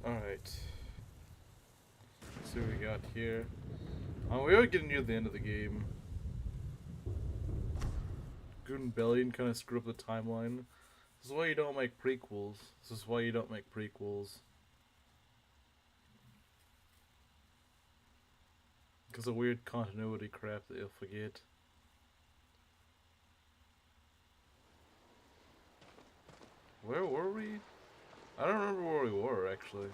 Alright. Let's see what we got here. We are getting near the end of the game. Good Bellion kind of screwed up the timeline. This is why you don't make prequels. This is why you don't make prequels. Because of weird continuity crap that you'll forget. Where were we? I don't remember where we were, actually.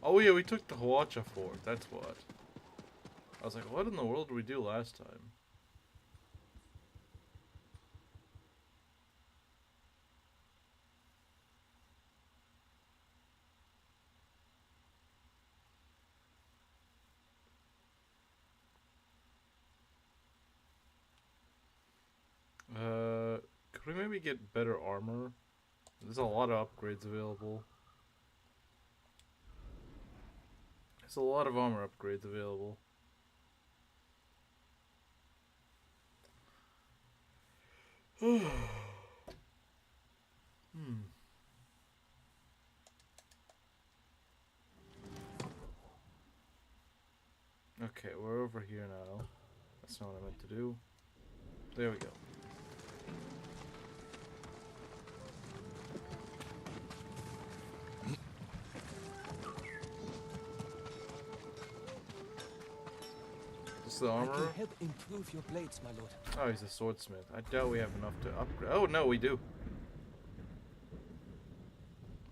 Oh yeah, we took the Huacha Fort, that's what. I was like, what in the world did we do last time? Could we maybe get better armor? There's a lot of upgrades available. There's a lot of armor upgrades available. Okay, we're over here now. That's not what I meant to do. There we go. Is the armor? I can help improve your blades, my lord. Oh, he's a swordsmith. I doubt we have enough to upgrade. Oh no, we do.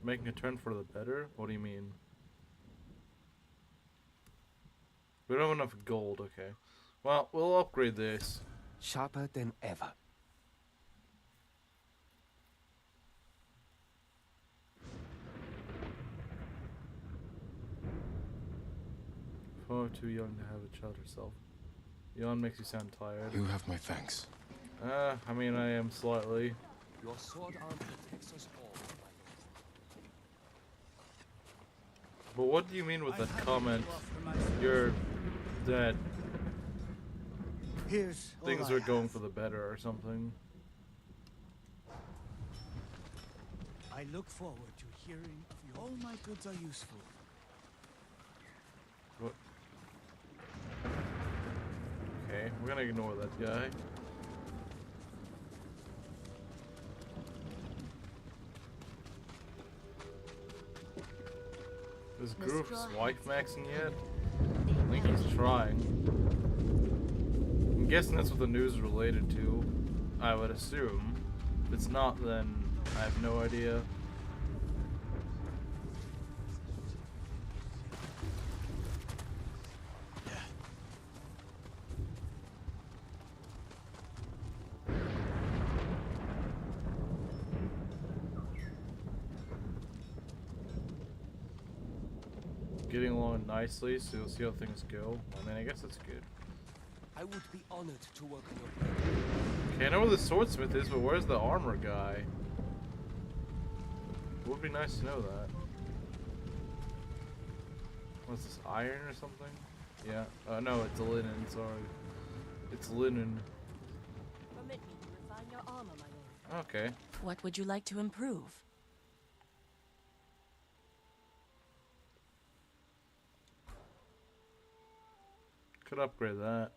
Making a turn for the better? What do you mean? We don't have enough gold, okay. Well, we'll upgrade this. Sharper than ever. Far too young to have a child herself. Yawn makes you sound tired. You have my thanks. I mean, I am slightly. Your sword arm protects us all, my lord. But what do you mean with that comment? You're that Here's things are going for the better or something. I look forward to hearing of you. All my goods are useful. What? Okay, we're gonna ignore that guy. Is Groof's wife maxing yet? I think he's trying. I'm guessing that's what the news is related to. I would assume. If it's not, then I have no idea. Getting along nicely, so you'll see how things go. I mean, I guess that's good. I would be honored to work on your blade. Okay, I know where the swordsmith is, but where's the armor guy? It would be nice to know that. What's this, iron or something? Yeah. No, it's a linen, sorry. It's linen. Permit me to refine your armor, my lord. Okay. What would you like to improve? Could upgrade that.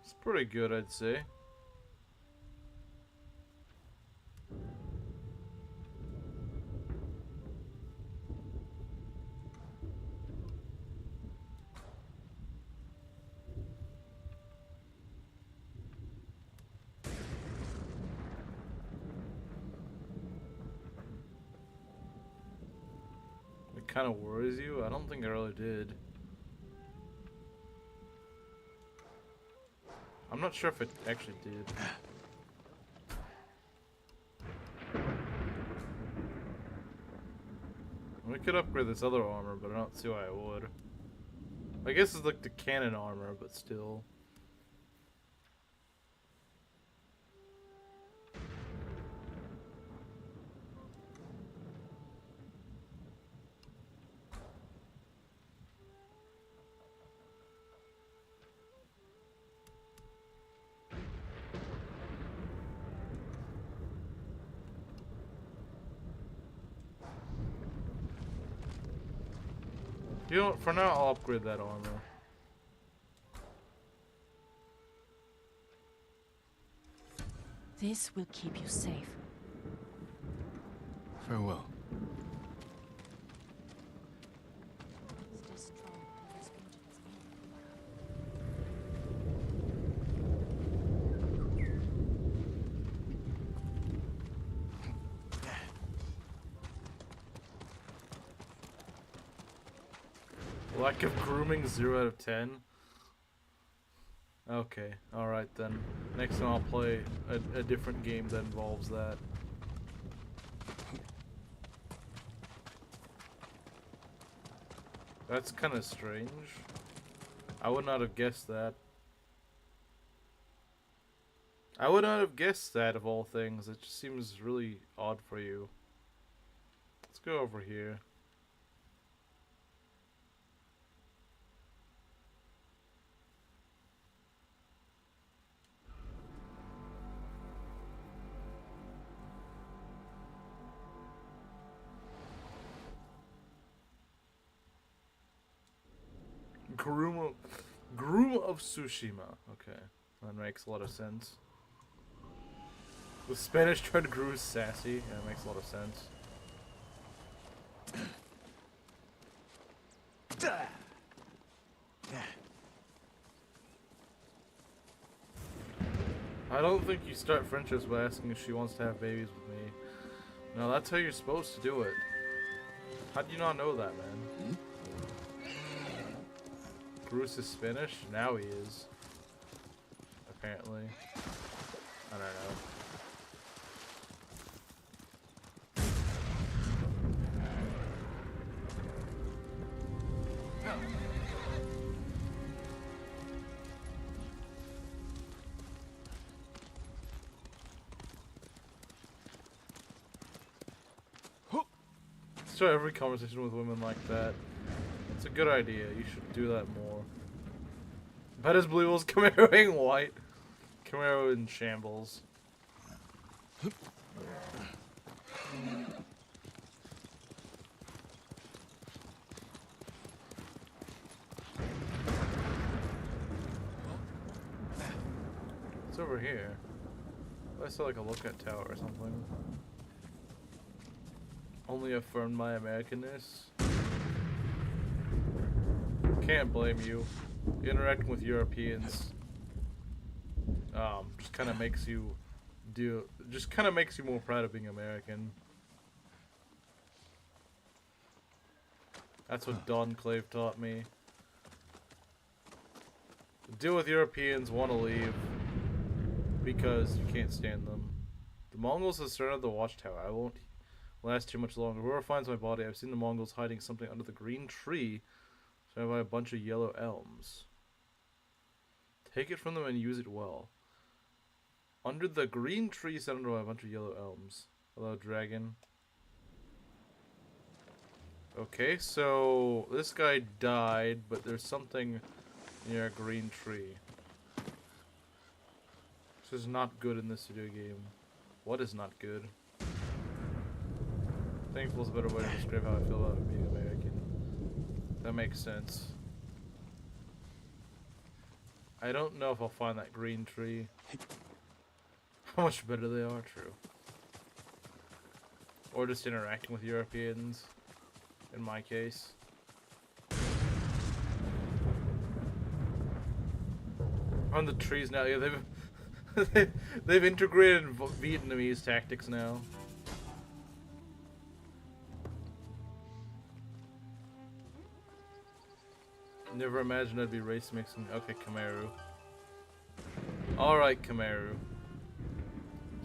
It's pretty good, I'd say. It kind of worries you? I don't think I really did. I'm not sure if it actually did. We could upgrade this other armor, but I don't see why I would. I guess it's like the cannon armor, but still. You know what, for now I'll upgrade that armor. This will keep you safe. Farewell. Stay strong and as good as me. Lack of grooming, 0 out of 10. Okay, alright then. Next time I'll play a different game that involves that. That's kind of strange. I would not have guessed that. I would not have guessed that of all things. It just seems really odd for you. Let's go over here. Groom of Tsushima. Okay, that makes a lot of sense. The Spanish tried to groom sassy. Yeah, that makes a lot of sense. I don't think you start friendships by asking if she wants to have babies with me. No, that's how you're supposed to do it. How do you not know that, man? Bruce is Spanish? Now he is. Apparently. I don't know. Start every conversation with women like that. It's a good idea. You should do that more. Bet his blue was Camaro in white. Camaro in shambles. It's over here. I saw like a lookout tower or something. Only affirmed my Americanness. Can't blame you. Interacting with Europeans just kind of makes you more proud of being American. That's what Don Clave taught me. Deal with Europeans, want to leave because you can't stand them. The Mongols have surrounded the watchtower. I won't last too much longer. Whoever finds my body, I've seen the Mongols hiding something under the green tree surrounded by a bunch of yellow elms. Take it from them and use it well. Under the green tree surrounded by a bunch of yellow elms. Hello, dragon. Okay, so this guy died, but there's something near a green tree. This is not good in this video game. What is not good? Thankful is a better way to describe how I feel about being American. That makes sense. I don't know if I'll find that green tree. How much better they are, true. Or just interacting with Europeans, in my case. On the trees now, yeah, they've integrated Vietnamese tactics now. Never imagined I'd be race mixing. Okay, Camaro. Alright, Camaro.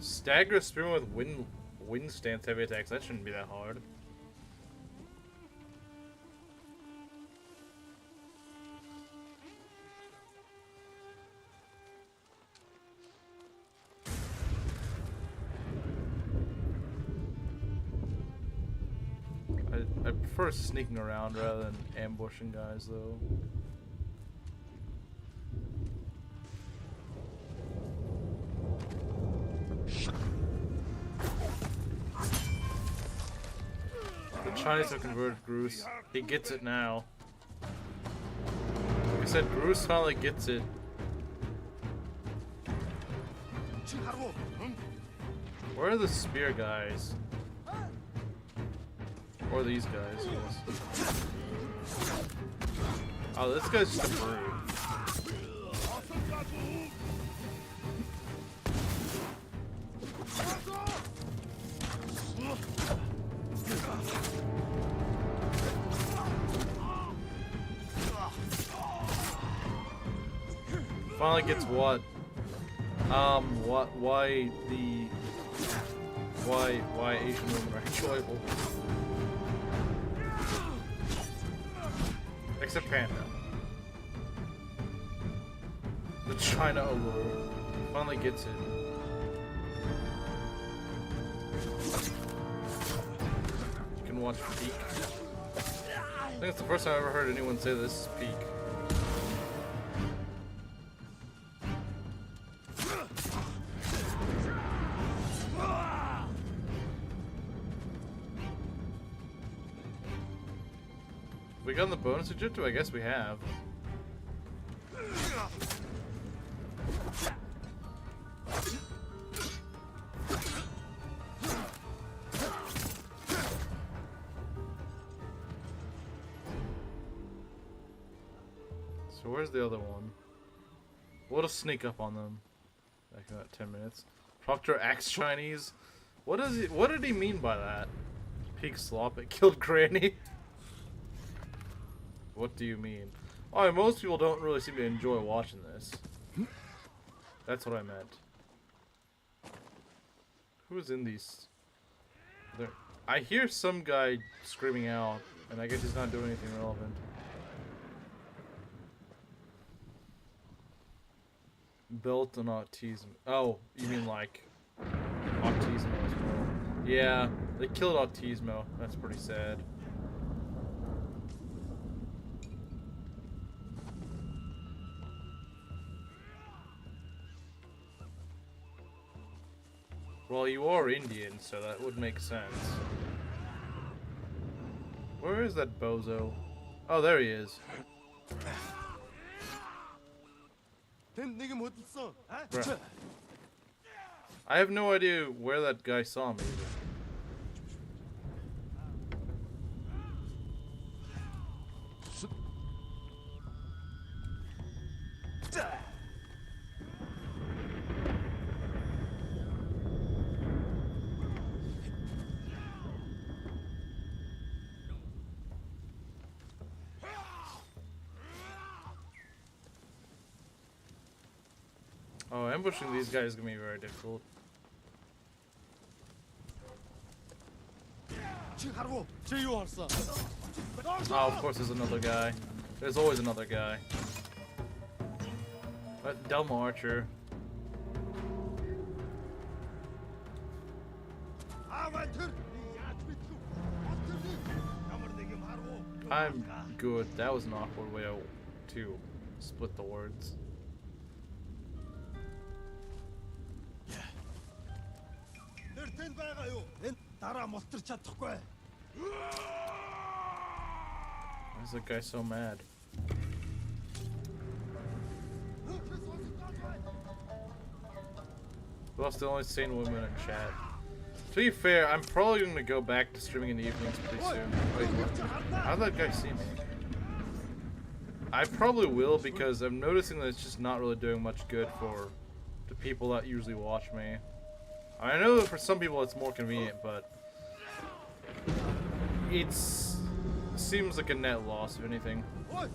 Stagger spearman with wind stance heavy attacks. That shouldn't be that hard. I prefer sneaking around rather than ambushing guys, though. The Chinese have converted Bruce. He gets it now. said, Bruce finally gets it. Where are the spear guys? Or these guys, yes. Oh, this guy's just a brute. Finally gets what? Why Asian women are enjoyable. Except Panda. The China allure. Finally gets it. You can watch Peak. I think it's the first time I ever heard anyone say this is Peak. We got the bonus Egypto? I guess we have. So where's the other one? We'll just sneak up on them. Back in about 10 minutes. Proctor acts Chinese. What did he mean by that? Peak slop, it killed Granny. What do you mean? Oh, most people don't really seem to enjoy watching this. That's what I meant. Who's in these? I hear some guy screaming out, and I guess he's not doing anything relevant. Built on autism. Oh, you mean like Autismo as well? Yeah, they killed Autismo. That's pretty sad. Well, you are Indian, so that would make sense. Where is that bozo? Oh, there he is. Bruh. I have no idea where that guy saw me. Oh, ambushing these guys is gonna be very difficult. Oh, of course there's another guy. There's always another guy. But dumb archer. I'm good. That was an awkward way to split the words. Why is that guy so mad? We lost the only sane woman in chat. To be fair, I'm probably going to go back to streaming in the evenings pretty soon. Wait, what? How'd that guy see me? I probably will, because I'm noticing that it's just not really doing much good for the people that usually watch me. I know that for some people it's more convenient, but it seems like a net loss, if anything. I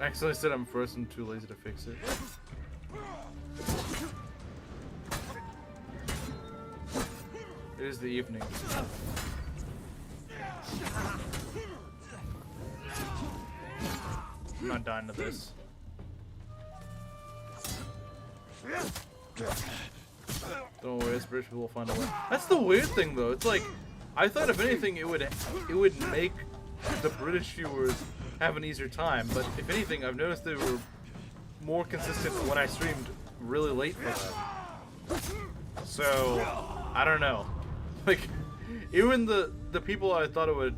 accidentally said I'm first and too lazy to fix it. It is the evening. I'm not dying to this. Don't worry, British people will find a way. That's the weird thing, though. It's like, I thought if anything, it would make the British viewers have an easier time. But if anything, I've noticed they were more consistent when I streamed really late for them. So, I don't know. Like, even the people I thought it would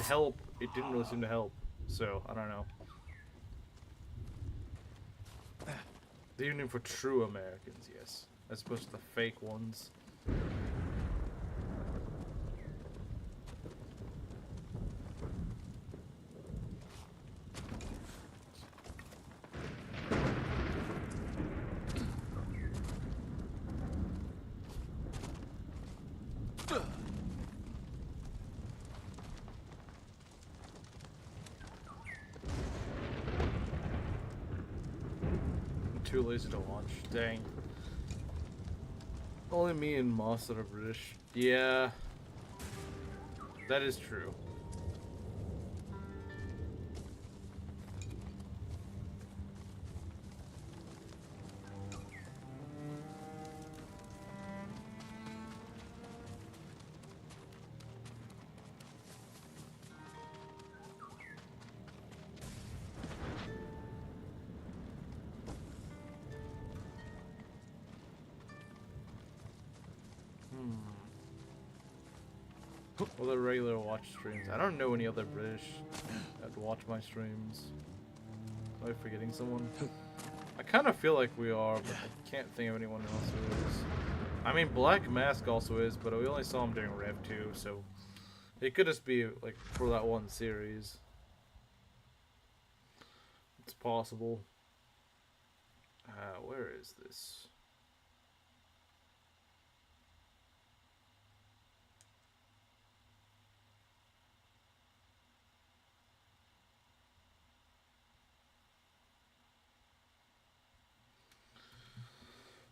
help, it didn't really seem to help. So, I don't know. The Union for true Americans, yes. As opposed to the fake ones. Too lazy to watch. Dang. Only me and Moss that are British. Yeah. That is true. Other regular watch streams. I don't know any other British that watch my streams. Am I forgetting someone? I kind of feel like we are, but I can't think of anyone else who is. I mean, Black Mask also is, but we only saw him during Rev 2, so it could just be like for that one series. It's possible. Where is this?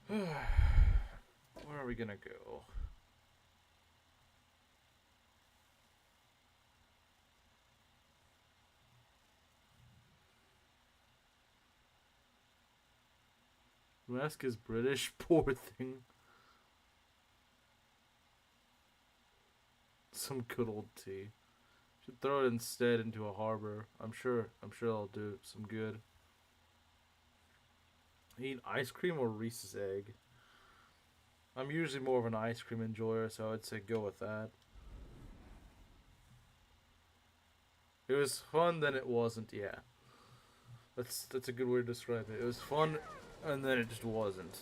Where are we gonna go? Mask is British, poor thing. Some good old tea. Should throw it instead into a harbor. I'm sure I'll do some good. Eat ice cream or Reese's egg? I'm usually more of an ice cream enjoyer, so I'd say go with that. It was fun, then it wasn't. Yeah, that's a good way to describe it. It was fun, and then it just wasn't.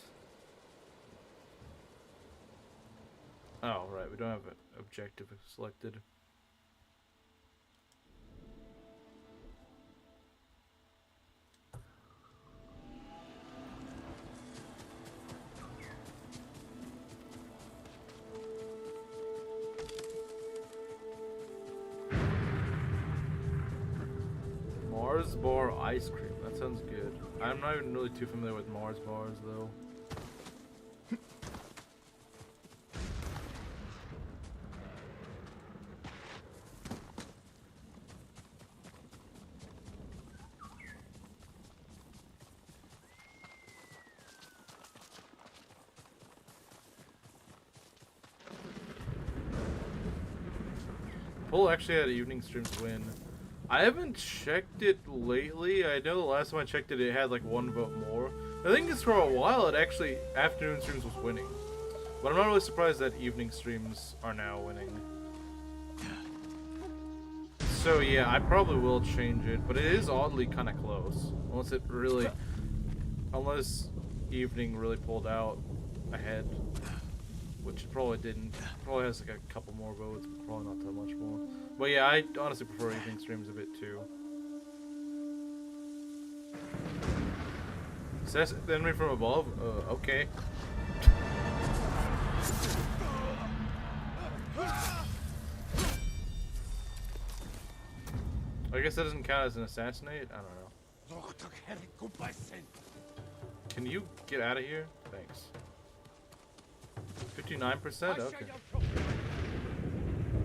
Oh right, we don't have an objective selected. Mars bar ice cream. That sounds good. I'm not even really too familiar with Mars bars though. Paul actually had evening streams win. I haven't checked it lately. I know the last time I checked it, it had like one vote more. I think it's for a while it actually, afternoon streams was winning. But I'm not really surprised that evening streams are now winning. So yeah, I probably will change it, but it is oddly kind of close. Unless evening really pulled out ahead. Which it probably didn't. It probably has like a couple more votes, but probably not that much more. But yeah, I honestly prefer evening streams a bit too. Says the enemy from above? Okay. I guess that doesn't count as an assassinate? I don't know. Can you get out of here? Thanks. 59%? Okay.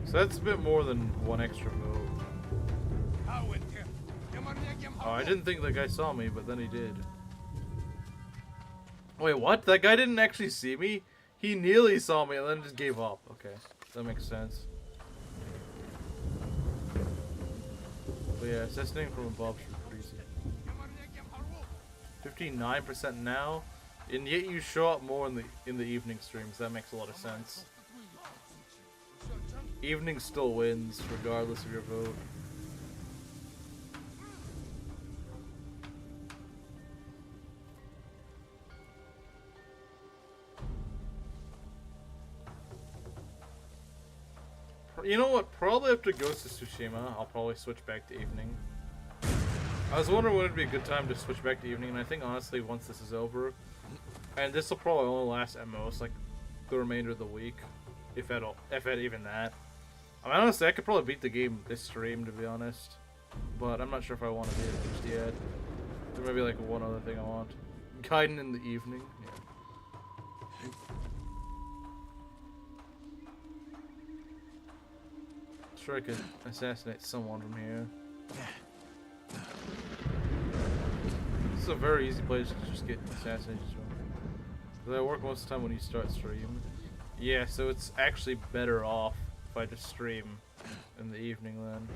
So that's a bit more than one extra vote. Oh, I didn't think that guy saw me, but then he did. Wait, what? That guy didn't actually see me? He nearly saw me and then just gave up. Okay, that makes sense. But yeah, assassinating from above should be pretty easy. 59% now, and yet you show up more in the evening streams. That makes a lot of sense. Evening still wins, regardless of your vote. You know what? Probably after Ghost of Tsushima, I'll probably switch back to evening. I was wondering when it'd be a good time to switch back to evening, and I think honestly once this is over, and this will probably only last at most like the remainder of the week, if at all, if at even that. I mean, honestly, I could probably beat the game this stream, to be honest, but I'm not sure if I want to do it just yet. There may be like one other thing I want. Gaiden in the evening. Yeah. Sure, I could assassinate someone from here. This is a very easy place to just get assassinated from. Does that work most of the time when you start stream? Yeah, so it's actually better off if I just stream in the evening then.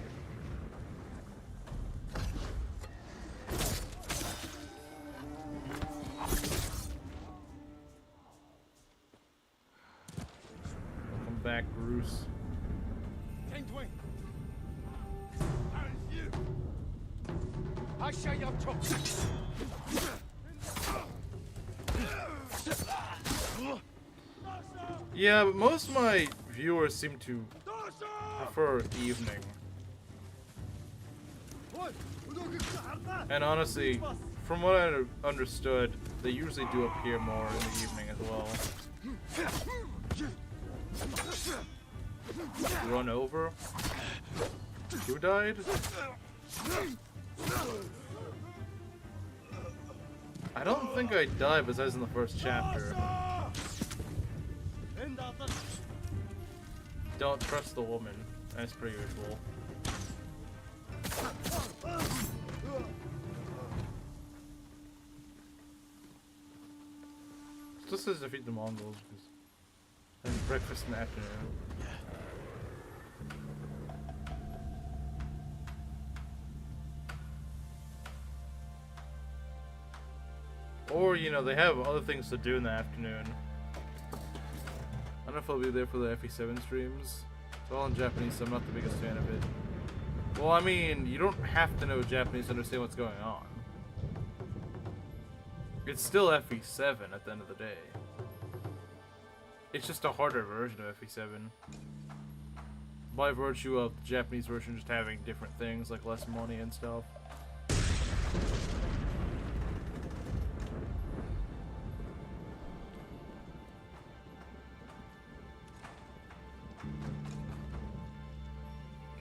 Welcome back, Bruce. Yeah, but most of my viewers seem to prefer evening. And honestly, from what I understood, they usually do appear more in the evening as well. Run over? Who died? I don't think I died besides in the first chapter. Don't trust the woman. That's pretty usual. It just says defeat the Mongols and breakfast in the afternoon. Or, you know, they have other things to do in the afternoon. I don't know if I'll be there for the FE7 streams. It's all in Japanese, so I'm not the biggest fan of it. Well, I mean, you don't have to know Japanese to understand what's going on. It's still FE7 at the end of the day. It's just a harder version of FE7. By virtue of the Japanese version just having different things, like less money and stuff.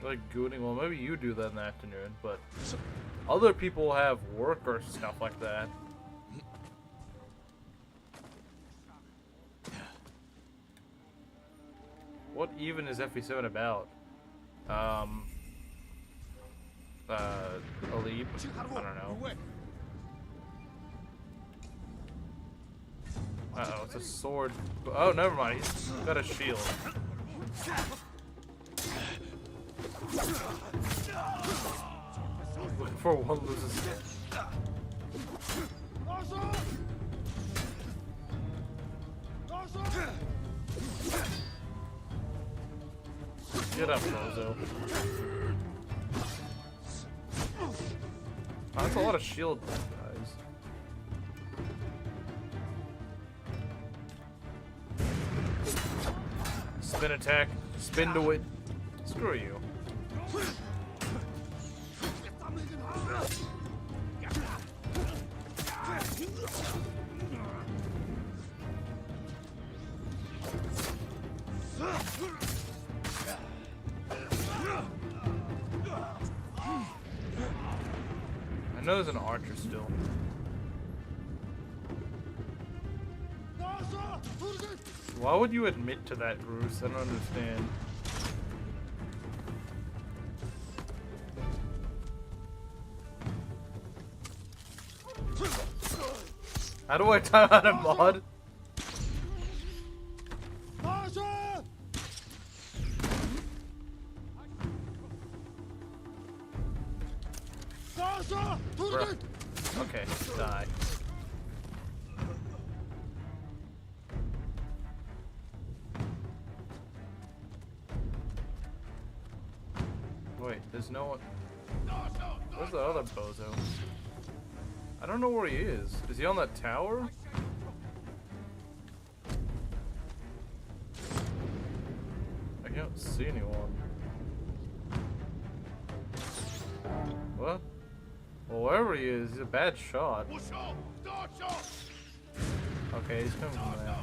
Like gooning, well maybe you do that in the afternoon, but other people have work or stuff like that. What even is FE7 about? Alib? I don't know. Uh-oh, it's a sword. Oh, never mind, he's got a shield. Looking for one loses. Get up, Bozo. Oh, that's a lot of shield, guys. Spin attack. Spin to it. Screw you. I know there's an archer still. Why would you admit to that, Bruce? I don't understand. How do I time out a mod? Bruh. Okay, die. There's no one. Where's the other bozo? I don't know where he is. Is he on that tower? I can't see anyone. What? Well, wherever he is, he's a bad shot. Okay, he's coming from there.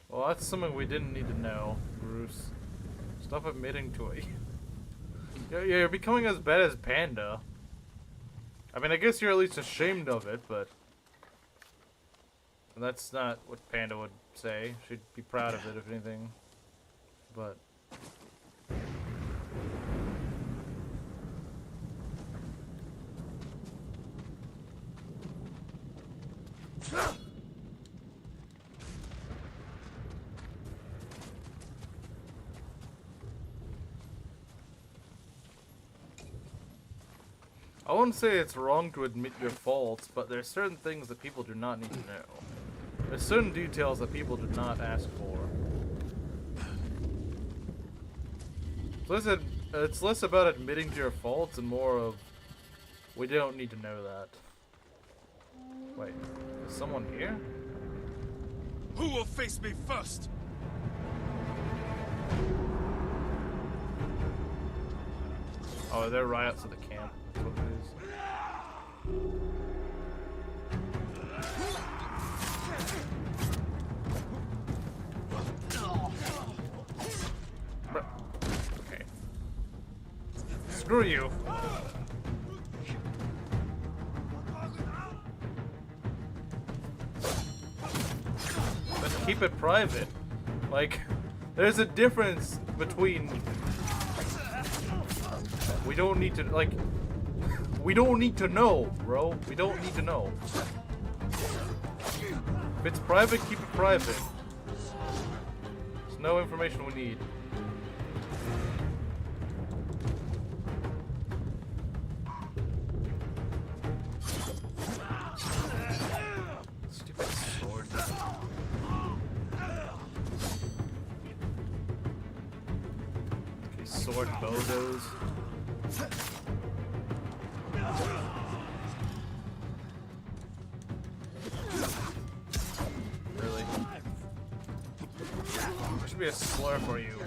Well, that's something we didn't need to know, Bruce. Stop admitting to it. You're becoming as bad as Panda. I mean, I guess you're at least ashamed of it, but that's not what Panda would say. She'd be proud of it, if anything. But I wouldn't say it's wrong to admit your faults, but there's certain things that people do not need to know. There's certain details that people do not ask for. So it's less about admitting to your faults and more of, we don't need to know that. Wait, is someone here? Who will face me first? Oh, they're right outside the camp. That's what it is. Okay. Screw you. Let's keep it private. Like, there's a difference between... We don't need to, like... We don't need to know, bro. We don't need to know. If it's private, keep it private. There's no information we need. Stupid sword. Okay, sword bozos. Really? There should be a slur for you.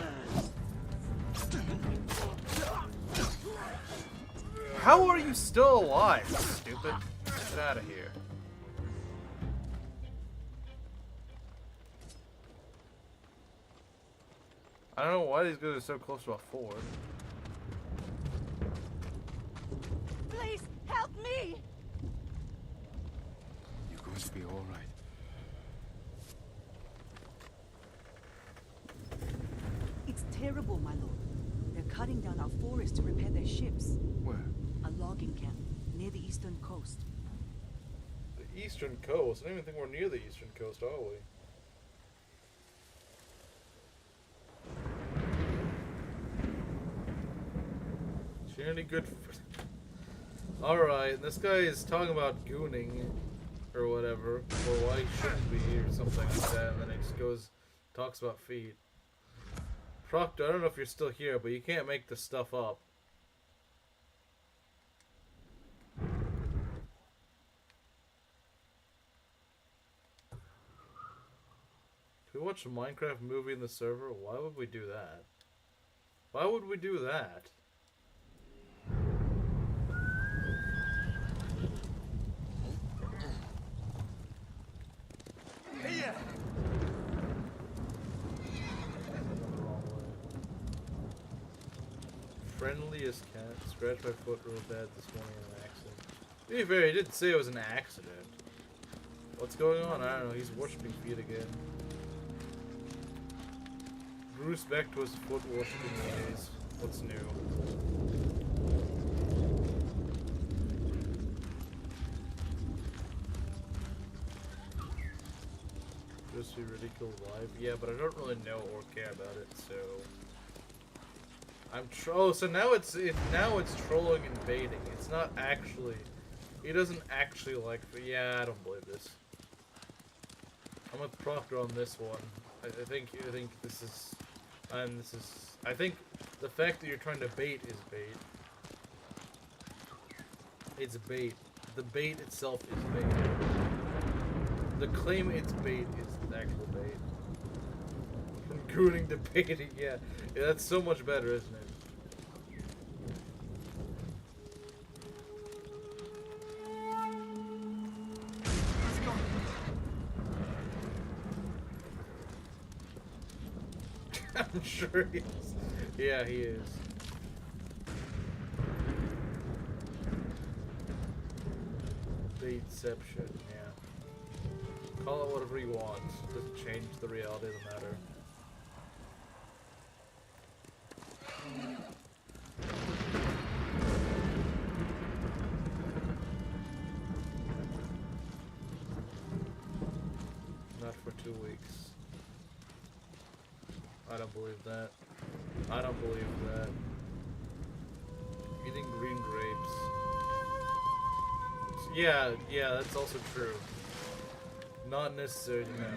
How are you still alive, stupid? Get out of here. I don't know why these guys are so close to a ford. Please help me! You're going to be all right. It's terrible, my lord. They're cutting down our forest to repair their ships. Where? A logging camp near the eastern coast. The eastern coast? I don't even think we're near the eastern coast, are we? Is she any good for... Alright, this guy is talking about gooning or whatever, or why he shouldn't be or something like that, and then he just goes, talks about feet. Proctor, I don't know if you're still here, but you can't make this stuff up. Can we watch a Minecraft movie in the server? Why would we do that? Why would we do that? Friendliest cat. Scratched my foot real bad this morning in an accident. To be fair, he didn't say it was an accident. What's going on? I don't know. He's worshipping feet again. Bruce back to his foot worshipping ways. What's new? Just be ridiculed live? Yeah, but I don't really know or care about it, so... Oh, so now it's trolling and baiting. It's not actually... He doesn't actually like. Yeah, I don't believe this. I'm with Proctor on this one. I think this is, and this is. I think the fact that you're trying to bait is bait. It's bait. The bait itself is bait. The claim it's bait is actual bait. From gooning to baiting, yeah, that's so much better, isn't it? I'm sure he is. Yeah, he is. Baitception, yeah. Call it whatever you want. Doesn't change the reality of the matter. Not for 2 weeks. I don't believe that. I don't believe that. Eating green grapes. Yeah, that's also true. Not necessary to know.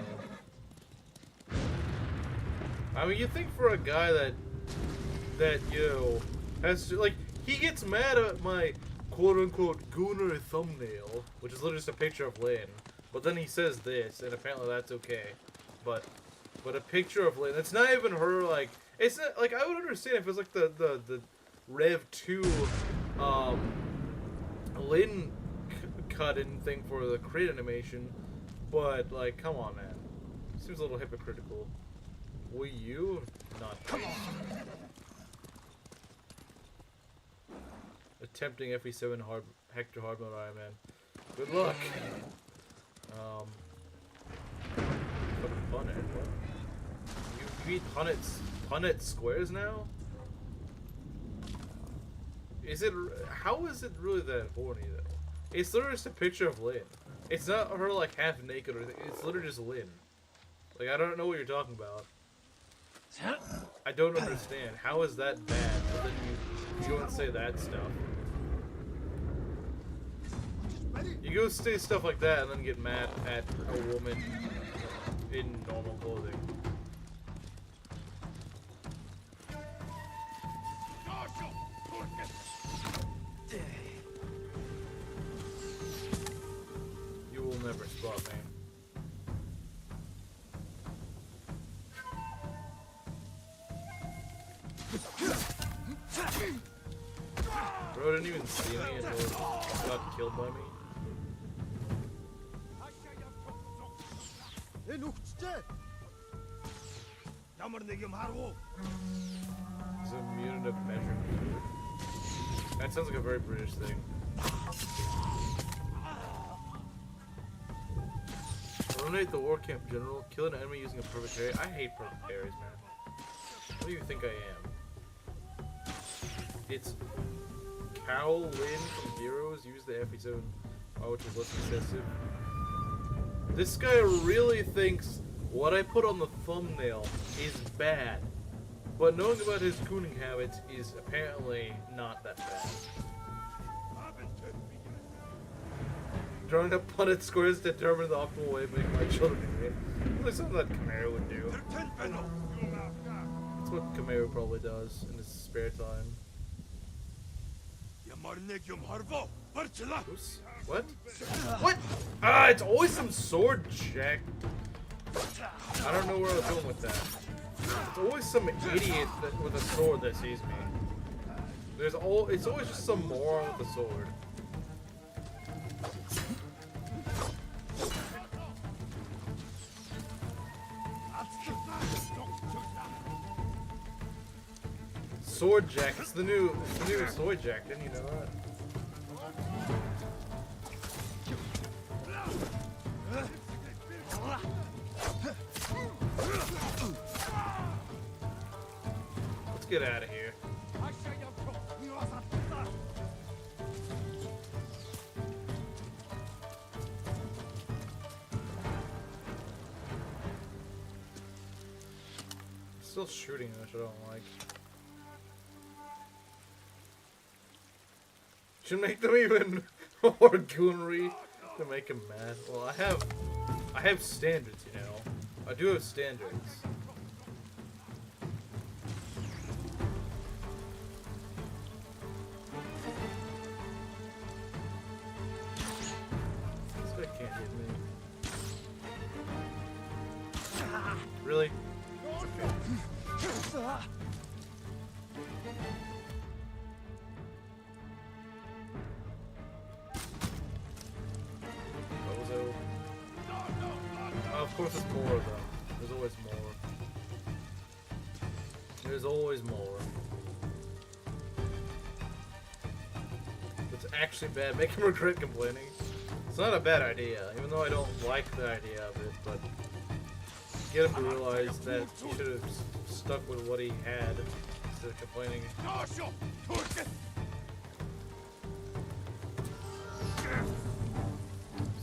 I mean, you think for a guy that you know, has to, like, he gets mad at my quote-unquote gooner thumbnail, which is literally just a picture of Lynn, but then he says this, and apparently that's okay. But a picture of Lynn, it's not even her, like, it's not, like, I would understand if it was, like, the Rev 2, Lynn cut-in thing for the crate animation, but, like, come on, man. Seems a little hypocritical. Will you? Not come on. Attempting FE7 Hector hard mode Iron Man. Good luck. Fucking Punnet, what? You eat Punnet squares now? Is it? How is it really that horny though? It's literally just a picture of Lynn. It's not her like half naked or anything. It's literally just Lynn. Like I don't know what you're talking about. I don't understand. How is that bad? But then you go and say that stuff. You go say stuff like that and then get mad at a woman in normal clothing. You will never spot me. Bro didn't even see me until he got killed by me. He's immune to measured food. That sounds like a very British thing. Eliminate the war camp general. Kill an enemy using a perfect parry. I hate perfect parries, man. What do you think I am? It's Cow Lin from Heroes. Use the FE7, which is less excessive. This guy really thinks what I put on the thumbnail is bad. But knowing about his cooning habits is apparently not that bad. Drawing up Punnet squares to determine the optimal way of making my children eat. Really something that Camaro would do. That's what Camaro probably does in his spare time. Oops. What? What? Ah, it's always some sword check. I don't know where I was going with that. It's always some idiot with a sword that sees me. It's always just some moron with a sword. Sword Jack, it's the new Sword Jack, didn't you know that? Let's get out of here. Still shooting, which I don't like. Should make them even Or goonry to make him mad. Well, I have standards, you know. I do have standards. This guy can't hit me. Really? Okay. Of course there's more though. There's always more. There's always more. It's actually bad. Make him regret complaining. It's not a bad idea, even though I don't like the idea of it, but get him to realize that he should have stuck with what he had instead of complaining.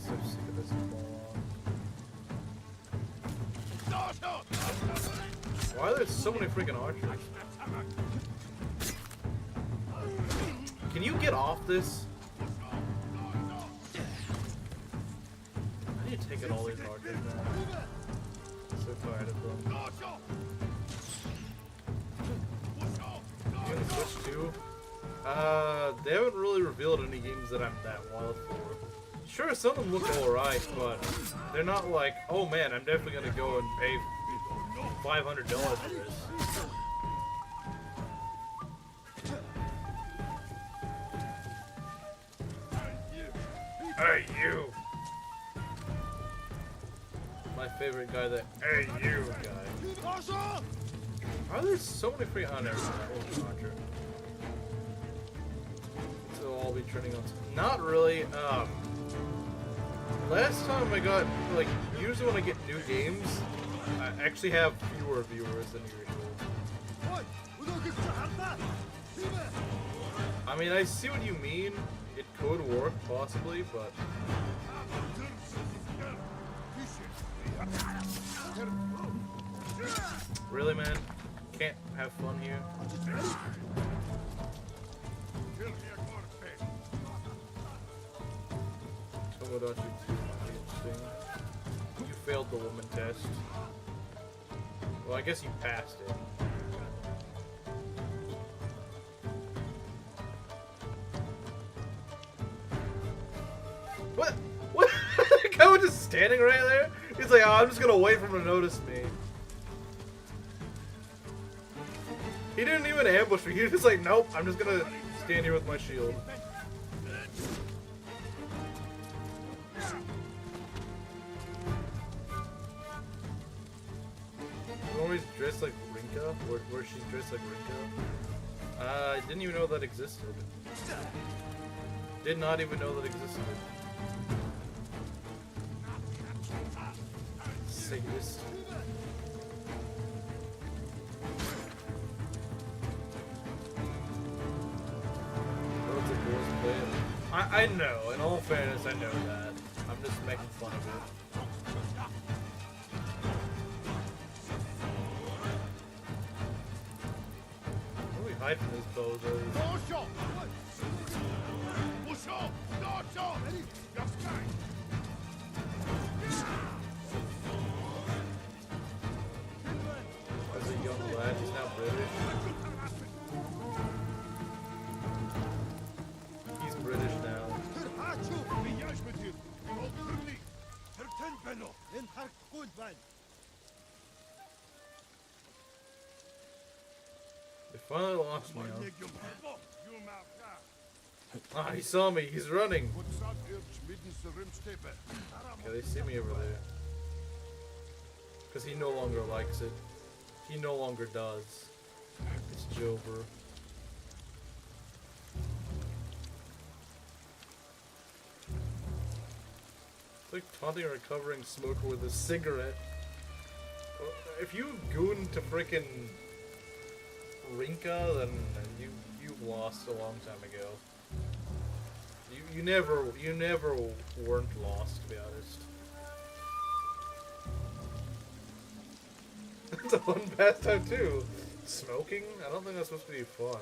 So sick of this moron. Why are there so many freaking archers? Can you get off this? I need to take out all these archers now. I'm so tired of them. You gonna switch too? They haven't really revealed any games that I'm that wild for. Sure, some of them look alright, but they're not like, oh man, I'm definitely gonna go and pay $500 for this. Hey, you! My favorite guy, the hey, you guy. Are there so many free on Archer? So I'll be turning on. Not really. Last time I got, like, usually when I get new games, I actually have fewer viewers than usual. I mean, I see what you mean. It could work, possibly, but... Really, man? Can't have fun here? Tomodachi 2 might be interesting. You failed the woman test. Well, I guess you passed it. What? What? The guy was just standing right there? He's like, oh, I'm just gonna wait for him to notice me. He didn't even ambush me. He was just like, nope, I'm just gonna stand here with my shield. Always dressed like Rinka, where she's dressed like Rinka. I didn't even know that existed. Did not even know that existed. Sadist. I know, in all fairness, I know that. I'm just making fun of it. Where do we hide from these bozos? As a young lad, he's now British. He's British now. They finally lost me. Ah, he saw me. He's running. Okay, they see me over there. Because he no longer likes it. He no longer does. It's Jover. It's like taunting a recovering smoker with a cigarette. If you goon to frickin' Rinka, then you've lost a long time ago. You never weren't lost, to be honest. It's a fun pastime too. Smoking? I don't think that's supposed to be fun.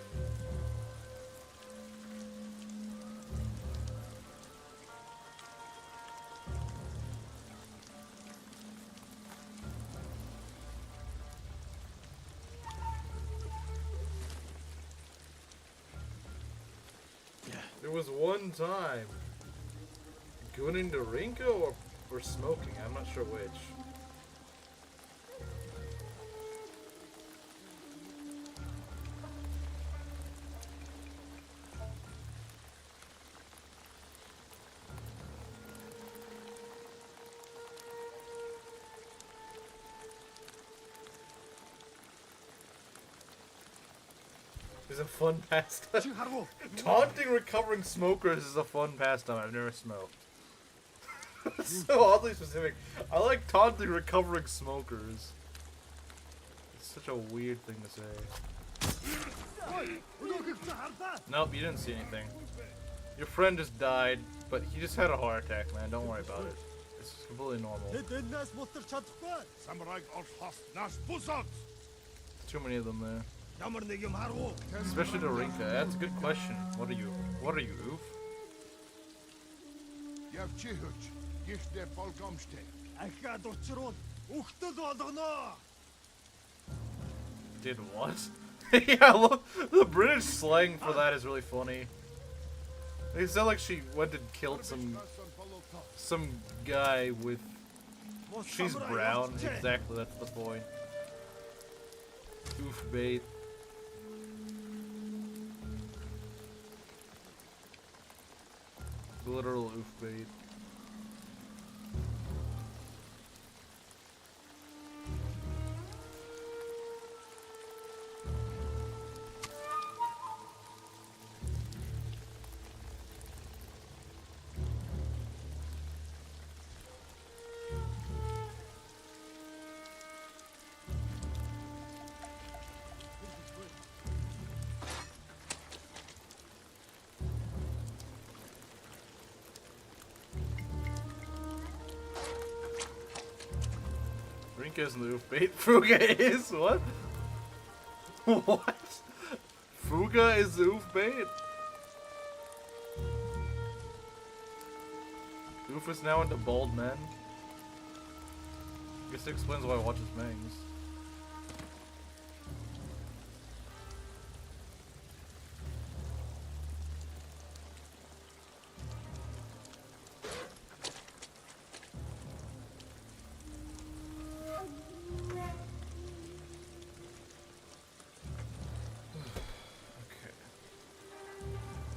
was one time. Gooning to Rinko or smoking? I'm not sure which. It's a fun pastime. Taunting recovering smokers is a fun pastime. I've never smoked. So oddly specific. I like taunting recovering smokers. It's such a weird thing to say. Nope, you didn't see anything. Your friend just died, but he just had a heart attack, man. Don't worry about it. It's completely normal. Too many of them there. Especially the Rinka. That's a good question. What are you? What are you, Oof? Did what? Yeah, look, the British slang for that is really funny. It sounds like she went and killed some guy with. She's brown. Exactly, that's the point. Oof bait. Literal oof bait. Rinka isn't the oof bait. Fuga is? What? What? Fuga is the oof bait? Oof is now into bald men. I guess it explains why I watch his mangs.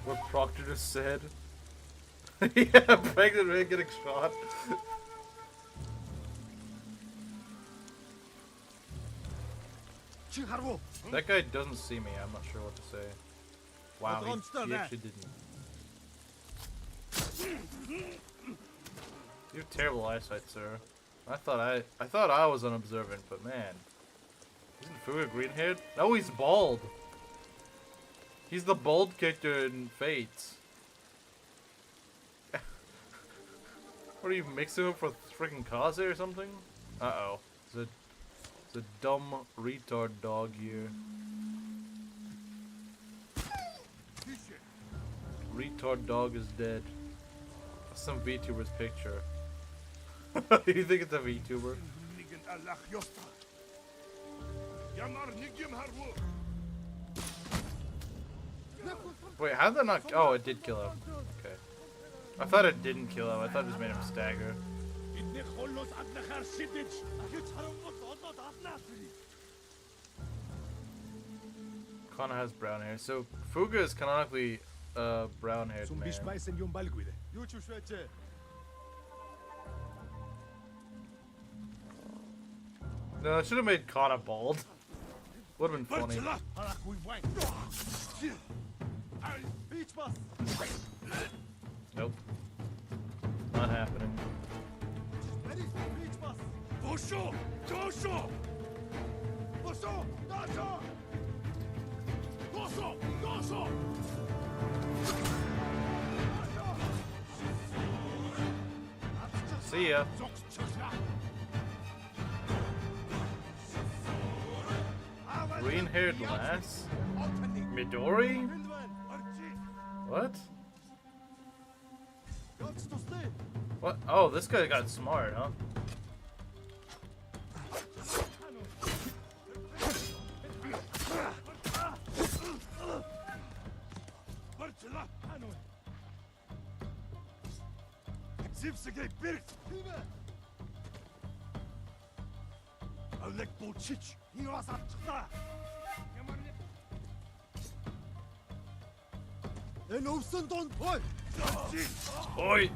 What Proctor just said. Yeah, pregnant man getting shot. That guy doesn't see me. I'm not sure what to say. Wow, he actually didn't. You have terrible eyesight, sir. I thought I was unobservant, but man, isn't Fuga green-haired? No, he's bald. He's the bald character in Fate. What are you mixing up for freaking Kaze or something? Uh-oh. It's a dumb retard dog here. Retard dog is dead. That's some VTuber's picture. You think it's a VTuber? Wait, how did that not? Oh, it did kill him. Okay. I thought it didn't kill him. I thought it just made him stagger. Kana has brown hair. So Fuga is canonically brown-haired man. No, I should have made Kana bald. Would have been funny. Nope. Not happening. See ya. Green-haired lass? Midori? What? What? Oh, this guy got smart, huh? Zipsige Birk! Alek Bolchich! He was a tra. En Olsen don't point. Oi!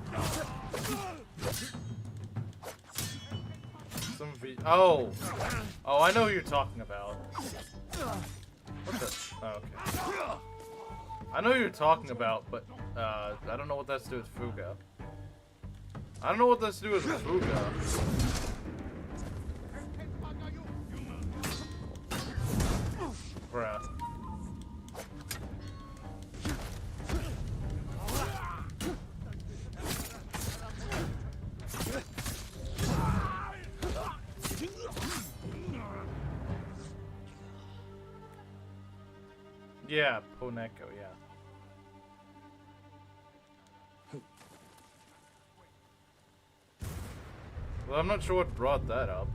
Oh! Oh, I know who you're talking about. What the? Oh, okay. I know who you're talking about, but I don't know what that's to do with Fuga. I don't know what that's to do with Fuga. Bruh. Yeah, Poneko, yeah. Well, I'm not sure what brought that up.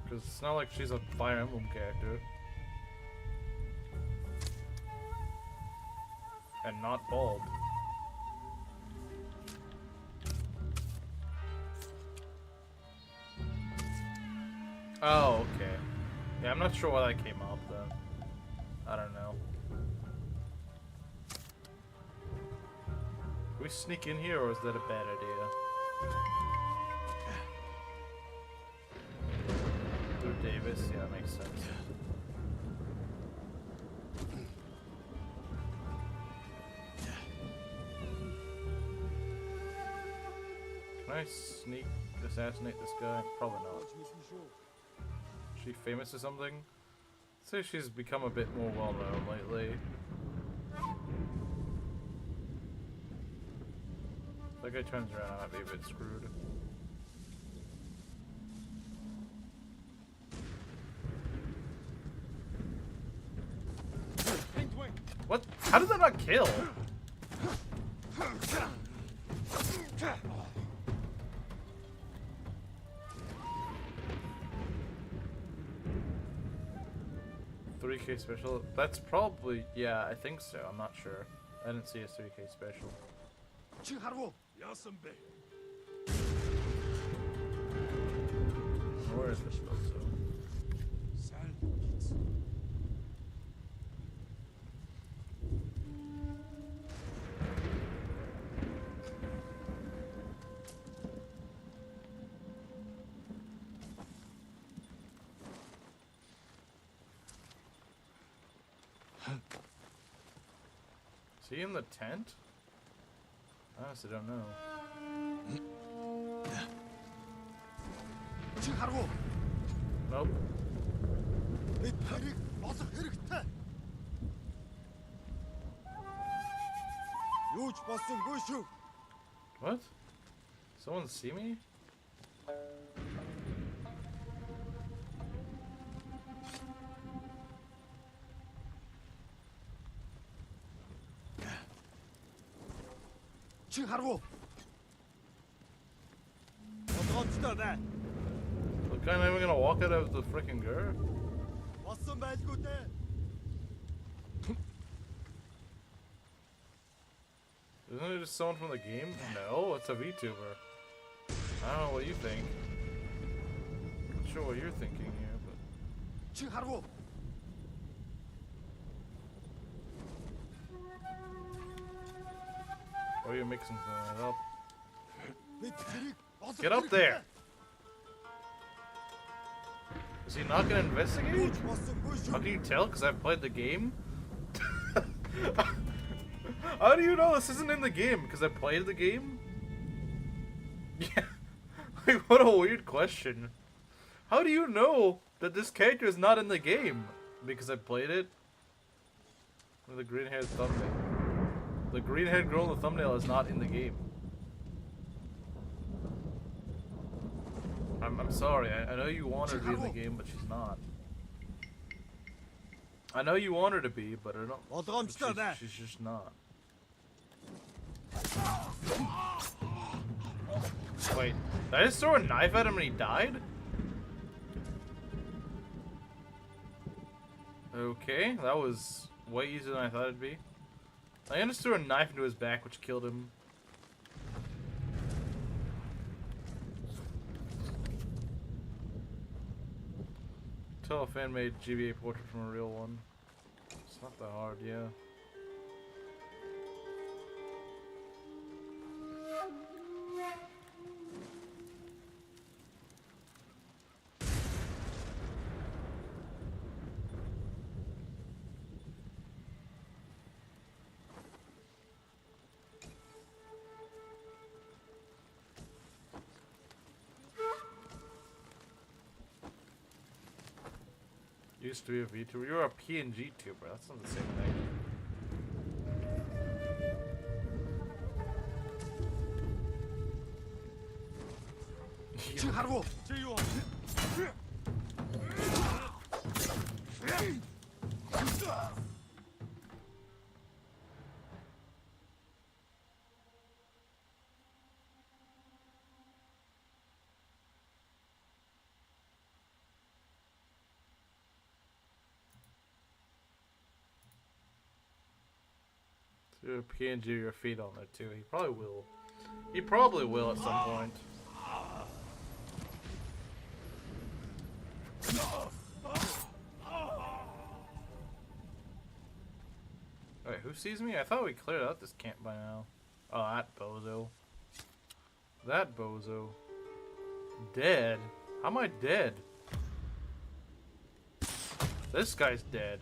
Because it's not like she's a Fire Emblem character. And not bald. Oh, okay. Yeah, I'm not sure why that came up then. I don't know. Can we sneak in here, or is that a bad idea? Blue Davis, yeah, that makes sense. Can I sneak assassinate this guy? Probably not. Is she famous or something? I'd say she's become a bit more well known lately. If that guy turns around, I might be a bit screwed. What? How did that not kill? $3K special? That's probably, yeah, I think so. I'm not sure. I didn't see a 3K special. Where is this supposed to? Is he in the tent? I honestly don't know. Nope. What? Someone see me? Look, I'm even gonna walk out of the freaking girl. Isn't it just someone from the game? No, it's a VTuber. I don't know what you think. I'm not sure what you're thinking here, but. Or you're mixing it up. Get up there! Is he not gonna investigate? How can you tell? Because I've played the game? How do you know this isn't in the game? Because I played the game? Yeah. Like, what a weird question. How do you know that this character is not in the game? Because I played it? With the green haired thumbnail. The green haired girl in the thumbnail is not in the game. I'm sorry, I know you want her to be in the game, but she's not. I know you want her to be, but I don't. She's just not. Wait, did I just throw a knife at him and he died? Okay, that was way easier than I thought it'd be. I just threw a knife into his back, which killed him. Tell a fan made GBA portrait from a real one. It's not that hard, yeah. Used to be a VTuber. You're a PNG tuber. That's not the same thing. Do a PNG your feet on there too. He probably will. He probably will at some point. Wait, who sees me? I thought we cleared out this camp by now. Oh, that bozo. That bozo. Dead? How am I dead? This guy's dead.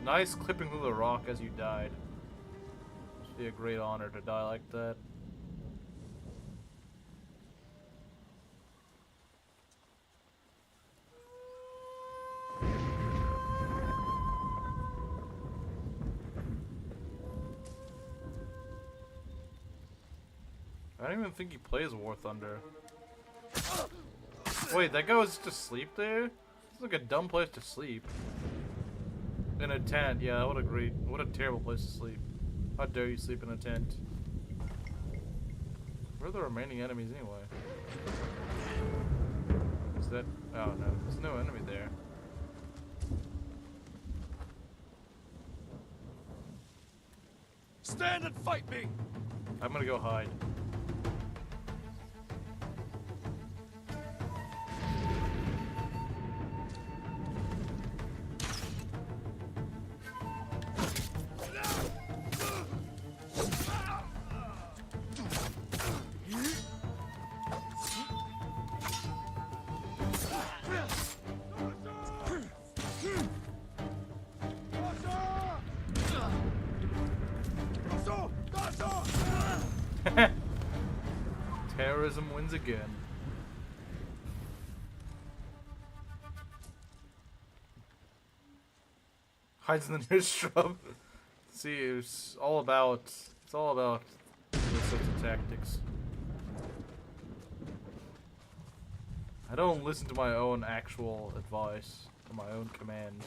Nice clipping through the rock as you died. Must be a great honor to die like that. I don't even think he plays War Thunder. Wait, that guy was just asleep there? It's like a dumb place to sleep. In a tent, yeah, what a terrible place to sleep. How dare you sleep in a tent? Where are the remaining enemies anyway? Is that, oh no, there's no enemy there. Stand and fight me! I'm gonna go hide. Terrorism wins again. Hides in the nearest shrub. See, it's all about those sorts of tactics. I don't listen to my own actual advice or my own commands.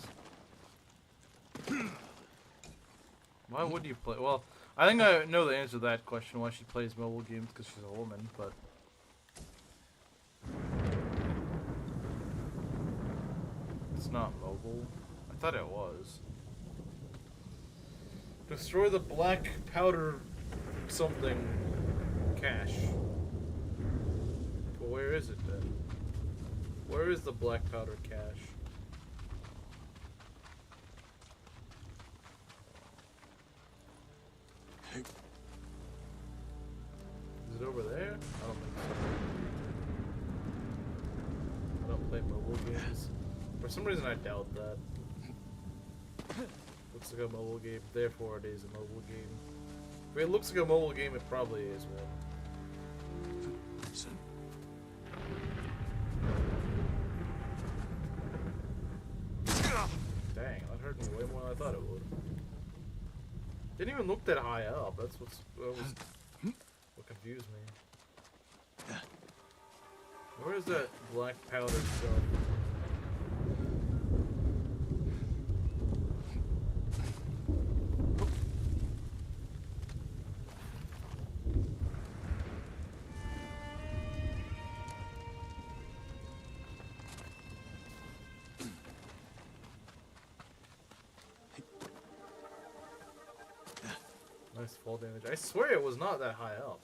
Why would you play? Well, I think I know the answer to that question, why she plays mobile games, because she's a woman, but... It's not mobile. I thought it was. Destroy the black powder something cache. But where is it then? Where is the black powder cache? Is it over there? I don't think so. I don't play mobile games. For some reason I doubt that. Looks like a mobile game, therefore it is a mobile game. If it looks like a mobile game, it probably is one. Listen. Dang, that hurt me way more than I thought it would. Didn't even look that high up. That's what confused me. Where is that black powder stuff? Nice fall damage. I swear it was not that high up.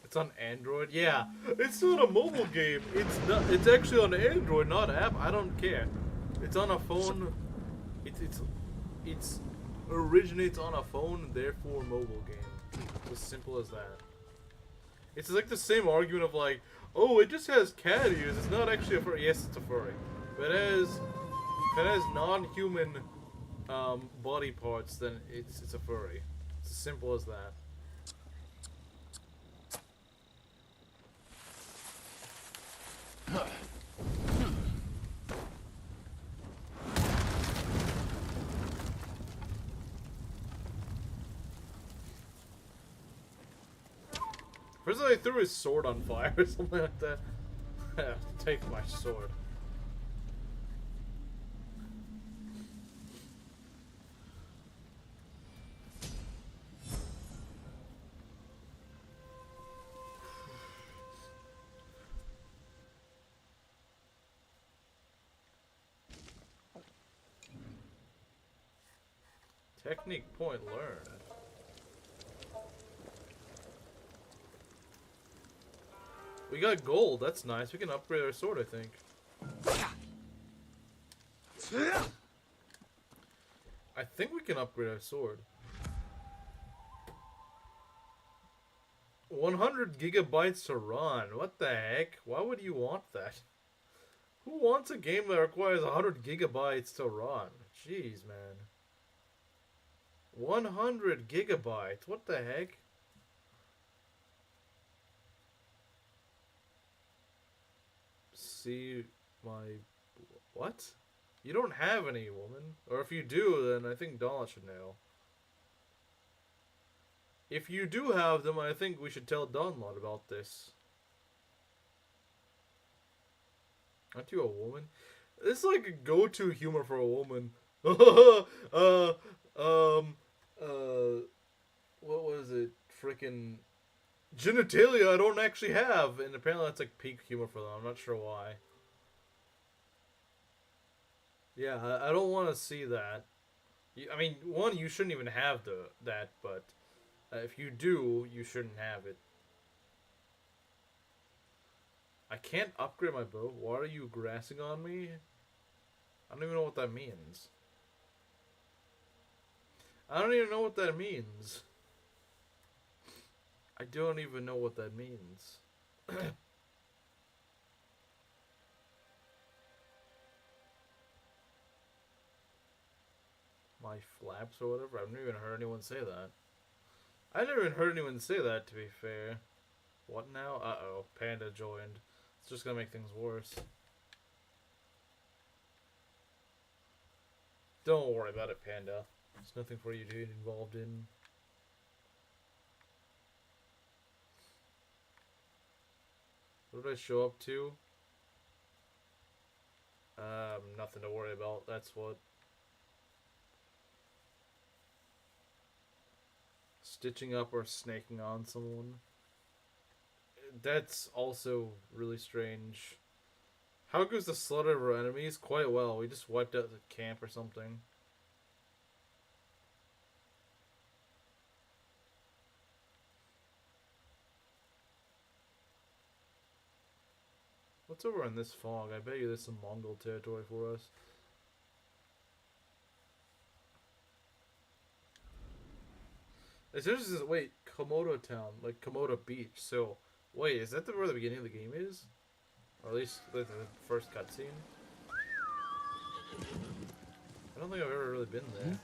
It's on Android. Yeah, it's not a mobile game. It's not. It's actually on Android, not app. I don't care. It's on a phone. It's originates on a phone, therefore mobile game. It's as simple as that. It's like the same argument of like, oh, it just has cat ears. It's not actually a furry. Yes, it's a furry. But if it has non-human body parts, then it's a furry. It's as simple as that. First he threw his sword on fire or something like that. Take my sword. Technique point learned. We got gold, that's nice. We can upgrade our sword, I think. I think we can upgrade our sword. 100 gigabytes to run. What the heck? Why would you want that? Who wants a game that requires 100 gigabytes to run? Jeez, man. 100 gigabytes. What the heck? See my... What? You don't have any, woman. Or if you do, then I think Donna should know. If you do have them, I think we should tell Donlot about this. Aren't you a woman? It's like a go-to humor for a woman. What was it? Frickin' genitalia I don't actually have. And apparently that's like peak humor for them. I'm not sure why. Yeah, I don't want to see that. I mean, one, you shouldn't even have that, but if you do, you shouldn't have it. I can't upgrade my bow. Why are you grassing on me? I don't even know what that means. I don't even know what that means. I don't even know what that means. My flaps or whatever? I've never even heard anyone say that. I never even heard anyone say that, to be fair. What now? Uh-oh. Panda joined. It's just gonna make things worse. Don't worry about it, Panda. There's nothing for you to get involved in. What did I show up to? Nothing to worry about. That's what. Stitching up or snaking on someone. That's also really strange. How goes the slaughter of our enemies? Quite well. We just wiped out the camp or something. What's over in this fog? I bet you there's some Mongol territory for us. It's interesting. Wait, Komodo Town, like Komodo Beach. So, wait, is that where the beginning of the game is? Or at least the first cutscene? I don't think I've ever really been there.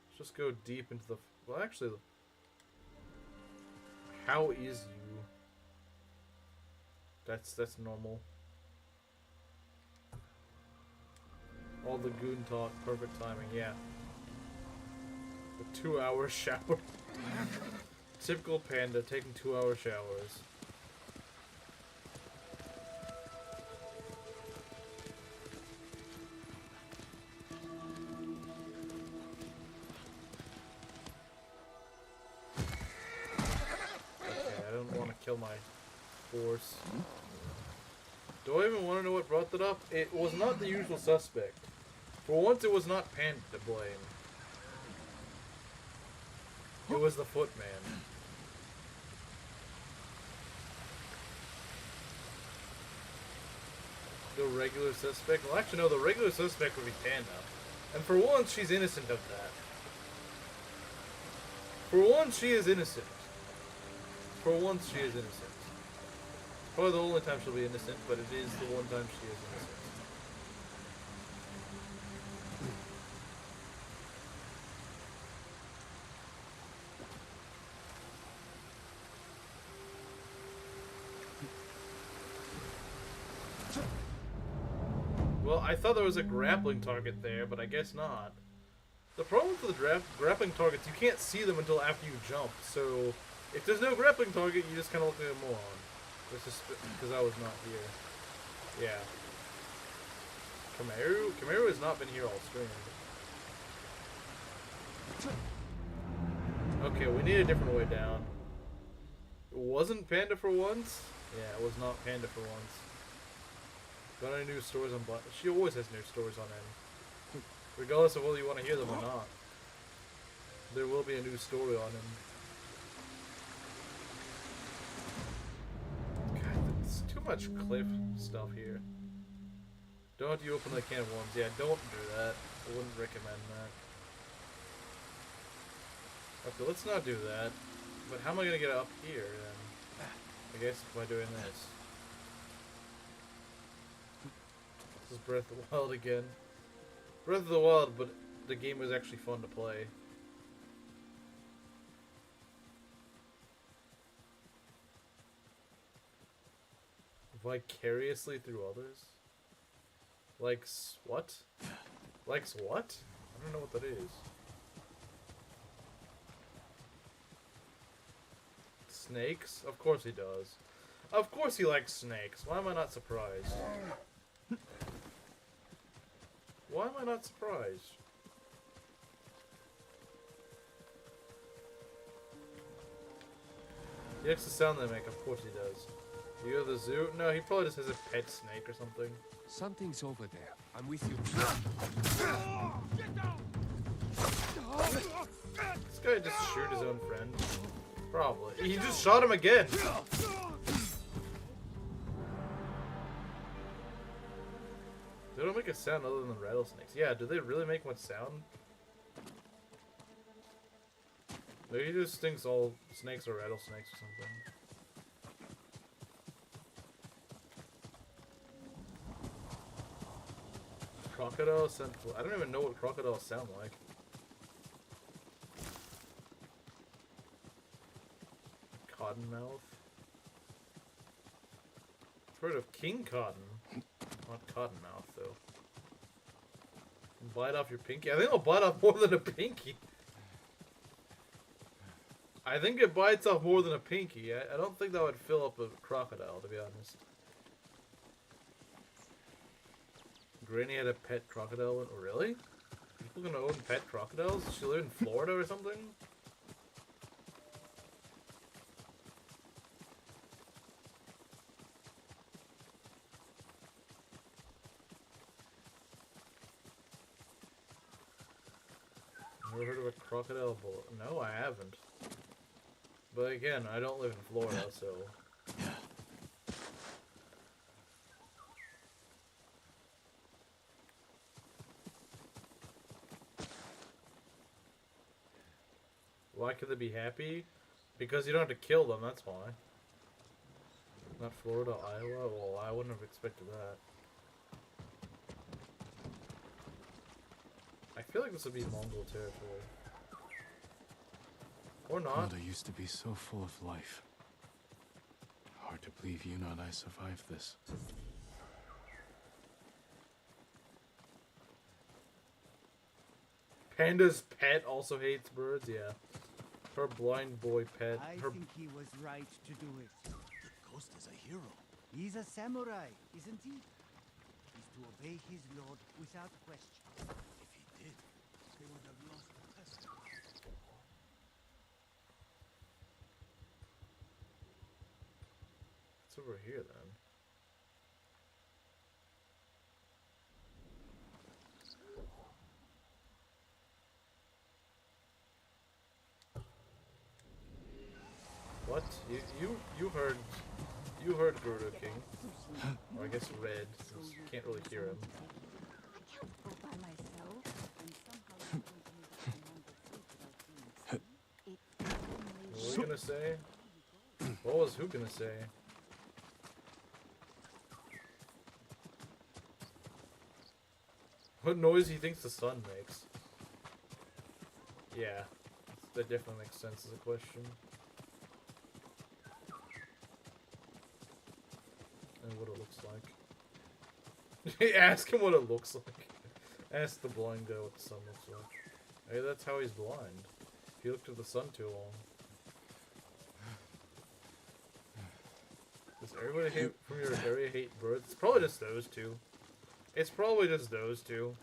Let's just go deep into the... Well, actually... How is you? That's normal. All the goon talk, perfect timing, yeah. The 2-hour shower. Typical Panda taking 2-hour showers. Okay, I don't want to kill my horse. Do I even want to know what brought that up? It was not the usual suspect. For once, it was not Panda to blame. It was the Footman. The regular suspect? Well, actually, no, the regular suspect would be Panda. And for once, she's innocent of that. For once, she is innocent. For once, she is innocent. Probably the only time she'll be innocent, but it is the one time she is innocent. Well, I thought there was a grappling target there, but I guess not. The problem with the grappling targets, you can't see them until after you jump, so if there's no grappling target, you just kind of look like a moron. That's just because I was not here. Yeah. Kamaru has not been here all stream. Okay, we need a different way down. It wasn't Panda for once? Yeah, it was not Panda for once. Got any new stories on Black? She always has new stories on him. Regardless of whether you want to hear them or not. There will be a new story on him. God, it's too much cliff stuff here. Don't you open the can of worms. Yeah, don't do that. I wouldn't recommend that. Okay, let's not do that. But how am I going to get up here then? I guess by doing this. This is Breath of the Wild again. Breath of the Wild, but the game was actually fun to play. Vicariously through others? Like what? Like what? I don't know what that is. Snakes? Of course he does. Of course he likes snakes. Why am I not surprised? Why am I not surprised? He likes the sound they make, of course he does. You go to the zoo? No, he probably just has a pet snake or something. Something's over there. I'm with you. This guy just shoot his own friend. Probably. He just shot him again! They don't make a sound other than rattlesnakes. Yeah, do they really make much sound? Maybe he just thinks all snakes are rattlesnakes or something. Crocodile sound. I don't even know what crocodiles sound like. Cottonmouth. I've heard of King Cotton. Not Cottonmouth though. Bite off your pinky. I think it'll bite off more than a pinky. I think it bites off more than a pinky. I don't think that would fill up a crocodile, to be honest. Granny had a pet crocodile. Oh, really? People gonna own pet crocodiles? Does she live in Florida or something? Never heard of a crocodile bull? No, I haven't. But again, I don't live in Florida, so... Why could they be happy? Because you don't have to kill them, that's why. Not Florida, Iowa? Well, I wouldn't have expected that. I feel like this would be Mongol territory. Or not. Mother used to be so full of life. Hard to believe you and I survived this. Panda's pet also hates birds, yeah. Her blind boy pet. I Her think he was right to do it. Ghost is a hero. He's a samurai, isn't he? He's to obey his lord without question. If he did, they would have lost the test. What's over here then? You heard Gerudo King. Or I guess Red, since you can't really hear him. What was he gonna say? What was who gonna say? What noise he thinks the sun makes? Yeah, that definitely makes sense as a question. And what it looks like. Ask him what it looks like. Ask the blind guy what the sun looks like. Hey, that's how he's blind. He looked at the sun too long. Does everybody from your area hate birds? It's probably just those two. It's probably just those two.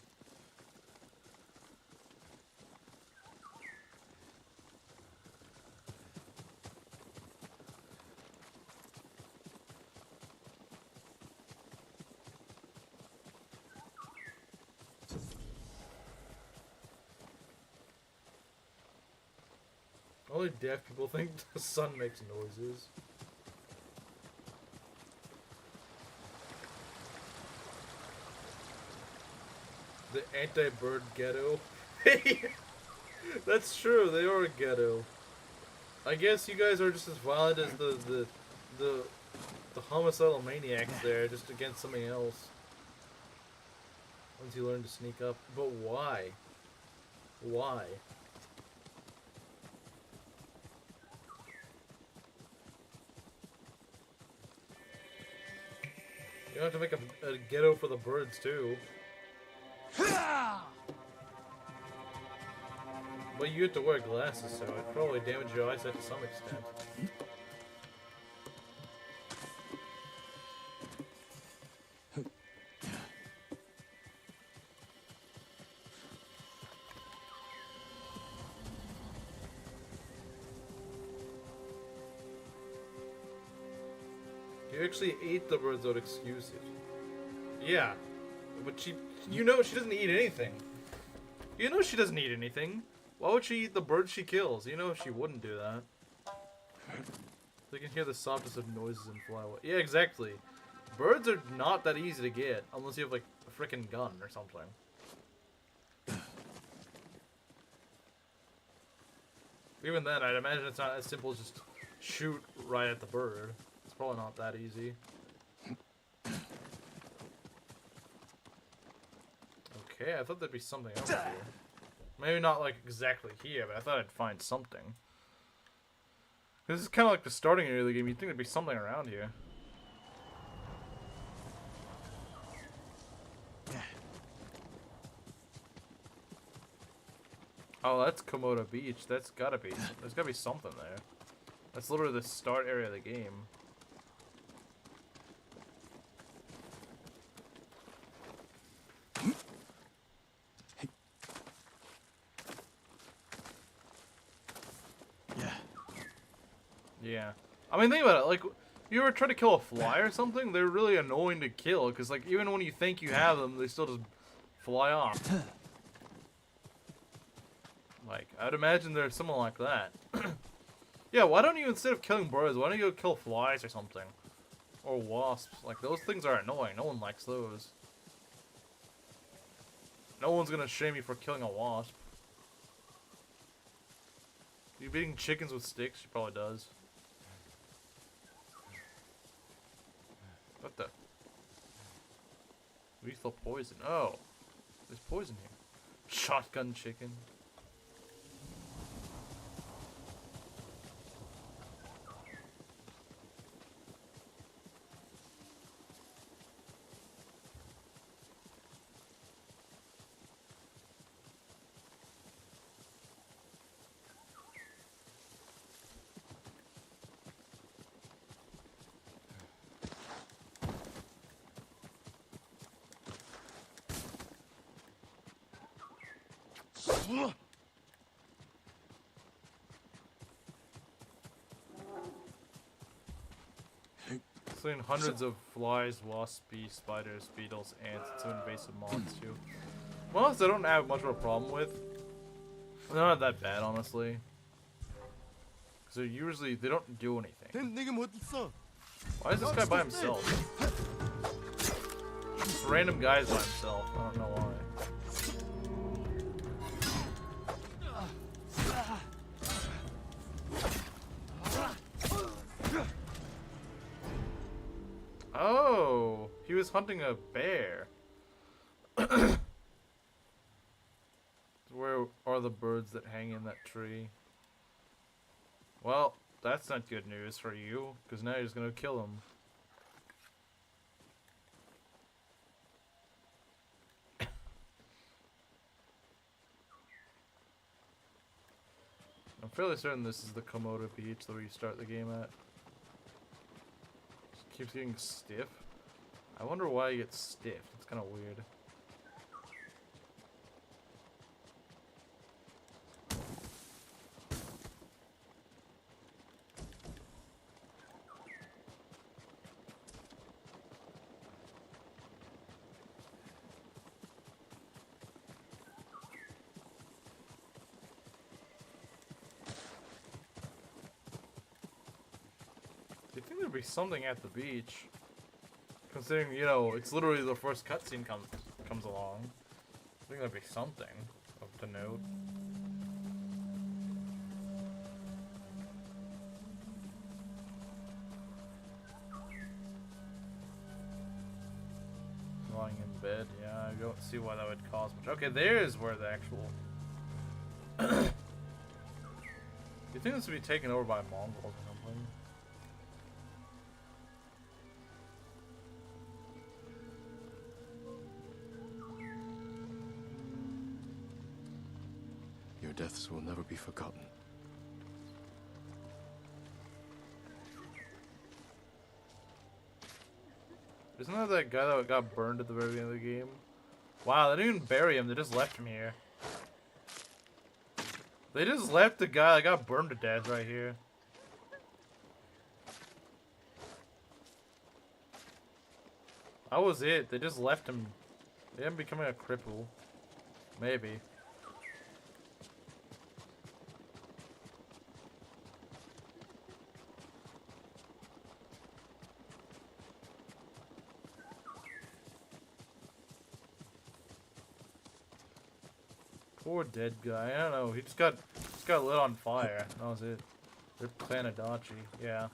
Only deaf people think the sun makes noises. The anti-bird ghetto. That's true, they are a ghetto. I guess you guys are just as violent as the homicidal maniacs there, just against something else. Once you learn to sneak up. But why? Why? You have to make a ghetto for the birds too. But you have to wear glasses, so it probably damages your eyesight to some extent. You actually ate the birds, don't excuse it. Yeah, but you know she doesn't eat anything. You know she doesn't eat anything. Why would she eat the birds she kills? You know she wouldn't do that. They can hear the softest of noises and fly away. Yeah, exactly. Birds are not that easy to get, unless you have like a frickin' gun or something. Even then, I'd imagine it's not as simple as just shoot right at the bird. It's probably not that easy. Okay, I thought there'd be something else here. Maybe not like exactly here, but I thought I'd find something. This is kind of like the starting area of the game. You'd think there'd be something around here. Oh, that's Komodo Beach. That's gotta be. There's gotta be something there. That's literally the start area of the game. Yeah. I mean, think about it. Like, you ever try to kill a fly or something? They're really annoying to kill, because, like, even when you think you have them, they still just fly off. Like, I'd imagine there's someone like that. Yeah, why don't you, instead of killing birds, why don't you go kill flies or something? Or wasps. Like, those things are annoying. No one likes those. No one's gonna shame you for killing a wasp. You beating chickens with sticks? She probably does. What the? Lethal poison. Oh. There's poison here. Shotgun chicken. Seen hundreds of flies, wasps, bees, spiders, beetles, ants, and some invasive moths too. Moths I don't have much of a problem with. They're not that bad, honestly. So usually they don't do anything. 된 내게 못 있어. Why is this guy by himself? This random guy's by himself. I don't know why. Oh, he was hunting a bear. Where are the birds that hang in that tree? Well, that's not good news for you, because now you're just gonna kill him. I'm fairly certain this is the Komodo beach that we start the game at. Just keeps getting stiff. I wonder why it gets stiff. It's kind of weird. I think there'd be something at the beach. Considering, you know, it's literally the first cutscene comes along. I think there'd be something of to note. Lying in bed, yeah, I don't see why that would cause much. Okay, there's where the actual... You think this would be taken over by Mongols or something? Your deaths will never be forgotten. Isn't that that guy that got burned at the very beginning of the game? Wow, they didn't even bury him, they just left him here. They just left the guy that got burned to death right here. That was it, they just left him. They end becoming a cripple. Maybe. Poor dead guy. I don't know. He just got lit on fire. That was it. Rip Planadachi. Yeah.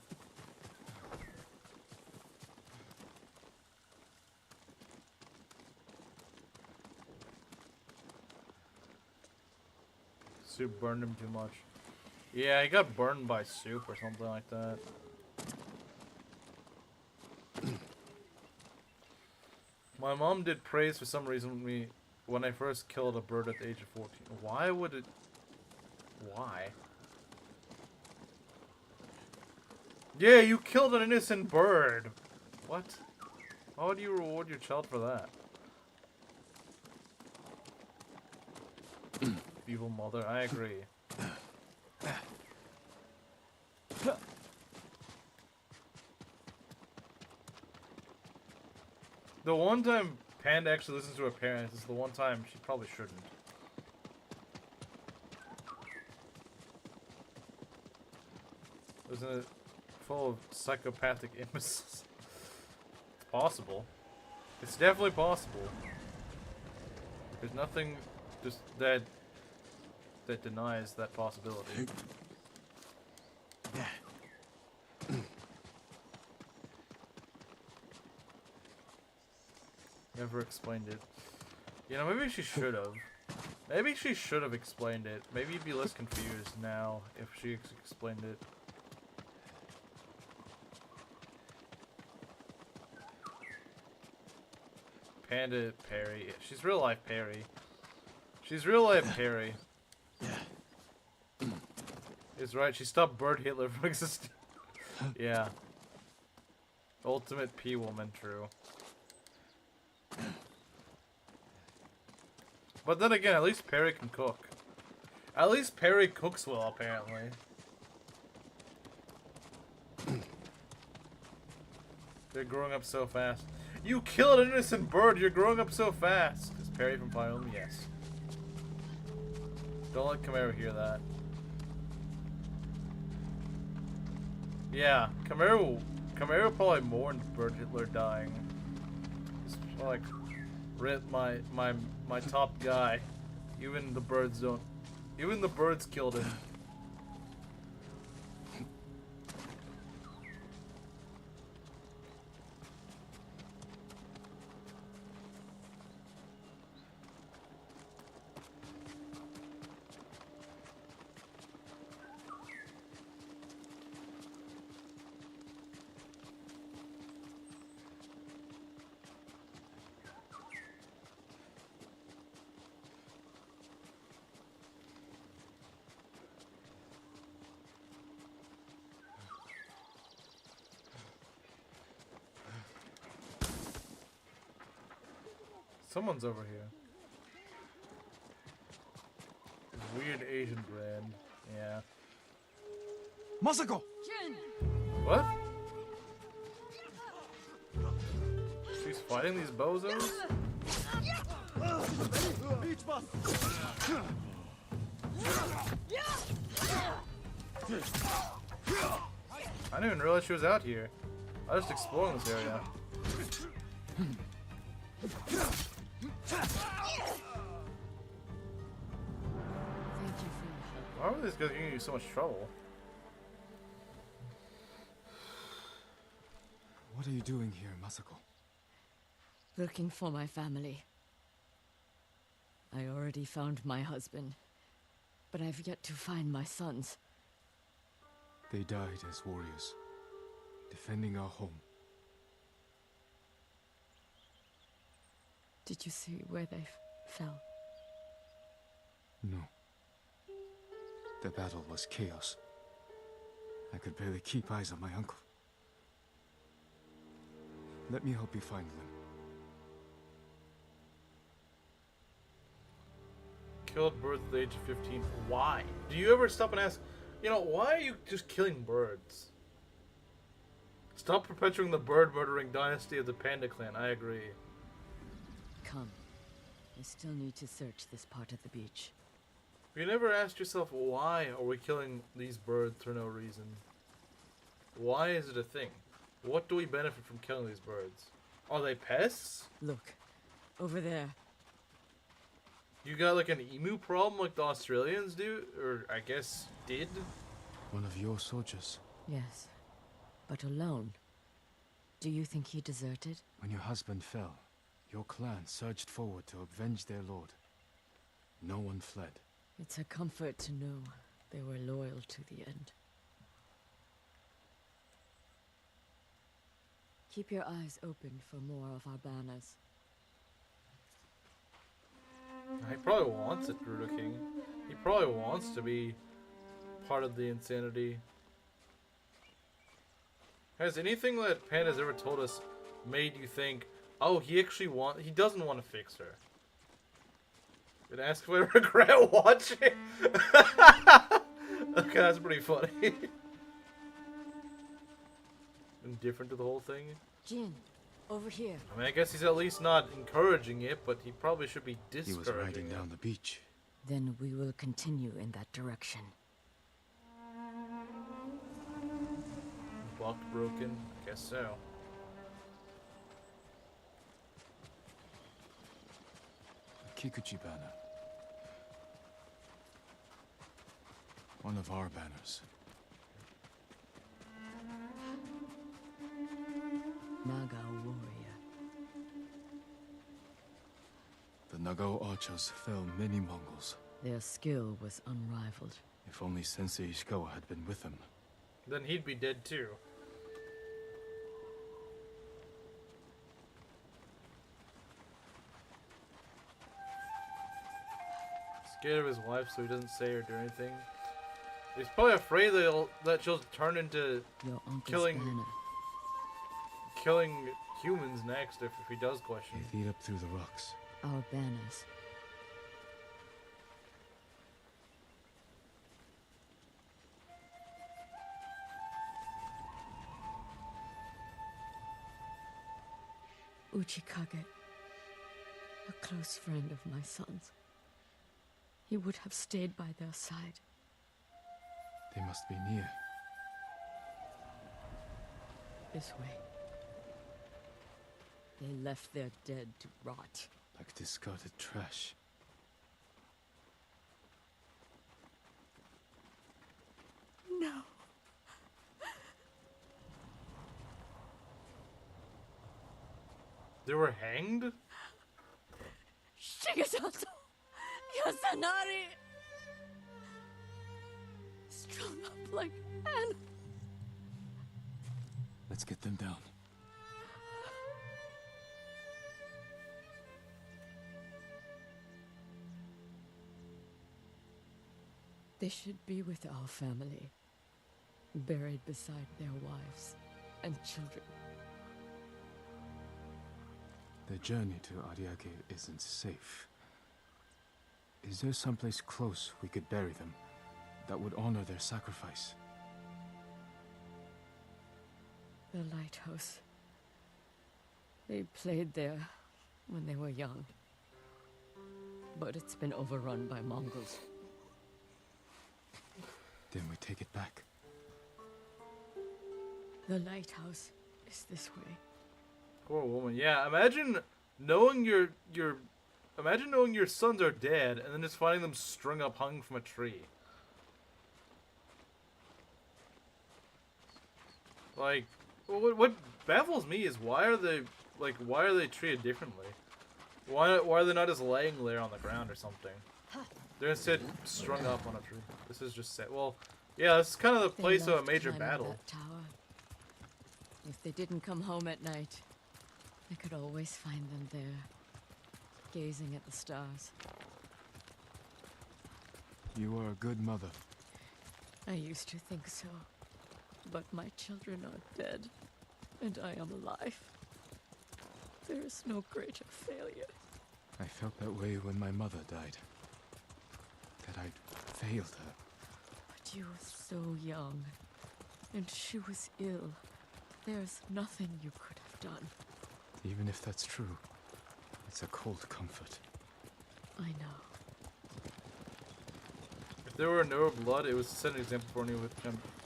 Soup burned him too much. Yeah, he got burned by soup or something like that. My mom did praise for some reason when I first killed a bird at the age of 14. Why would it... Why? Yeah, you killed an innocent bird! What? Why would you reward your child for that? Evil mother, I agree. The one time Panda actually listens to her parents is the one time she probably shouldn't. Isn't it full of psychopathic imbeciles? It's possible. It's definitely possible. There's nothing just that denies that possibility. Never explained it. You know, maybe she should have. Maybe she should have explained it. Maybe you'd be less confused now if she explained it. Panda Perry. She's real life Perry. She's real life Perry. Is right. She stopped Bird Hitler from existing. Yeah. Ultimate P woman, true. But then again, at least Perry can cook. At least Perry cooks well, apparently. They're growing up so fast. You killed an innocent bird, you're growing up so fast. Is Perry from Fire Emblem? Yes. Don't let Camaro hear that. Yeah, Camaro probably mourned Bird Hitler dying. Just like, rip my top guy. Even the birds don't. Even the birds killed him. Someone's over here. Weird Asian brand. Yeah. Masako! What? She's fighting these bozos? I didn't even realize she was out here. I was just exploring this area. Thank you for your help. Why were these guys giving you so much trouble? What are you doing here, Masako? Looking for my family. I already found my husband, but I've yet to find my sons. They died as warriors, defending our home. Did you see where they fell? No. The battle was chaos. I could barely keep eyes on my uncle. Let me help you find them. Killed birds at the age of 15. Why? Do you ever stop and ask, you know, why are you just killing birds? Stop perpetuating the bird murdering dynasty of the Panda Clan. I agree. Come. I still need to search this part of the beach. You never asked yourself, why are we killing these birds for no reason? Why is it a thing? What do we benefit from killing these birds? Are they pests? Look. Over there. You got like an emu problem like the Australians do? Or I guess did? One of your soldiers. Yes. But alone. Do you think he deserted? When your husband fell, your clan surged forward to avenge their lord. No one fled. It's a comfort to know they were loyal to the end. Keep your eyes open for more of our banners. He probably wants it, Gerudo King. He probably wants to be part of the insanity. Has anything that Panda's ever told us made you think, oh, he doesn't want to fix her? Did I ask if I regret watching? Okay, that's pretty funny. Indifferent to the whole thing? Jin, over here. I mean, I guess he's at least not encouraging it, but he probably should be He discouraging was riding it. down the beach. Then we will continue in that direction. Blocked, broken? I guess so. A Kikuchi banner. One of our banners. Naga warrior. The Nagao archers fell many Mongols. Their skill was unrivaled. If only Sensei Ishikawa had been with them. Then he'd be dead too. Scared of his wife, so he doesn't say or do anything. He's probably afraid that she'll turn into Your uncle's Killing- banner. killing humans next if he does question. They lead up through the rocks. Our banners. Uchikage, a close friend of my son's. He would have stayed by their side. They must be near. this way. They left their dead to rot. Like discarded trash. No. They were hanged? Shigesato! Yasanari! Strung up like animals. Let's get them down. They should be with our family, buried beside their wives and children. The journey to Ariake isn't safe. Is there someplace close we could bury them that would honor their sacrifice? The lighthouse. They played there when they were young. But it's been overrun by Mongols. Then we take it back. The lighthouse is this way. Poor woman. Yeah, imagine knowing your sons are dead and then just finding them strung up hung from a tree. Like, what baffles me is why are they treated differently? Why are they not just laying there on the ground or something? They're instead strung up on a tree. This is just sad. Well, yeah, this is kind of the They place of a loved major climbing battle. that tower. If they didn't come home at night, I could always find them there, gazing at the stars. You are a good mother. I used to think so, but my children are dead, and I am alive. There is no greater failure. I felt that way when my mother died. That I'd failed her. But you were so young, and she was ill. There's nothing you could have done. Even if that's true, it's a cold comfort. I know. If there were no blood, it would set an example for anyone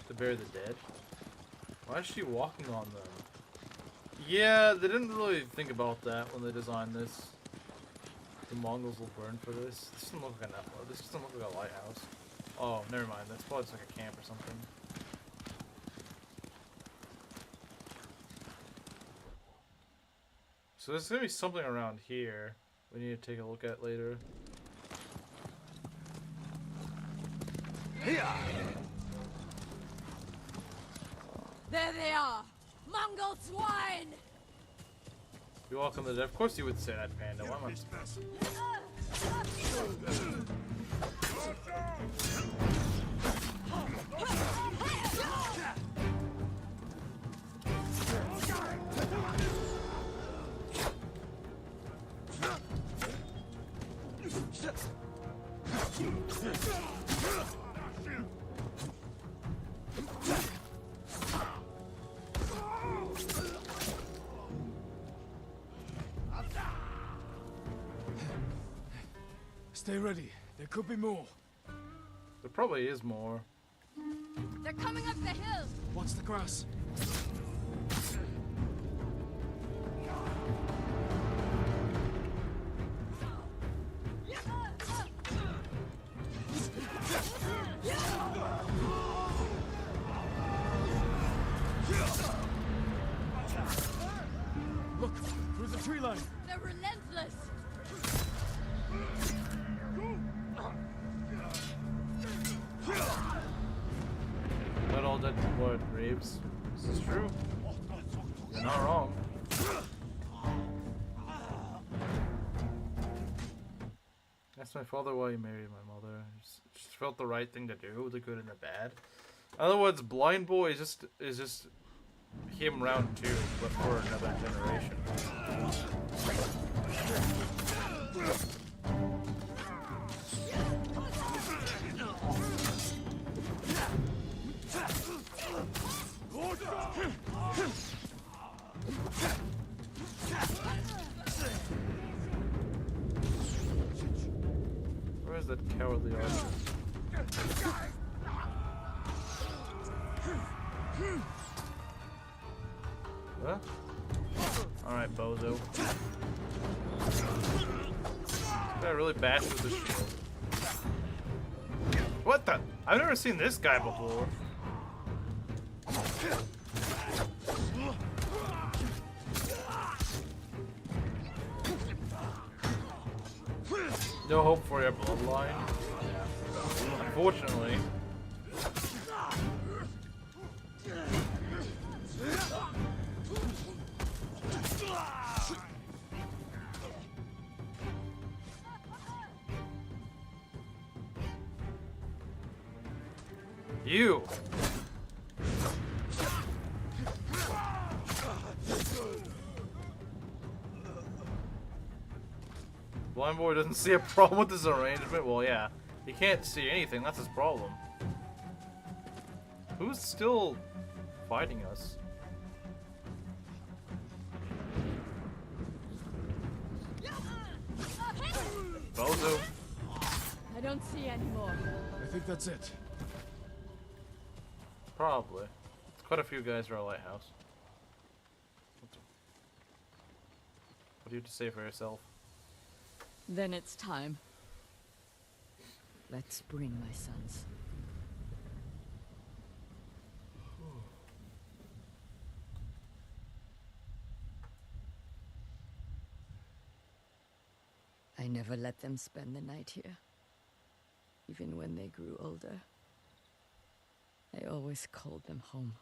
to bury the dead. Why is she walking on them? Yeah, they didn't really think about that when they designed this. The Mongols will burn for this. This doesn't look like this doesn't look like a lighthouse. Oh, never mind. That's probably just like a camp or something. So there's gonna be something around here we need to take a look at later. There they are! Mongol swine! You welcome the dead. Of course you would say that, Panda. Why am I? This mess. Stay ready. There could be more. There probably is more. They're coming up the hill! Watch the grass. Look, through the tree line. They're relentless! Not all dead people are graves. This is true. You're not wrong. Asked my father why he married my mother. Just felt the right thing to do, the good and the bad. In other words, Blind Boy is just him round two, but for another generation. Where is that cowardly archer? bozo. Got really bashed with the shield. What the? I've never seen this guy before. No hope for your bloodline. Unfortunately. You! Blind boy doesn't see a problem with this arrangement? Well, yeah. He can't see anything, that's his problem. Who's still fighting us? Bozo. I don't see any more. I think that's it. Probably. It's quite a few guys for our lighthouse. What do you have to say for yourself? Then it's time. Let's bring my sons. I never let them spend the night here. Even when they grew older. I always called them home.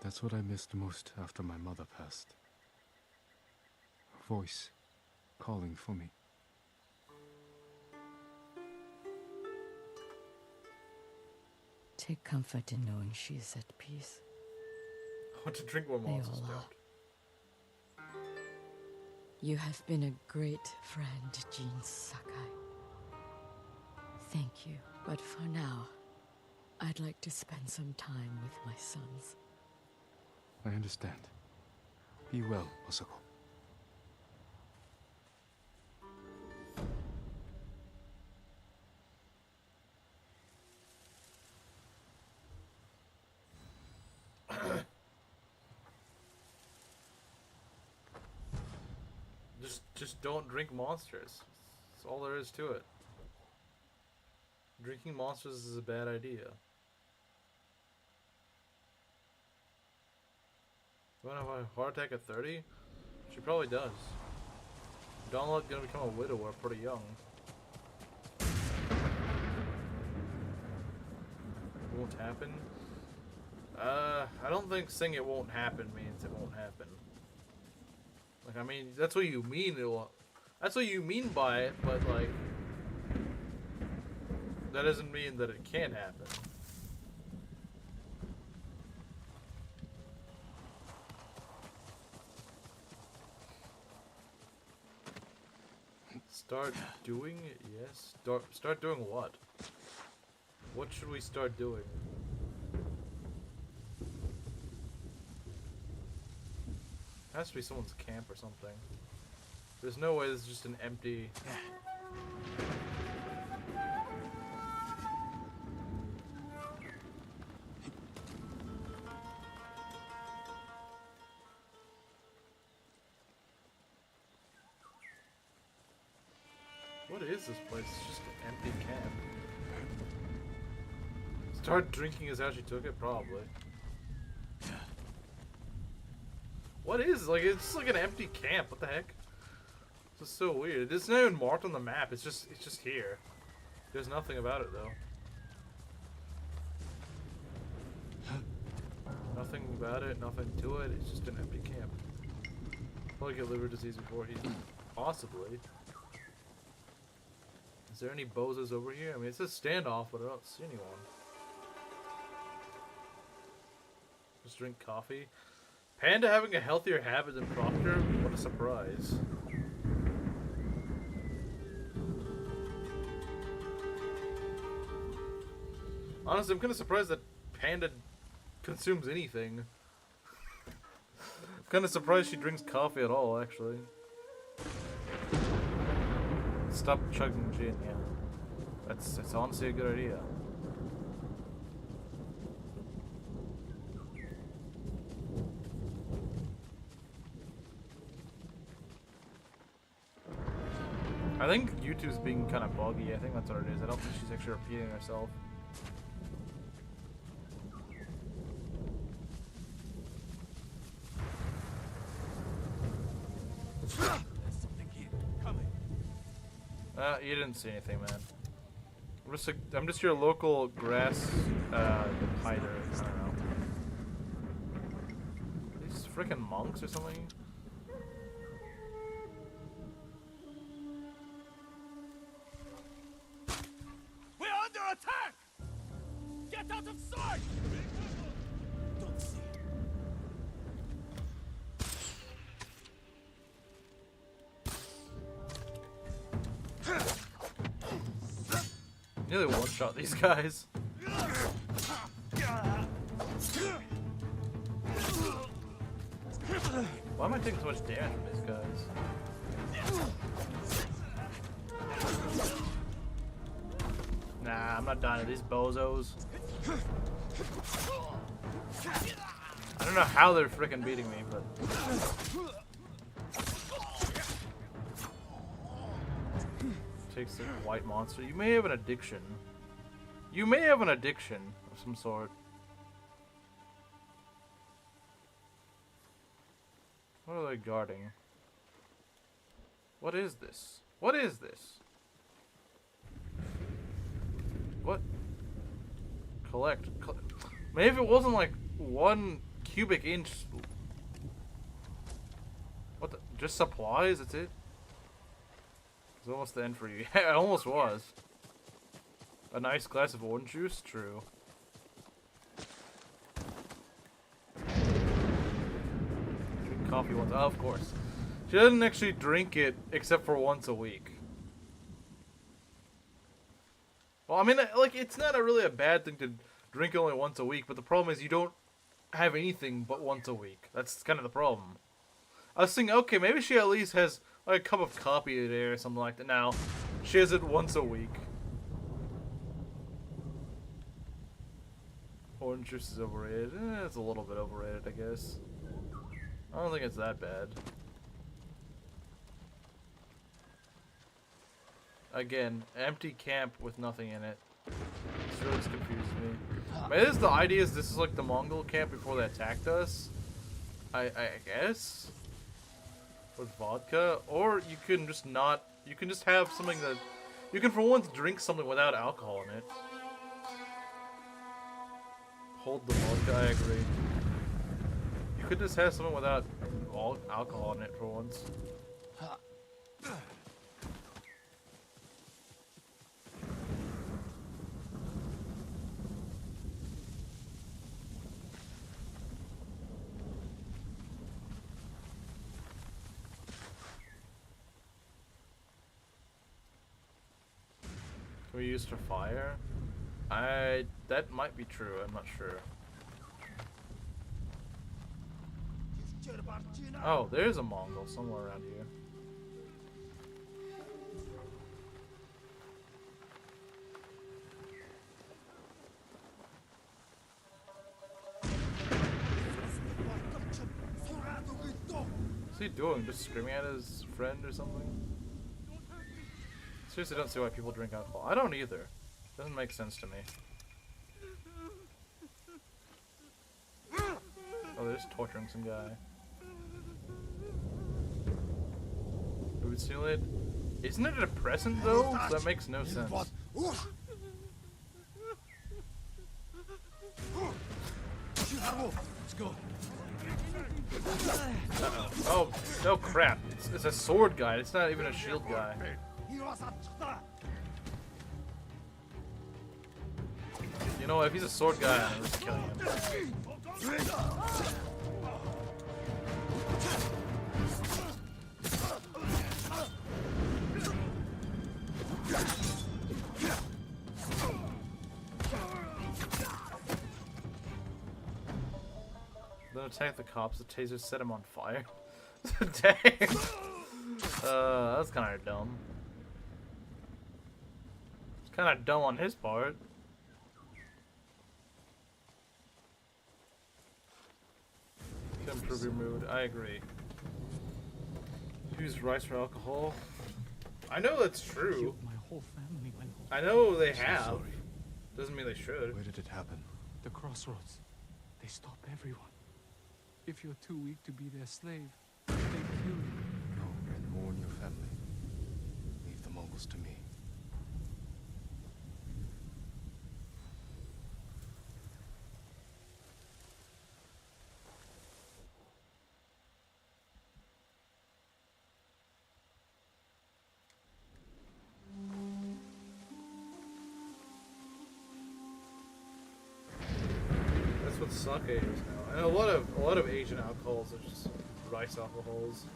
That's what I missed most after my mother passed. Her voice calling for me. Take comfort in knowing she is at peace. I want to drink more They monster all stout. You have been a great friend, Jean Sakai. Thank you. But for now, I'd like to spend some time with my sons. I understand. Be well, Osako. Just don't drink monsters. That's all there is to it. Drinking monsters is a bad idea. You wanna have a heart attack at 30? She probably does. Donald gonna become a widower pretty young. Won't happen? I don't think saying it won't happen means it won't happen. Like, I mean, that's what you mean it will. That's what you mean by it, but like, that doesn't mean that it can't happen. Start doing it? Yes. Start doing what? What should we start doing? Has to be someone's camp or something. There's no way this is just an empty... What is this place? It's just an empty camp. Start drinking is how she took it? Probably. What is, like, it's just like an empty camp, what the heck? This is so weird. It's not even marked on the map, it's just here. There's nothing about it, though. Nothing about it, nothing to it, it's just an empty camp. Probably get liver disease before he... Possibly. Is there any bozos over here? I mean, it says standoff, but I don't see anyone. Just drink coffee. Panda having a healthier habit than Proctor? What a surprise. Honestly, I'm kind of surprised that Panda consumes anything. I'm kind of surprised she drinks coffee at all, actually. Stop chugging gin, yeah. That's honestly a good idea. YouTube's being kind of buggy. I think that's what it is. I don't think she's actually repeating herself. There's something here. Coming. You didn't see anything, man. I'm just your local grass hider. I don't know. These freaking monks or something? We're under attack! Get out of sight! Don't see. Nearly one-shot these guys. Why am I taking so much damage from these guys? Nah, I'm not dying to these bozos. I don't know how they're freaking beating me, but... Takes the white monster. You may have an addiction. You may have an addiction of some sort. What are they guarding? What is this? What is this? What? Collect. Maybe if it wasn't like 1 cubic inch. What the? Just supplies? That's it? It's almost the end for you. Yeah, it almost was. A nice glass of orange juice? True. Drink coffee once. Oh, of course. She doesn't actually drink it except for once a week. Well, I mean, like, it's not really a bad thing to drink it only once a week, but the problem is you don't have anything but once a week. That's kind of the problem. I was thinking, okay, maybe she at least has like a cup of coffee a day or something like that. Now, she has it once a week. Orange juice is overrated. It's a little bit overrated, I guess. I don't think it's that bad. Again, empty camp with nothing in it. This really just confuses me. Maybe the idea is this is like the Mongol camp before they attacked us. I guess. With vodka, or you can just not. You can just have something that you can, for once, drink something without alcohol in it. Hold the vodka. I agree. You could just have something without all alcohol in it for once. We used for fire? That might be true, I'm not sure. Oh, there's a Mongol somewhere around here. What's he doing? Just screaming at his friend or something? Seriously, don't see why people drink alcohol. I don't either. Doesn't make sense to me. Oh, they're just torturing some guy. Food stimulate? Isn't it a depressant though? That makes no sense. Let's go. Oh, no crap. It's a sword guy. It's not even a shield guy. You know what? If he's a sword guy, I'm just killing him. Then attack the cops. The taser set him on fire. Dang. That's kind of dumb. It's kind of dumb on his part. To improve your mood, I agree. Use rice for alcohol. I know that's I true. killed my whole family, my lord. I know they So have. sorry. Doesn't mean they should. Where did it happen? The crossroads. They stop everyone. If you're too weak to be their slave, they kill you. Go and mourn your family. Leave the Mongols to me. That's what sake is now. And a lot of Asian alcohols are just rice alcohols.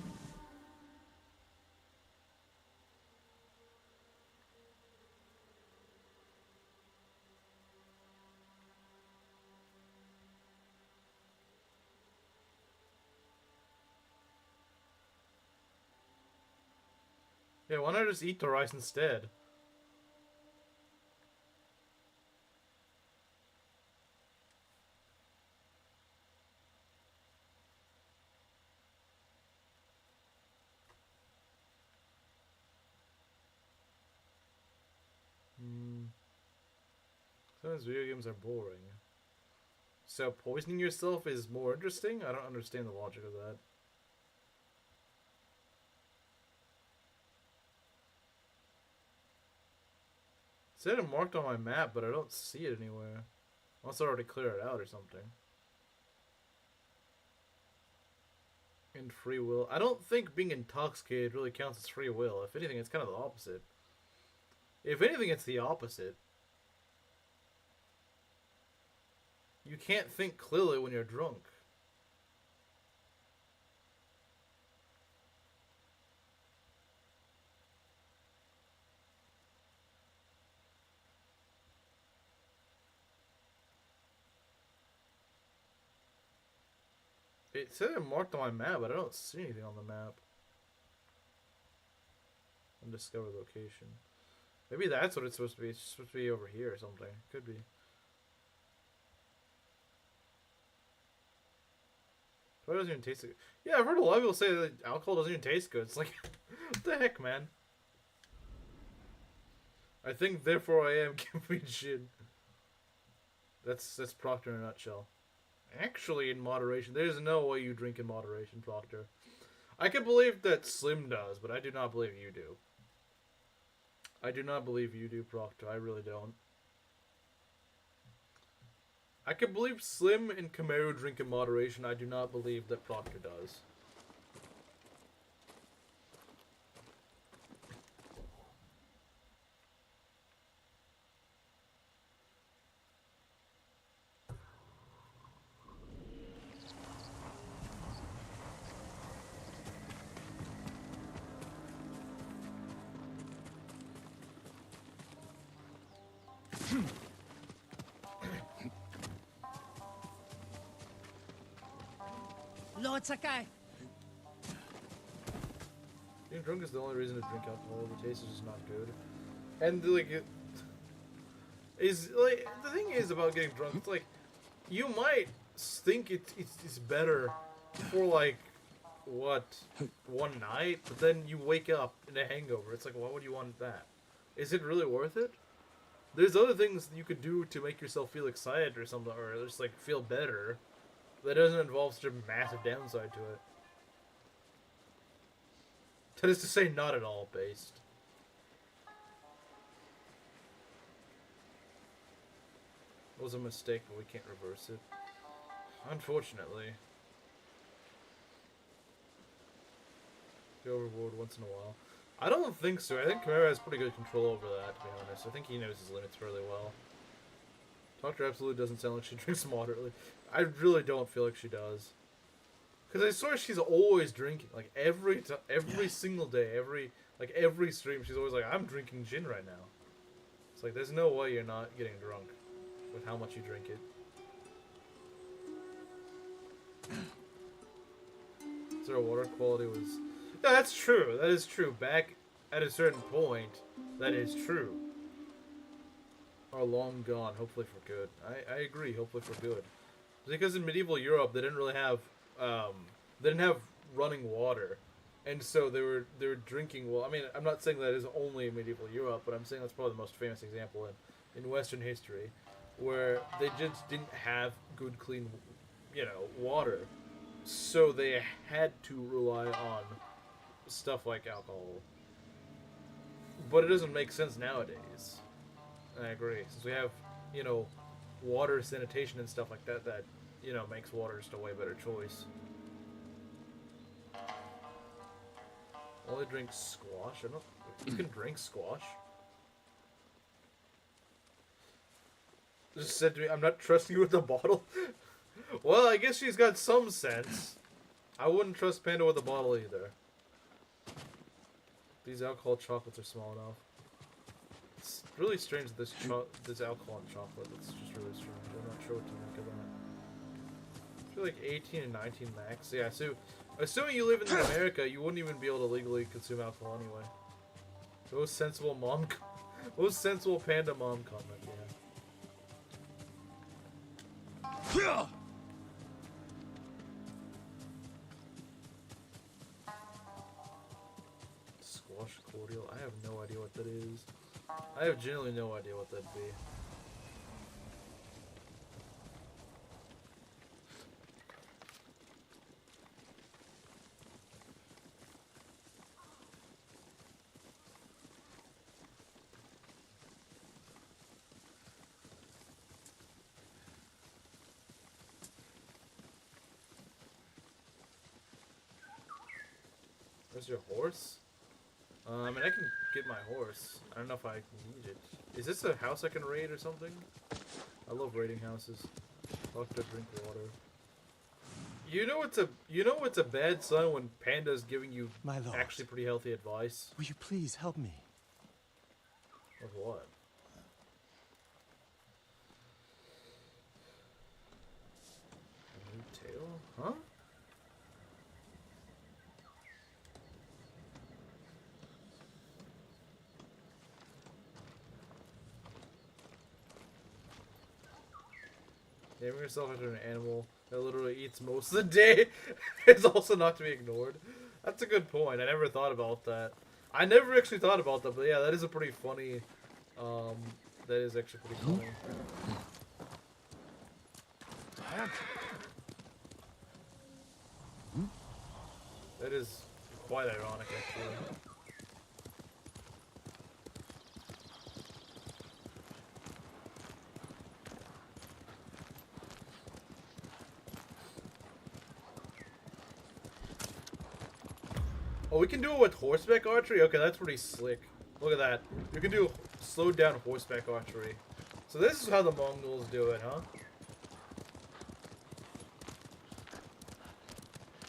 Yeah, why not just eat the rice instead? Sometimes video games are boring. So poisoning yourself is more interesting? I don't understand the logic of that. It said it marked on my map, but I don't see it anywhere. Unless I already cleared it out or something. And free will. I don't think being intoxicated really counts as free will. If anything, it's kind of the opposite. If anything, it's the opposite. You can't think clearly when you're drunk. It said it marked on my map, but I don't see anything on the map. Undiscovered location. Maybe that's what it's supposed to be. It's supposed to be over here or something. Could be. Probably doesn't even taste good. Yeah, I've heard a lot of people say that alcohol doesn't even taste good. It's like, what the heck, man? I think, therefore, I am giving shit. That's Proctor in a nutshell. Actually, in moderation. There's no way you drink in moderation, Proctor. I can believe that Slim does, but I do not believe you do. I do not believe you do, Proctor. I really don't. I can believe Slim and Camaro drink in moderation. I do not believe that Proctor does. Lord Sakai! Being drunk is the only reason to drink alcohol. The taste is just not good. And like it is like the thing is about getting drunk. It's like you might think it's better for like what one night, but then you wake up in a hangover. It's like why would you want that? Is it really worth it? There's other things you could do to make yourself feel excited or something, or just like feel better. That doesn't involve such a massive downside to it. That is to say, not at all based. It was a mistake, but we can't reverse it. Unfortunately. Go overboard once in a while. I don't think so. I think Camara has pretty good control over that, to be honest. I think he knows his limits fairly well. Doctor absolutely doesn't sound like she drinks moderately. I really don't feel like she does. Because I swear she's always drinking. Like, every single day, every stream, she's always like, I'm drinking gin right now. It's like, there's no way you're not getting drunk with how much you drink it. So our water quality was... Yeah, that's true. That is true. Back at a certain point, that is true. Are long gone, hopefully for good. I agree, hopefully for good. Because in medieval Europe, they didn't really have, they didn't have running water. and so they were drinking. Well, I mean, I'm not saying that is only in medieval Europe, but I'm saying that's probably the most famous example in Western history, where they just didn't have good, clean, water, so they had to rely on stuff like alcohol. But it doesn't make sense nowadays. I agree, since we have, water sanitation and stuff like that makes water just a way better choice. Only drink squash? I don't. You can drink squash. Just said to me, I'm not trusting you with the bottle. Well, I guess she's got some sense. I wouldn't trust Panda with a bottle either. These alcohol chocolates are small enough. It's really strange that this alcohol and chocolate. It's just really strange. I'm not sure what to make of that. I feel like 18 and 19 max. Yeah, so assuming you live in America, you wouldn't even be able to legally consume alcohol anyway. Most sensible Panda mom comment. Yeah. Squash cordial. I have no idea what that is. I have genuinely no idea what that'd be. Where's your horse? I mean, I can get my horse. I don't know if I need it. Is this a house I can raid or something? I love raiding houses. I'll have to drink water. You know it's a bad sign when Panda's giving you My lord. actually pretty healthy advice. Will you please help me? With what? A new tail? Huh? Naming yourself after an animal that literally eats most of the day is also not to be ignored. That's a good point. I never thought about that. I never actually thought about that, but yeah, that is a pretty funny. That is actually pretty funny. That is quite ironic, actually. Oh, we can do it with horseback archery? Okay, that's pretty slick. Look at that. You can do slowed down horseback archery. So this is how the Mongols do it, huh?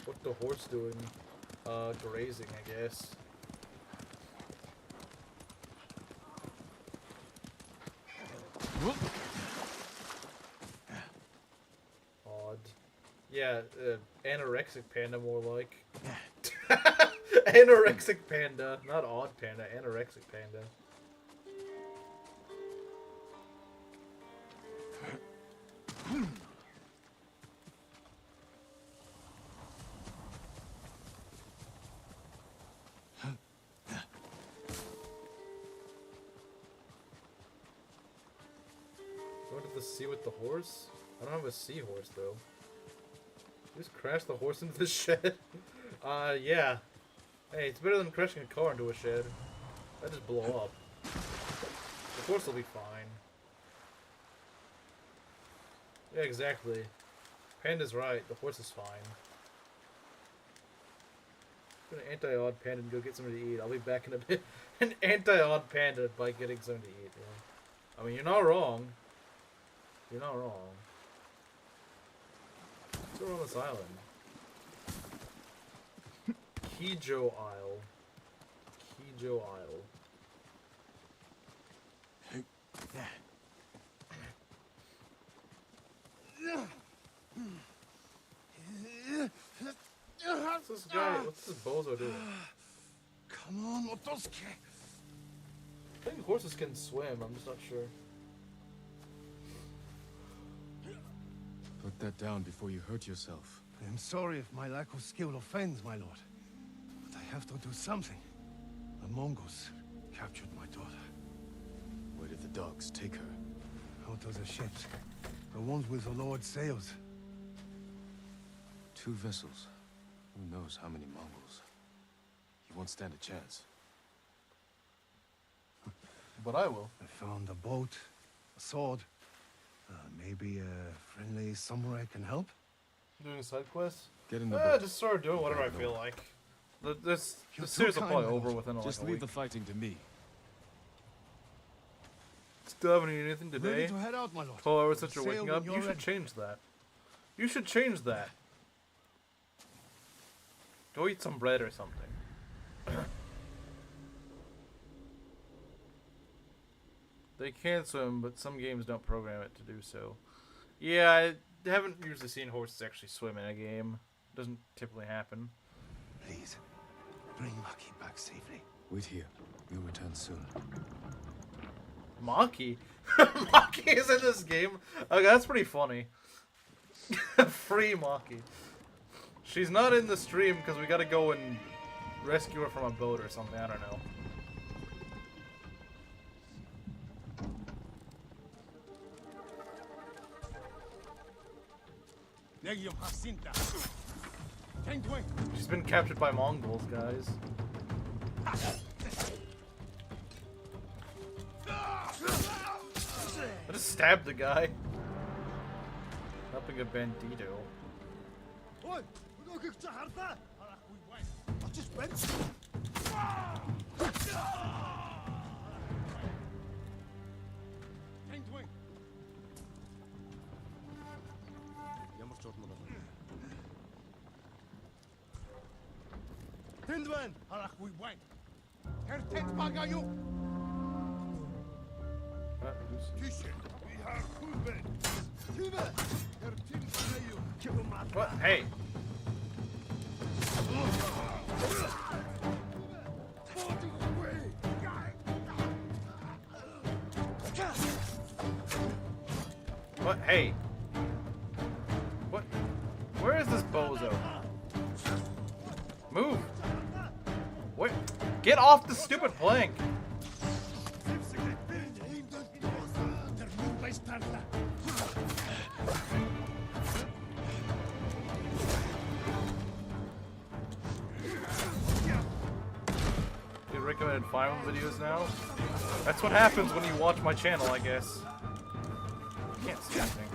What the horse doing? Grazing, I guess. Odd. Yeah, anorexic panda more like. Anorexic panda. Not odd panda, anorexic panda. Go to the sea with the horse? I don't have a seahorse though. Just crash the horse into the shed. Yeah. Hey, it's better than crashing a car into a shed. That just blow up. The horse will be fine. Yeah, exactly. Panda's right. The horse is fine. I'm gonna anti-odd panda and go get something to eat. I'll be back in a bit. An anti-odd panda by getting something to eat. Yeah. I mean, you're not wrong. You're not wrong. Let's go on this island. Kijo Isle. Kijo Isle. What's this guy? What's this bozo doing? Come on, Motosuke. I think horses can swim. I'm just not sure. Put that down before you hurt yourself. I am sorry if my lack of skill offends, my lord. But I have to do something. The Mongols captured my daughter. Where did the dogs take her? Out of the ships. The ones with the Lord's sails. 2 vessels. Who knows how many Mongols? You won't stand a chance. But I will. I found a boat, a sword. Maybe a friendly samurai can help? Doing a side quest? Get in the boat. Just sort of doing whatever I feel like. This You're series too will probably kind, over Lord. within like Just a leave week. the fighting to me. Still haven't eaten anything today? Ready to head out, my lord. 12 hours since you're Sail waking when up? you're You should ready. change that. You should change that. Go eat some bread or something. They can swim, but some games don't program it to do so. Yeah, I haven't usually seen horses actually swim in a game. Doesn't typically happen. Please, bring Maki back safely. Wait here. We'll return soon. Maki? Maki is in this game? Okay, that's pretty funny. Free Maki. She's not in the stream because we gotta go and rescue her from a boat or something, I don't know. She's been captured by Mongols, guys. I just stabbed the guy. Helping a bandito. Hindwen, halak we went. Her tent bagayu. What? Hey! What? Hey! What? Where is this bozo? Move! Where? Get off the stupid plank! You recommended Fire videos now? That's what happens when you watch my channel, I guess. I can't see anything.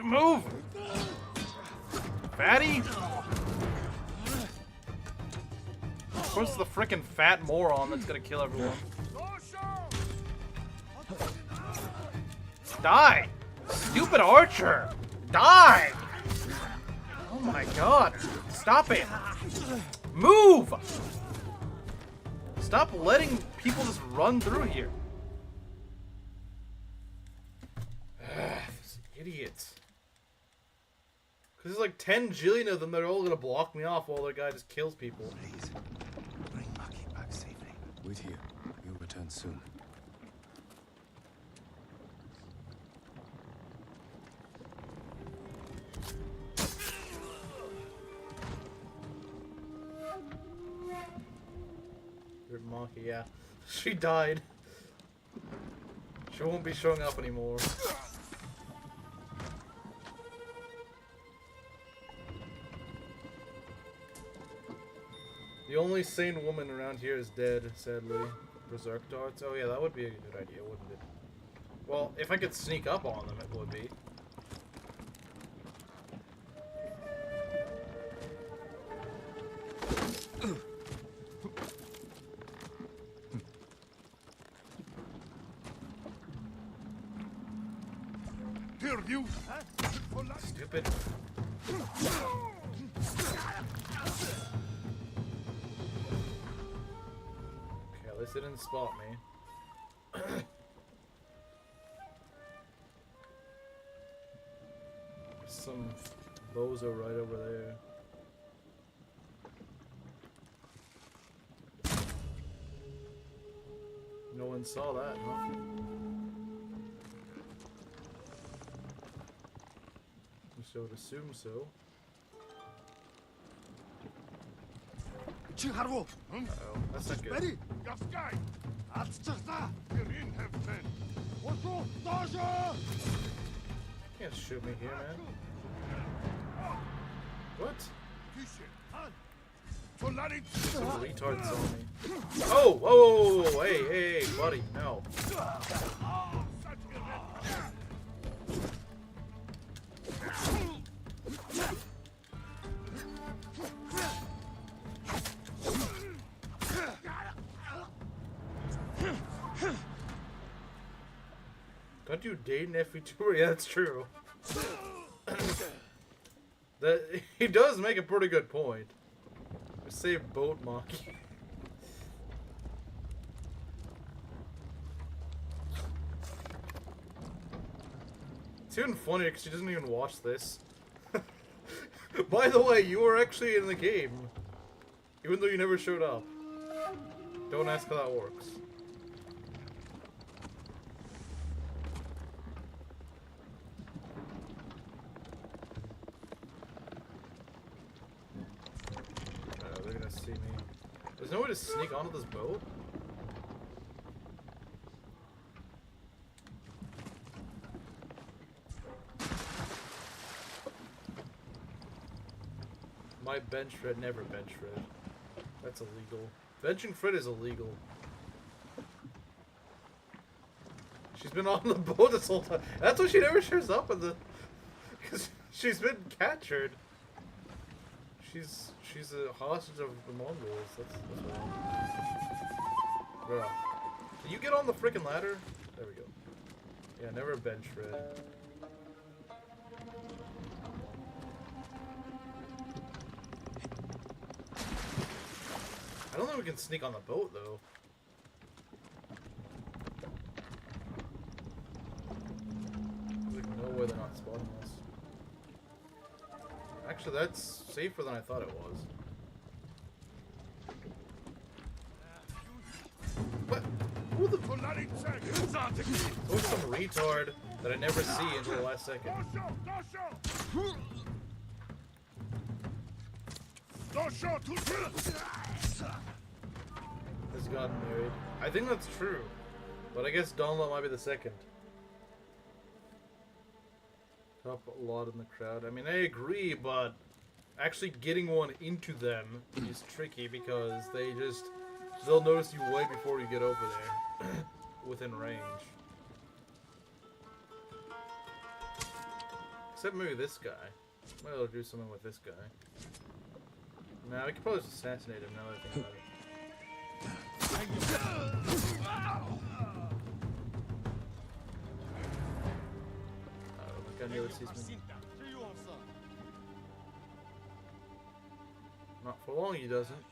Move! Fatty? Of course, the frickin' fat moron that's gonna kill everyone. Die! Stupid archer! Die! Oh my god. Stop it! Move! Stop letting people just run through here. These idiots. Because there's like 10 jillion of them that are all gonna block me off while their guy just kills people. Please, bring Maki back safely. Wait here. We'll return soon. Maki, yeah. She died. She won't be showing up anymore. The only sane woman around here is dead, sadly. Berserk darts? Oh yeah, that would be a good idea, wouldn't it? Well, if I could sneak up on them, it would be. Stupid. Okay, at least they didn't spot me. Some bozo right over there. No one saw that, huh? least I would assume so. 칭하라고. 응? Uh-oh, that's not good. Ready? Gaskai. 아츠차다. Green have men. 원투 다시. Can't shoot me here, man. What? Some retards on me. Oh! Whoa! Whoa, whoa, hey, hey, hey, buddy, no. Don't you date an FV2? Yeah, that's true. That he does make a pretty good point. Save boat Maki. It's even funnier because she doesn't even watch this. By the way, you were actually in the game, even though you never showed up. Don't ask how that works. They're gonna see me. There's no way to sneak onto this boat? My bench Fred, never bench Fred. That's illegal. Benching Fred is illegal. She's been on the boat this whole time. That's why she never shows up in the... Because she's been captured. She's a hostage of the Mongols. That's why. Bro. Can you get on the freaking ladder? There we go. Yeah, never bench Fred. I don't think we can sneak on the boat, though. There's like no way they're not spotting us. Actually, that's safer than I thought it was. What? Who the... There's some retard that I never see until the last second. Has gotten married. I think that's true. But I guess Donla might be the second. Top a lot in the crowd. I mean, I agree, but actually getting one into them is tricky because they'll notice you way before you get over there. Within range. Except maybe this guy. Might be able to do something with this guy. Nah, we could probably just assassinate him now that I think about it. Oh, that guy never sees me. Not for long, he doesn't.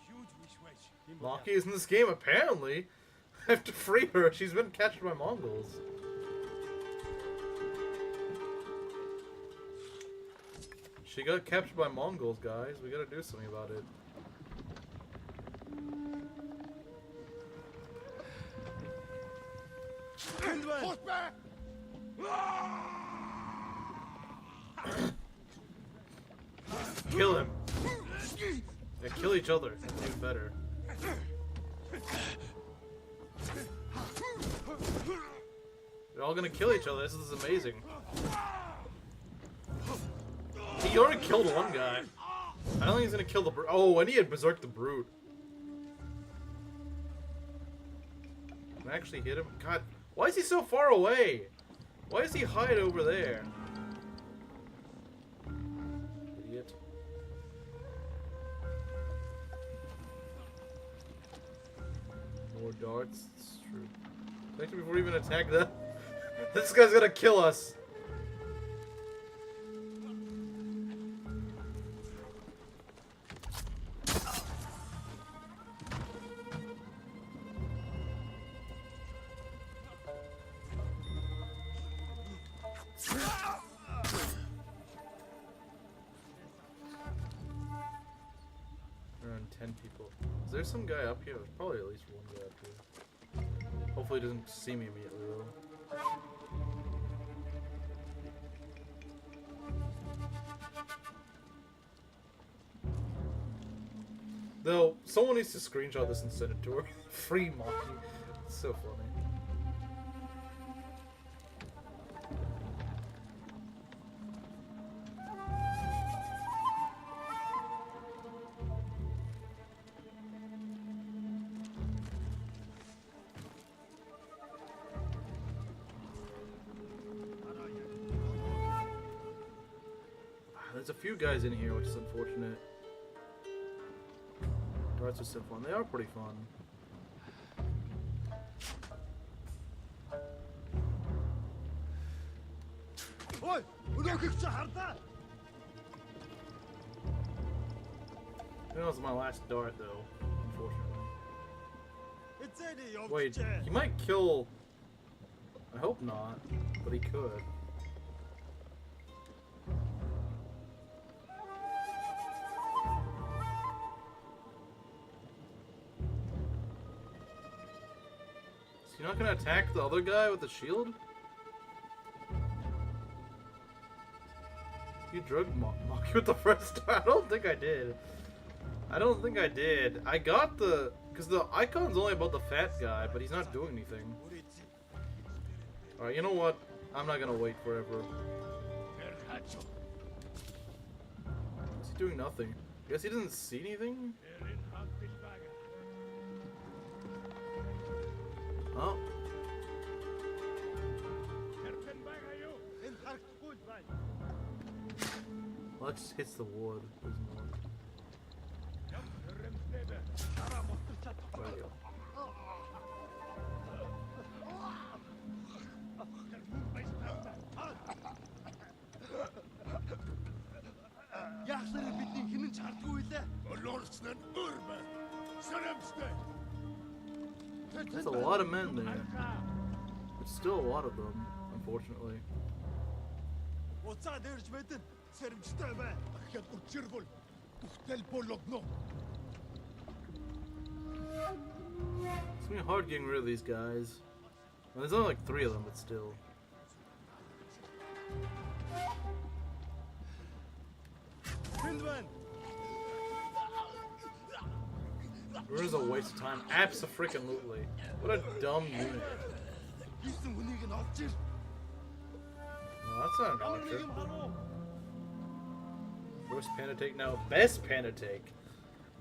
Maki is in this game, apparently. I have to free her. She's been captured by Mongols. She got captured by Mongols, guys. We gotta do something about it. Kill him. Yeah, kill each other. That's even better. They're all gonna kill each other. This is amazing. He already killed one guy. I don't think he's gonna kill the brute. Oh, and he had berserked the brute. Can I actually hit him? God, why is he so far away? Why does he hide over there? Idiot. More darts. It's true. Actually, before we even attack them, this guy's gonna kill us. Around 10 people. Is there some guy up here? There's probably at least one guy up here. Hopefully he doesn't see me immediately though. No, someone needs to screenshot this and send it to her. Free Maki. It's so funny. There's a few guys in here, which is unfortunate. Darts are still fun. They are pretty fun. Oi! That was my last dart, though. Unfortunately. Wait, he might kill. I hope not, but he could. Is he not gonna attack the other guy with the shield? You drug Maki with the first time? I don't think I did. I don't think I did. I got the... Because the icon's only about the fat guy, but he's not doing anything. Alright, you know what? I'm not gonna wait forever. Is he doing nothing? I guess he doesn't see anything? Oh. Well, that just hits the wood. Doesn't work. There we go. There's a lot of men there. There's still a lot of them, unfortunately. It's gonna be hard getting rid of these guys. Well, there's only like 3 of them, but still. Where's a waste of time? Abso-freaking-lutely. What a dumb unit. No, that's not an archer. Worst panda take? No, best panda take.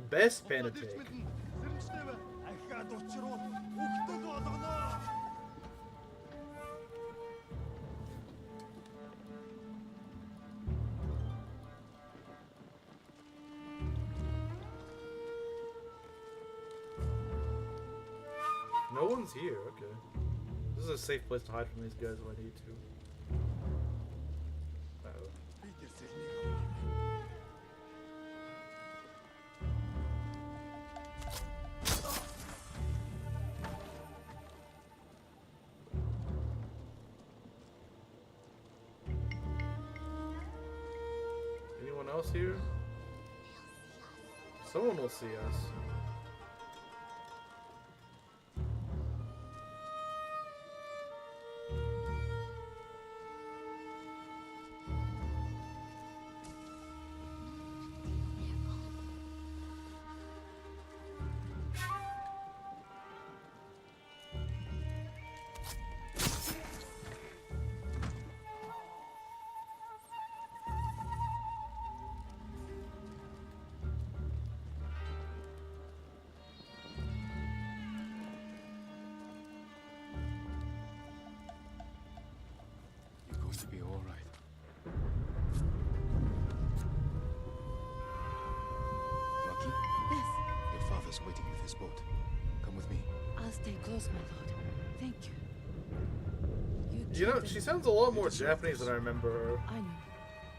Best panda take. No one's here, okay. This is a safe place to hide from these guys if I need to. Uh-oh. Anyone else here? Someone will see us. To be all right. Maki? Yes, Your father's waiting with his boat. Come with me. I'll stay close, my lord. Thank you. You know, she sounds a lot more Japanese than I remember her. I know.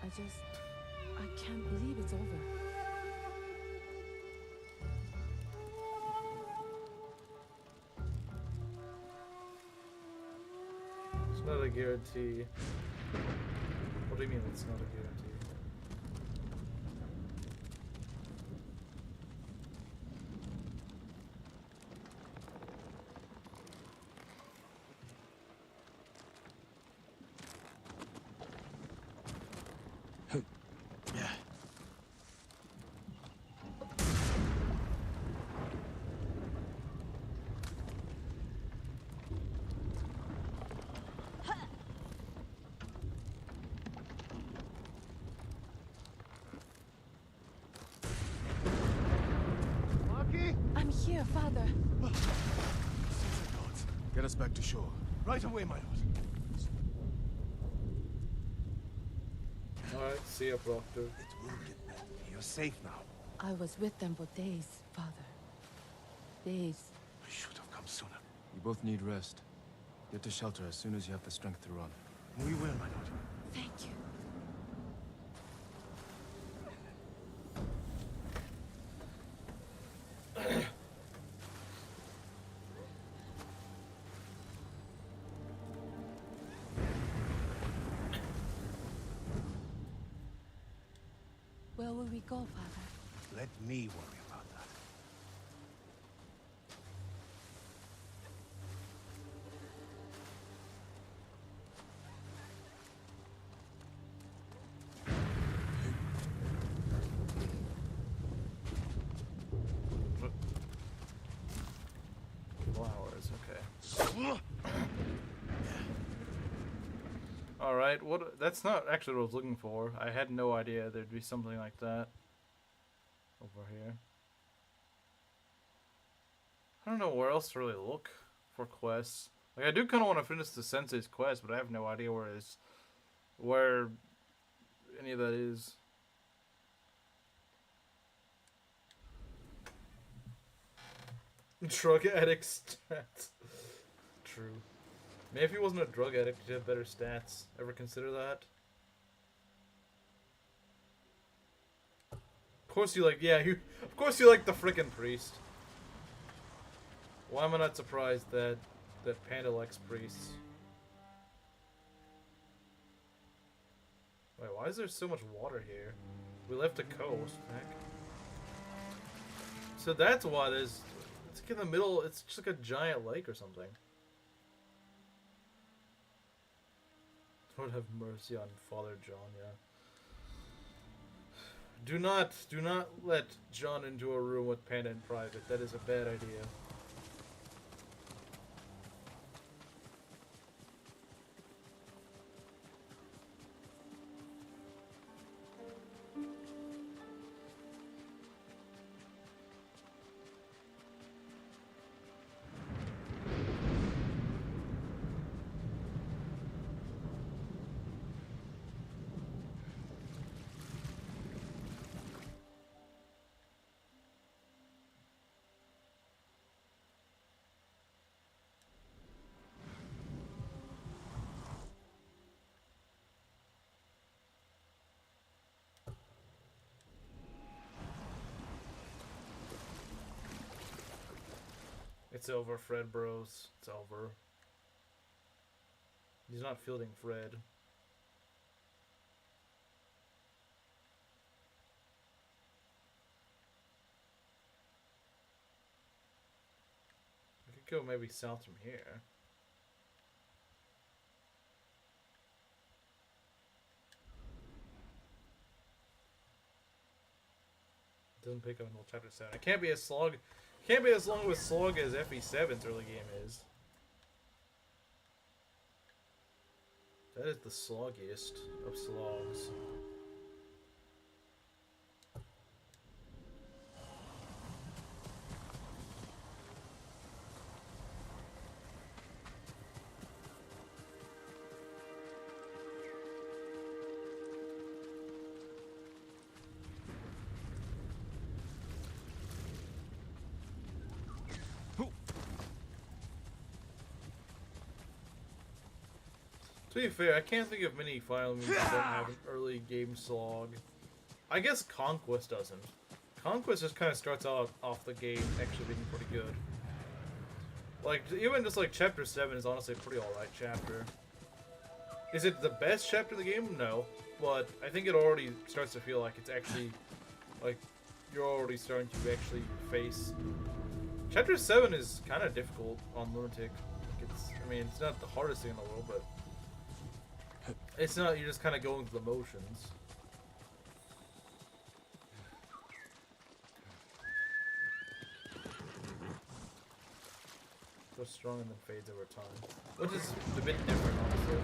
I can't believe it's over. It's not a guarantee. What do you mean it's not a guarantee? father. Get us back to shore. Right away, my lord. Alright, see ya, Proctor. It will get better. You're safe now. I was with them for days, father. Days. I should have come sooner. You both need rest. Get to shelter as soon as you have the strength to run. We will, my lord. Thank you. Where will we go, father? Let me worry about that. Flowers, okay. Alright, what? That's not actually what I was looking for. I had no idea there'd be something like that over here. I don't know where else to really look for quests. Like, I do kind of want to finish the Sensei's quest, but I have no idea where any of that is. Drug addict stats. True. Maybe if he wasn't a drug addict, he'd have better stats. Ever consider that? Of course you like, yeah, of course you like the frickin' priest. Why am I not surprised that Panda likes priests? Wait, why is there so much water here? We left a coast, heck. So that's why it's like in the middle, it's just like a giant lake or something. Lord have mercy on Father John, yeah. Do not let John into a room with Panda in private. That is a bad idea. It's over, Fred bros. It's over. He's not fielding Fred. We could go maybe south from here. Doesn't pick up until chapter 7. It can't be as slog. Can't be as long with slog as FE7's early game is. That is the sloggiest of slogs. To be fair, I can't think of many Fire Emblem that don't have an early game slog. I guess Conquest doesn't. Conquest just kind of starts out off the game actually being pretty good. Like, even just like Chapter 7 is honestly a pretty alright chapter. Is it the best chapter in the game? No. But I think it already starts to feel like it's actually, like, you're already starting to actually face... Chapter 7 is kind of difficult on Lunatic. Like I mean, it's not the hardest thing in the world, but... It's not, you're just kind of going through the motions. So strong and then fades over time. Which is a bit different, honestly.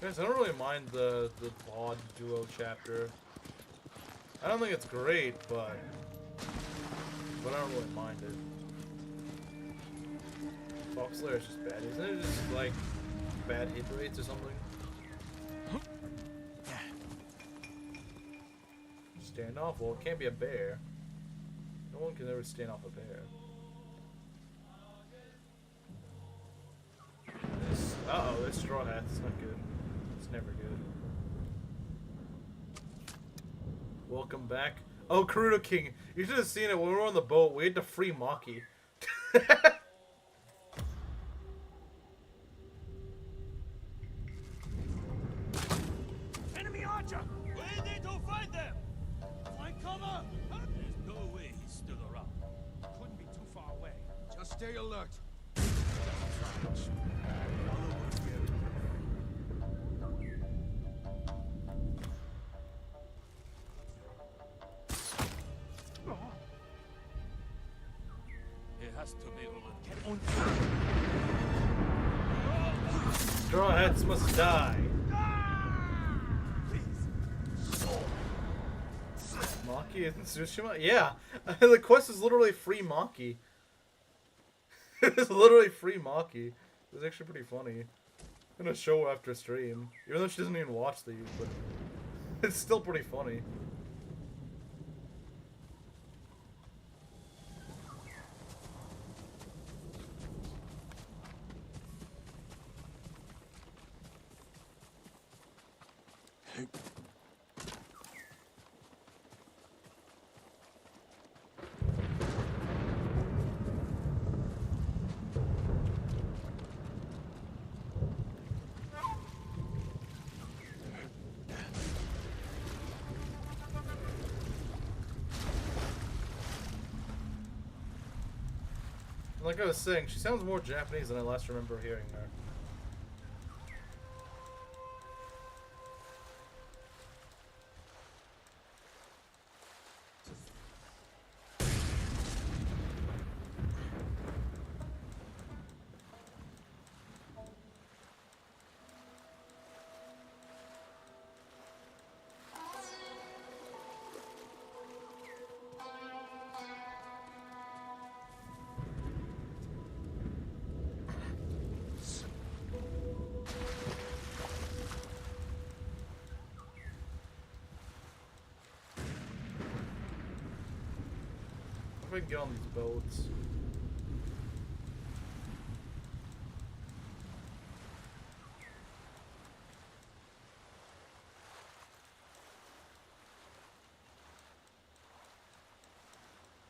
Guys, I don't really mind the odd duo chapter. I don't think it's great, but I don't really mind it. Fox Slayer is just bad, isn't it? Just like bad hit rates or something. Stand off? Well, it can't be a bear. No one can ever stand off a bear. Uh-oh, this Strawhat. It's not good. It's never good. Welcome back. Oh, Karuto King. You should have seen it when we were on the boat. We had to free Maki. Enemy archer! We need to find them! Find cover! There's no way he's still around. Couldn't be too far away. Just stay alert. He has to be over. Get on. Straw Hats must die. Maki in Tsushima? Yeah. The quest is literally free Maki. It's literally free Maki. It was actually pretty funny. I'm gonna show her after stream. Even though she doesn't even watch these, but it's still pretty funny. Like I was saying, she sounds more Japanese than I last remember hearing her. If I can get on these boats.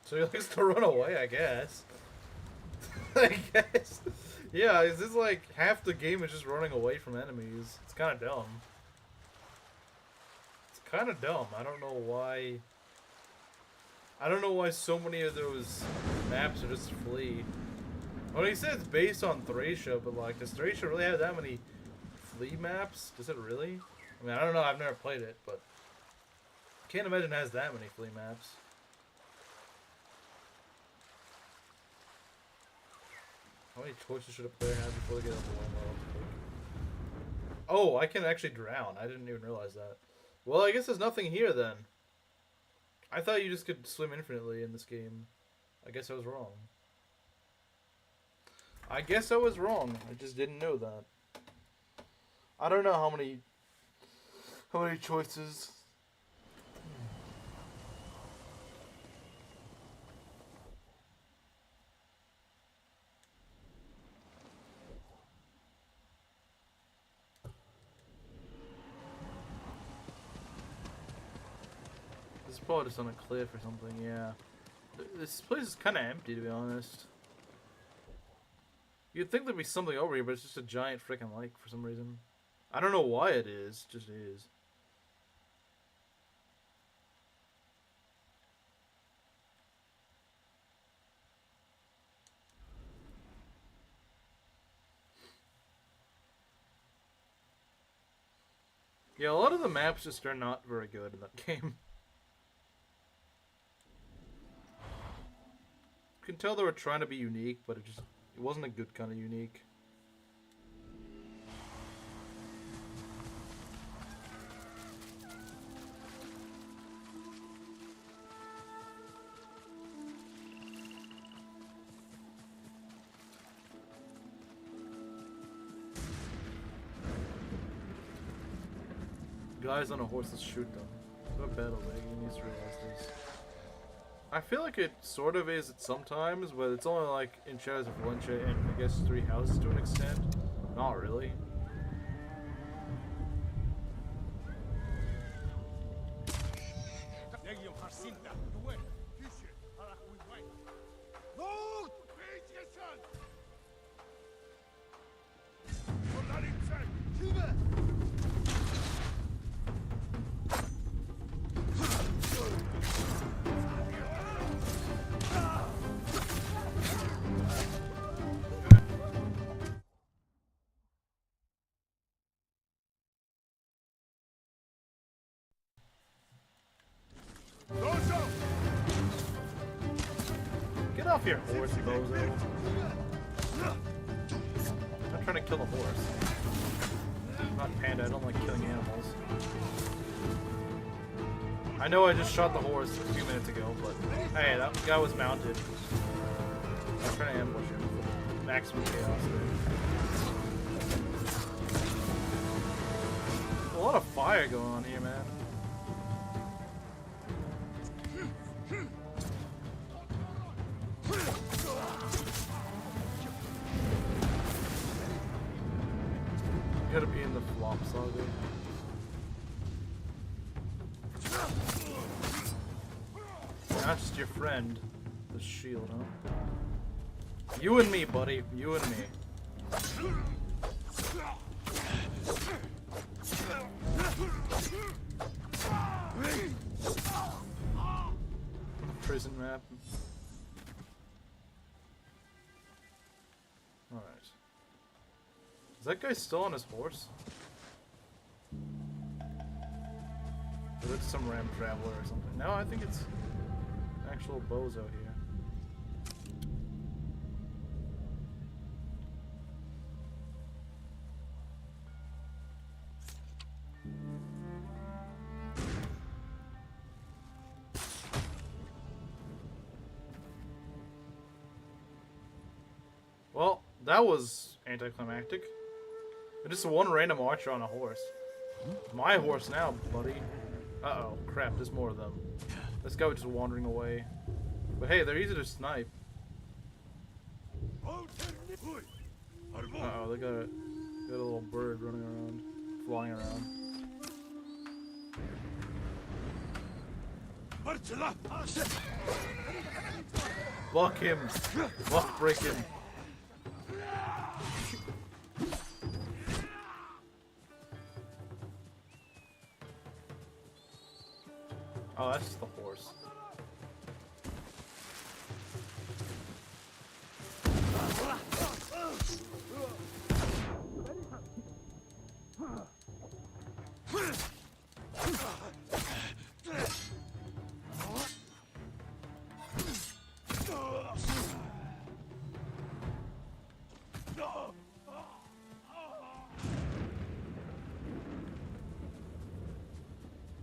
So he likes to run away, I guess. I guess. Yeah, is this like half the game is just running away from enemies? It's kind of dumb. It's kind of dumb. I don't know why. I don't know why so many of those maps are just flee. Well, he said it's based on Thracia, but like, does Thracia really have that many flee maps? Does it really? I mean, I don't know. I've never played it, but can't imagine it has that many flea maps. How many choices should a player have before they get overwhelmed? Oh, I can actually drown. I didn't even realize that. Well, I guess there's nothing here then. I thought you just could swim infinitely in this game. I guess I was wrong. I guess I was wrong. I just didn't know that. I don't know how many choices. This is probably just on a cliff or something, yeah. This place is kind of empty, to be honest. You'd think there'd be something over here, but it's just a giant freaking lake for some reason. I don't know why it is, just is. Yeah, a lot of the maps just are not very good in that game. You can tell they were trying to be unique, but it wasn't a good kind of unique. Guys on a horse, let's shoot them. What a battle leg, he needs to realize this. I feel like it sort of is at sometimes, but it's only like in Shadows of Valencia and I guess Three Houses to an extent. Not really. Get off your horse, bozo. I'm not trying to kill a horse. I'm not Panda, I don't like killing animals. I know I just shot the horse a few minutes ago, but hey, that guy was mounted. I was trying to ambush him. Maximum chaos there. A lot of fire going on here, man. Gotta be in the flop saga. Not just your friend, the shield, huh? You and me, buddy. You and me. Prison map. Alright. Is that guy still on his horse? Or it's some ram traveler or something. No, I think it's actual bozo here. Well, that was anticlimactic. Just one random archer on a horse. My horse now, buddy. Uh-oh, crap, there's more of them. This guy was just wandering away. But hey, they're easy to snipe. Uh-oh, they got a little bird running around, flying around. Buck him! Buck break him! Oh, that's just the horse.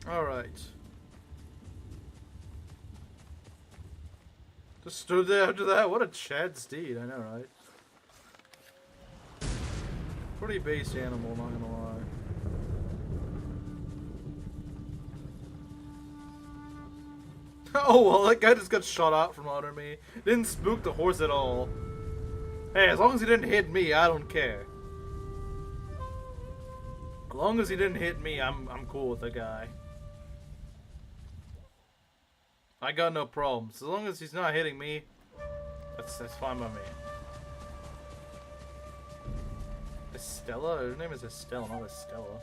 All right. Just stood there after that. What a Chad steed, I know, right? Pretty base animal, not gonna lie. Oh well, that guy just got shot out from under me. Didn't spook the horse at all. Hey, as long as he didn't hit me, I don't care. As long as he didn't hit me, I'm cool with the guy. I got no problems. As long as he's not hitting me, that's fine by me. Estella? Her name is Estella, not Estella.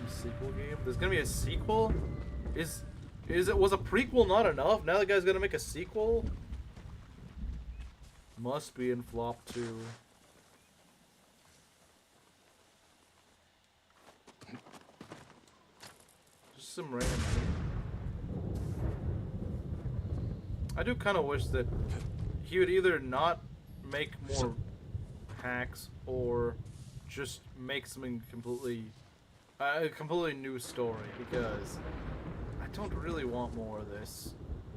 Sequel game? There's gonna be a sequel? Was a prequel not enough? Now the guy's gonna make a sequel? Must be in flop 2. Just some random thing. I do kind of wish that he would either not make more hacks or just make something completely a completely new story, because I don't really want more of this.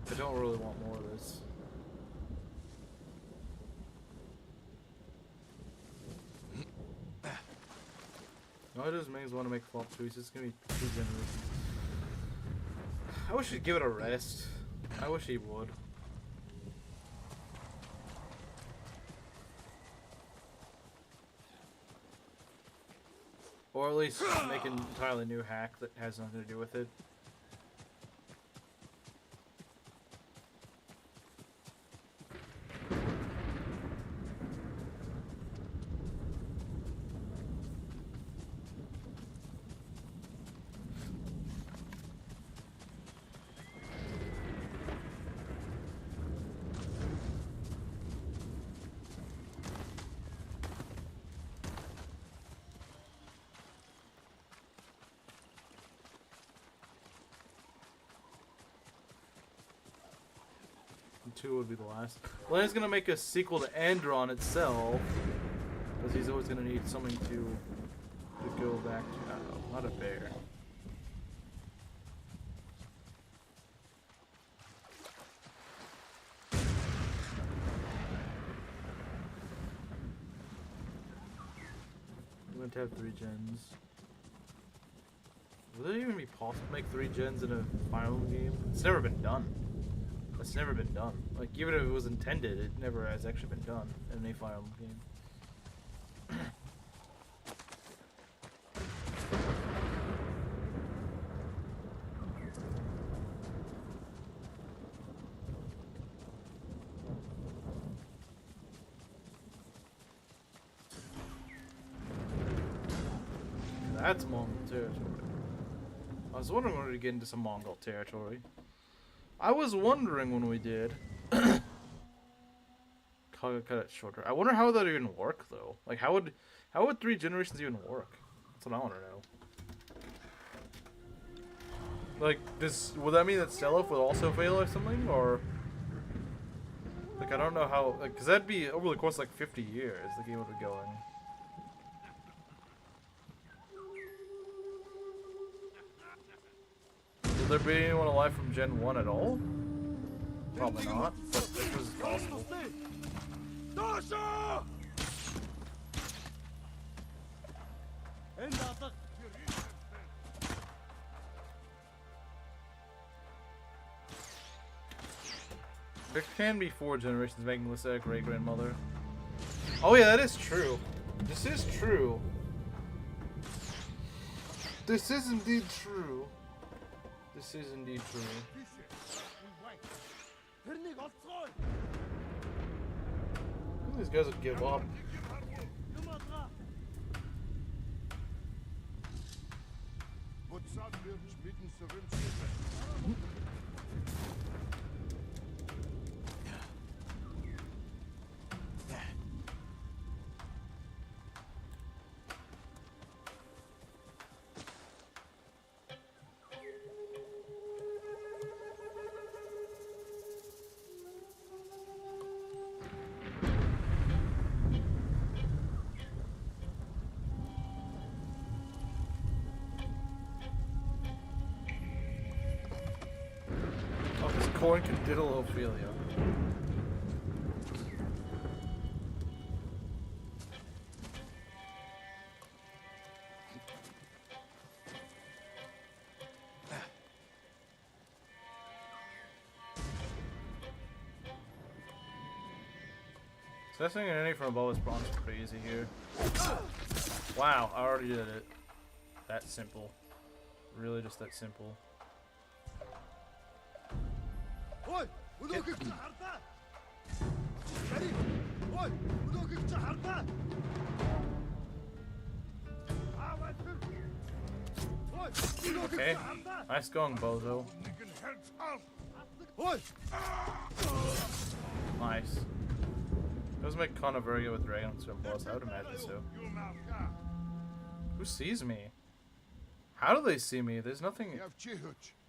I don't really want more of this. Why does Mings want to make flop 2? He's just gonna be 2 generations. I wish he'd give it a rest. I wish he would. Or at least make an entirely new hack that has nothing to do with it. And 2 would be the last. Len's gonna make a sequel to Andron itself, because he's always gonna need something to go back to. Oh, not a bear. I'm going to have 3 gens. Would it even be possible to make 3 gens in a Fire Emblem game? It's never been done. That's never been done. Like, even if it was intended, it never has actually been done in a Fire Emblem game. That's Mongol territory. I was wondering when we get into some Mongol territory. I was wondering when we did. Cut it shorter. I wonder how that would even work though. Like how would 3 generations even work? That's what I want to know. Like this, would that mean that Steloff would also fail or something, or like I don't know how. Like, cause that'd be over the course of like 50 years the game would be going. Will there be anyone alive from Gen 1 at all? Probably not, but this was possible. There can be 4 generations making Melissa a great-grandmother. Oh yeah, that is true. This is true. This is indeed true. This is indeed true. These guys would give up. Corn can diddle Ophelia. Assessing an enemy from above is bronze crazy here. Wow, I already did it. That simple. Really just that simple. Okay, nice going, Bozo. Nice. Does make Kana very good with Dragon boss, I would imagine so. Who sees me? How do they see me? There's nothing.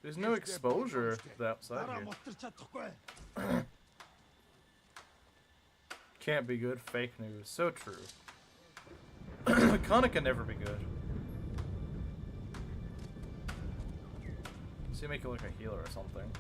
There's no exposure to the outside here. Can't be good. Fake news. So true. Kana can never be good. See, make it like a healer or something.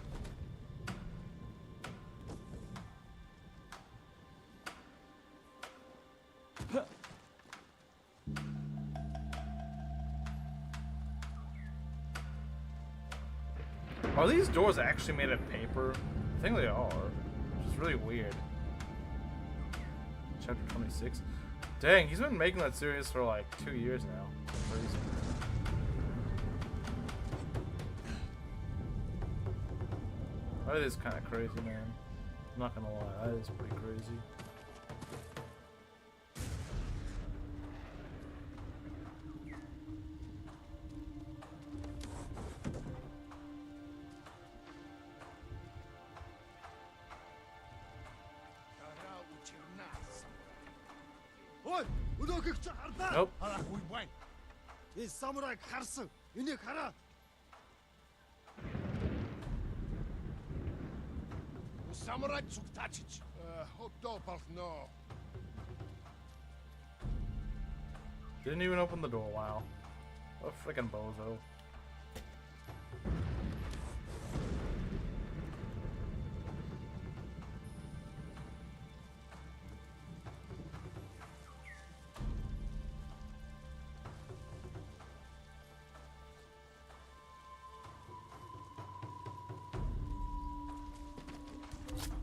Are these doors actually made of paper? I think they are. Which is really weird. Chapter 26. Dang, he's been making that series for like 2 years now. Crazy. That is kind of crazy, man. I'm not gonna lie, that is pretty crazy. Nope. Is samurai Karsu. Inik hara. Samurai Tsuktachic. Hope Dopal no. Didn't even open the door, wow. What a freaking bozo.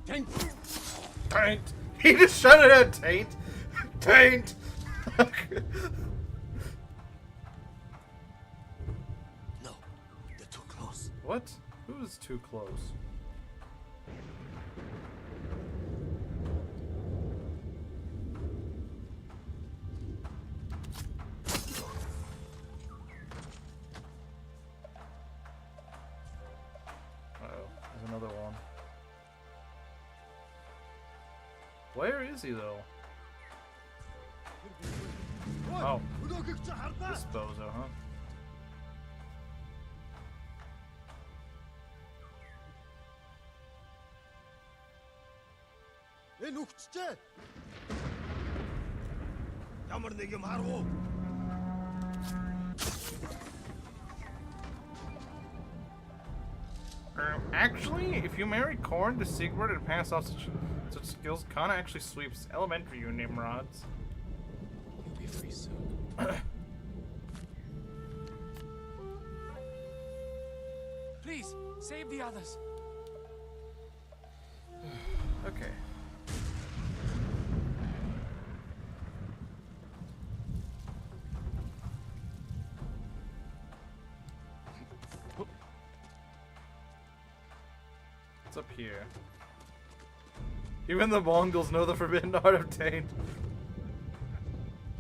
Taint! Taint! He just shut it out, Taint! Taint! No, they're too close. What? Who's too close? Uh-oh, there's another one. Where is he, though? Oh. This bozo, huh? Ямар нэг юм харав. Actually, if you marry Korn to Siegward and pass off such skills, Kana actually sweeps elementary you Nimrods. You'll be free soon. Please, save the others. Okay. What's up here? Even the Mongols know the forbidden art of Taint.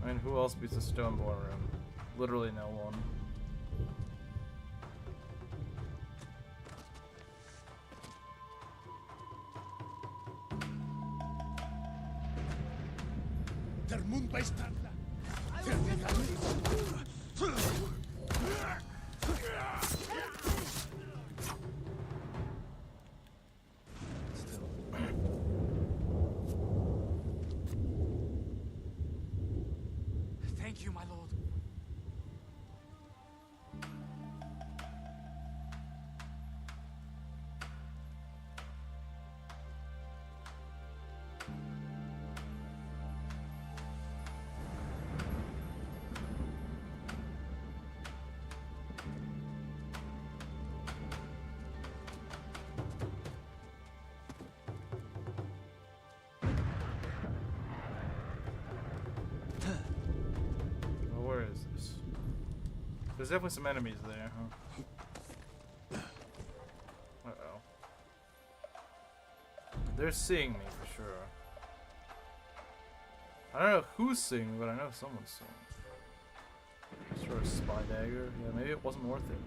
I mean, who else beats a Stoneborn room? Literally no one. Der Mund bei Stadler. Thank you, my lord. Where is this? There's definitely some enemies there, huh? Uh-oh. They're seeing me for sure. I don't know who's seeing me, but I know someone's seeing me. Sort of spy dagger. Yeah, maybe it wasn't worth it.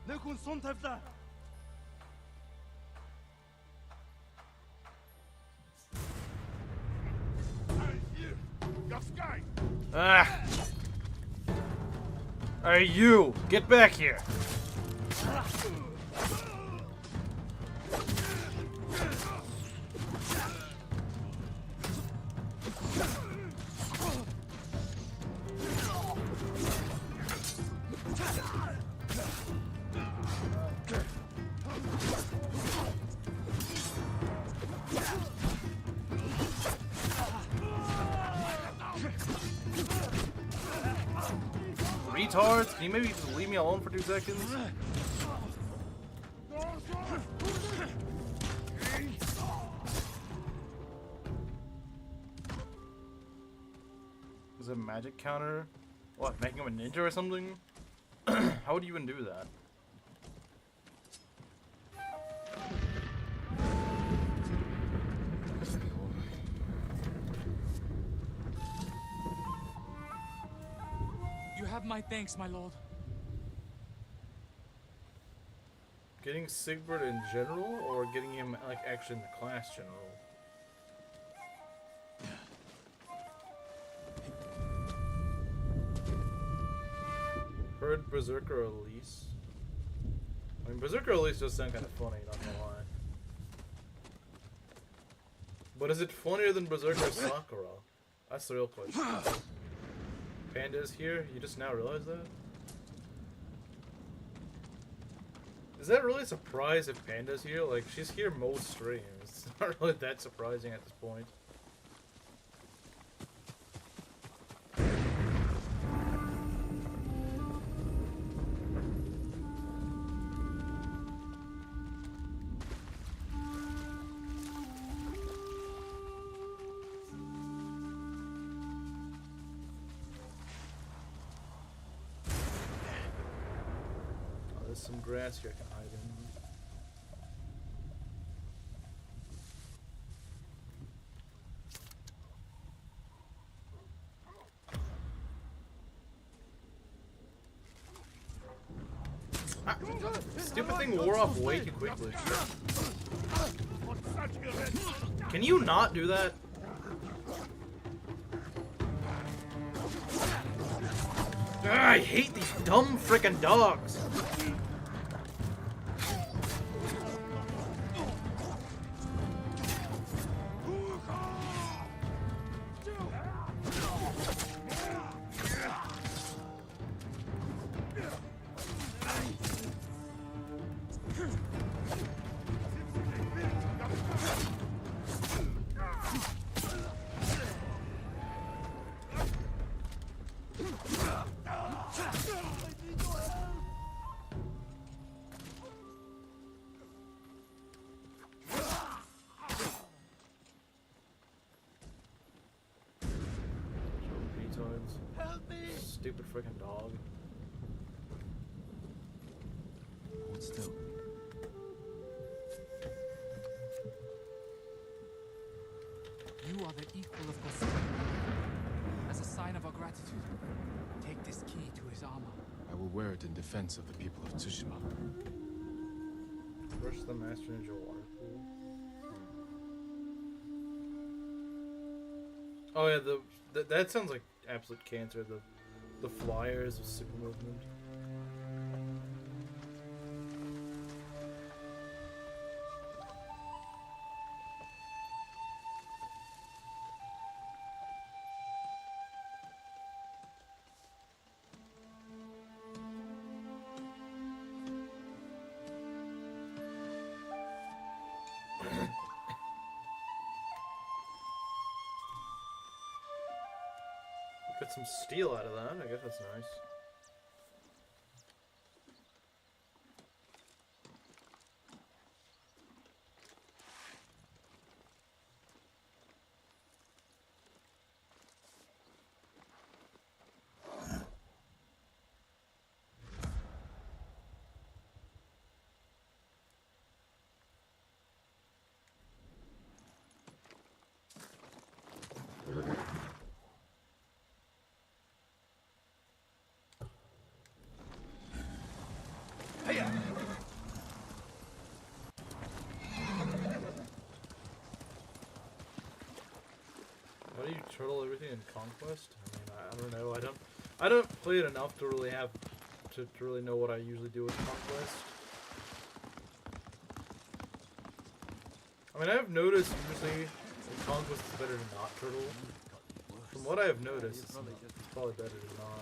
Нэг хүн сун тавьлаа. Ah! Hey, you! Get back here! retards! Can you maybe just leave me alone for 2 seconds? Is it a magic counter? What, making him a ninja or something? How would you even do that? You have my thanks, my lord. Getting Sigbert in general, or getting him like actually in the class general? Heard Berserker Elise. I mean, Berserker Elise does sound kind of funny, not gonna lie. But is it funnier than Berserker Sakura? That's the real question. Panda's here? You just now realize that? Is that really a surprise if Panda's here? Like, she's here most streams. It's not really that surprising at this point. There's some grass here I can hide in. Ah, stupid thing wore off way too quickly. Can you not do that? Ah, I hate these dumb frickin' dogs. Stupid freaking dog. Hold still. You are the equal of Tsushima. As a sign of our gratitude, take this key to his armor. I will wear it in defense of the people of Tsushima. Rush the Master Ninja water pool. Oh yeah, that sounds like absolute cancer. The flyers with super movement. Get some steel out of that. I guess that's nice. Why do you turtle everything in Conquest? I mean, I don't know. I don't play it enough to really have to really know what I usually do with Conquest. I mean, I've noticed usually in Conquest it's better to not turtle. From what I have noticed, it's probably better to not.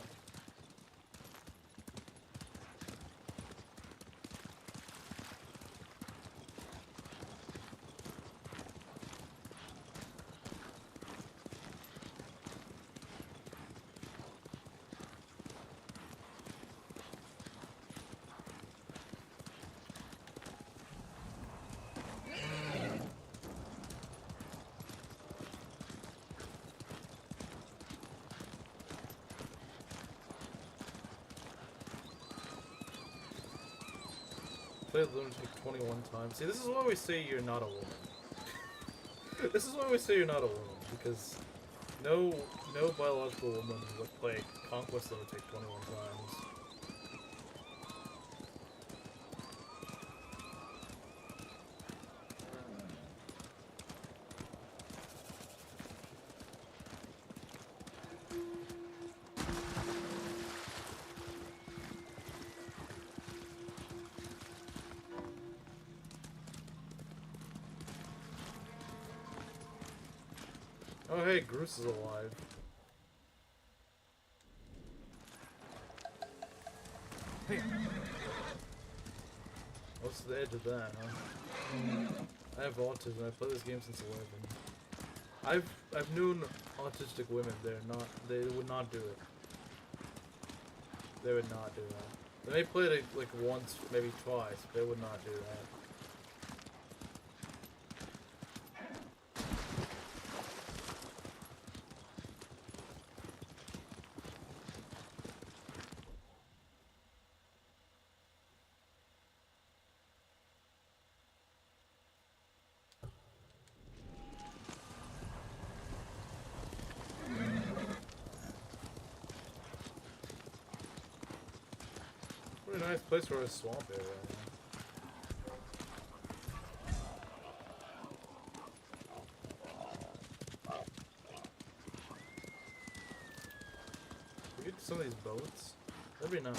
played Lunatic 21 times. See, this is why we say you're not a woman. This is why we say you're not a woman, because no biological woman would play Conquest Lunatic 21 times. Oh hey, Groose is alive. What's the edge of that, huh? I have autism. I've played this game since 11. I've known autistic women. They would not do it. They would not do that. They may play it like once, maybe twice. But they would not do that. What a nice place for a swamp area. We get some of these boats. That'd be nice.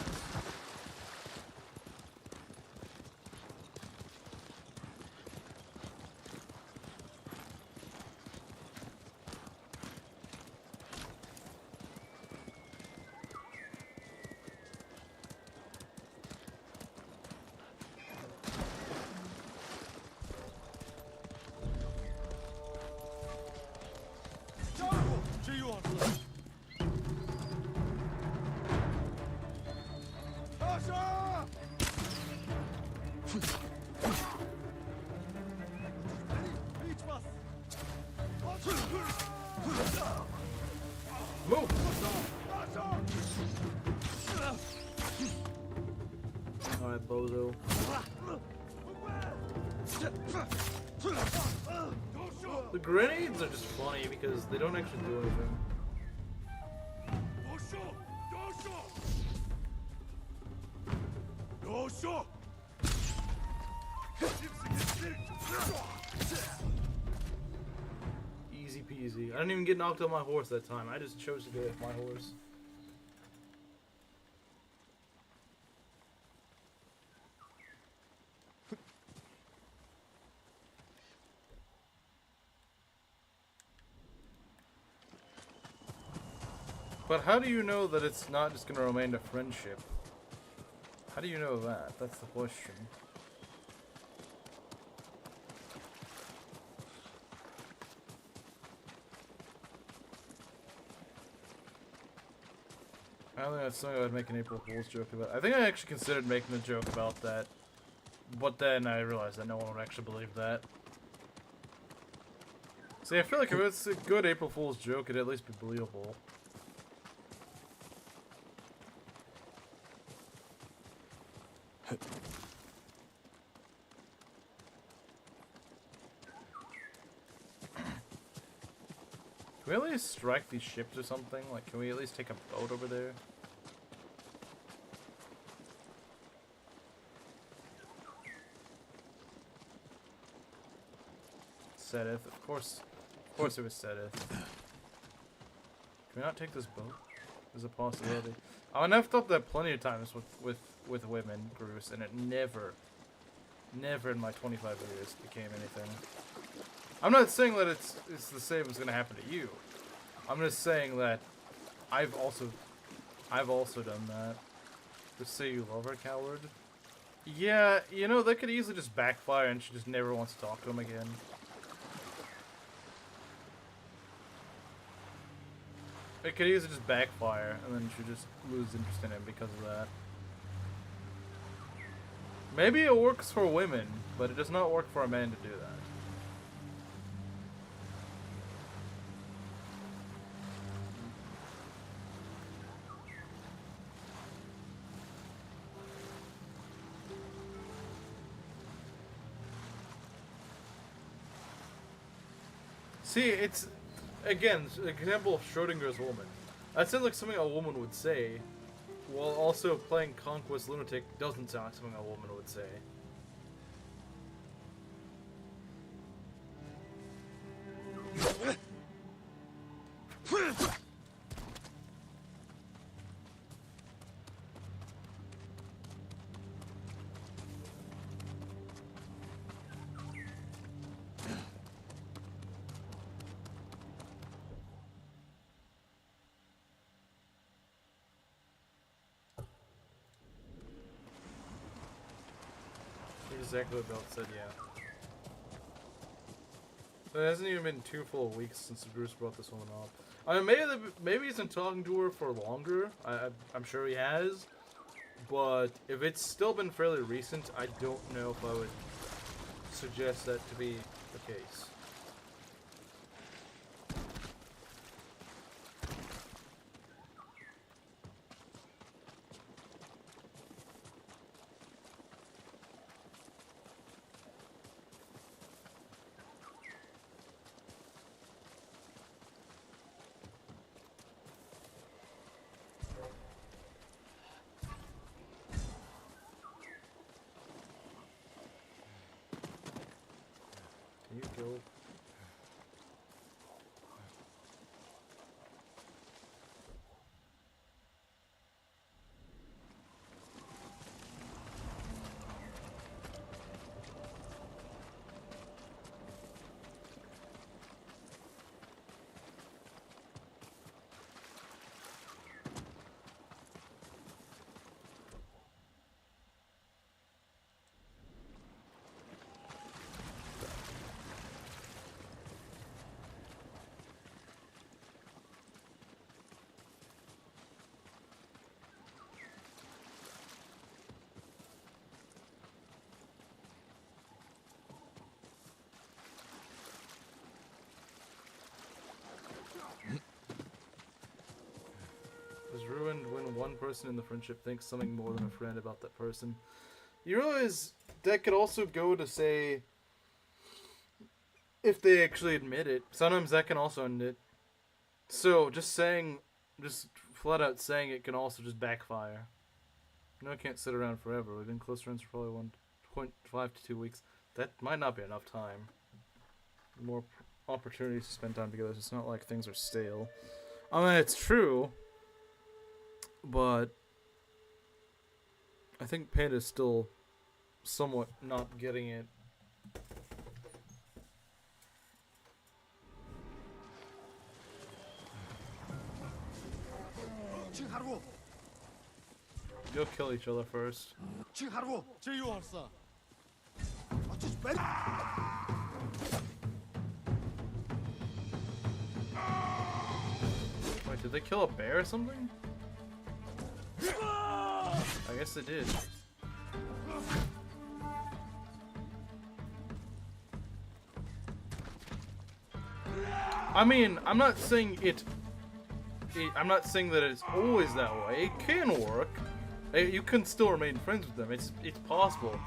Move! Alright, bozo. The grenades are just funny because they don't actually do anything. Easy peasy. I didn't even get knocked on my horse that time. I just chose to go with my horse. But how do you know that it's not just going to remain a friendship? How do you know that? That's the question. I don't think that's something I would make an April Fool's joke about. I think I actually considered making a joke about that, but then I realized that no one would actually believe that. See, I feel like if it's a good April Fool's joke, it'd at least be believable. Can we at least strike these ships or something? Like, can we at least take a boat over there? Sedith, of course it was Sedith. Can we not take this boat? There's a possibility. Oh, and I've thought that plenty of times with women, Bruce, and it never in my 25 years became anything. I'm not saying that it's the same as gonna happen to you. I'm just saying that I've also done that. Just say you love her, coward. Yeah, you know, that could easily just backfire and she just never wants to talk to him again. It could easily just backfire and then she just lose interest in him because of that. Maybe it works for women, but it does not work for a man to do that. See, it's again an example of Schrodinger's woman. That sounds like something a woman would say, while also playing Conquest Lunatic doesn't sound like something a woman would say. Exactly what Bill said, yeah. It hasn't even been 2 full weeks since Bruce brought this woman up. I mean, maybe he's been talking to her for longer. I'm sure he has. But if it's still been fairly recent, I don't know if I would suggest that to be the case. Can you go? Is ruined when one person in the friendship thinks something more than a friend about that person. You realize that could also go to say if they actually admit it. Sometimes that can also end it. So just flat out saying it can also just backfire. You know, I can't sit around forever. We've been close friends for probably 1.5 to 2 weeks. That might not be enough time. More opportunities to spend time together. It's not like things are stale. I mean, it's true. But I think Panda's still somewhat not getting it. You'll kill each other first. Wait, did they kill a bear or something? I guess they did. I mean, I'm not saying I'm not saying that it's always that way. It can work. You can still remain friends with them. It's possible.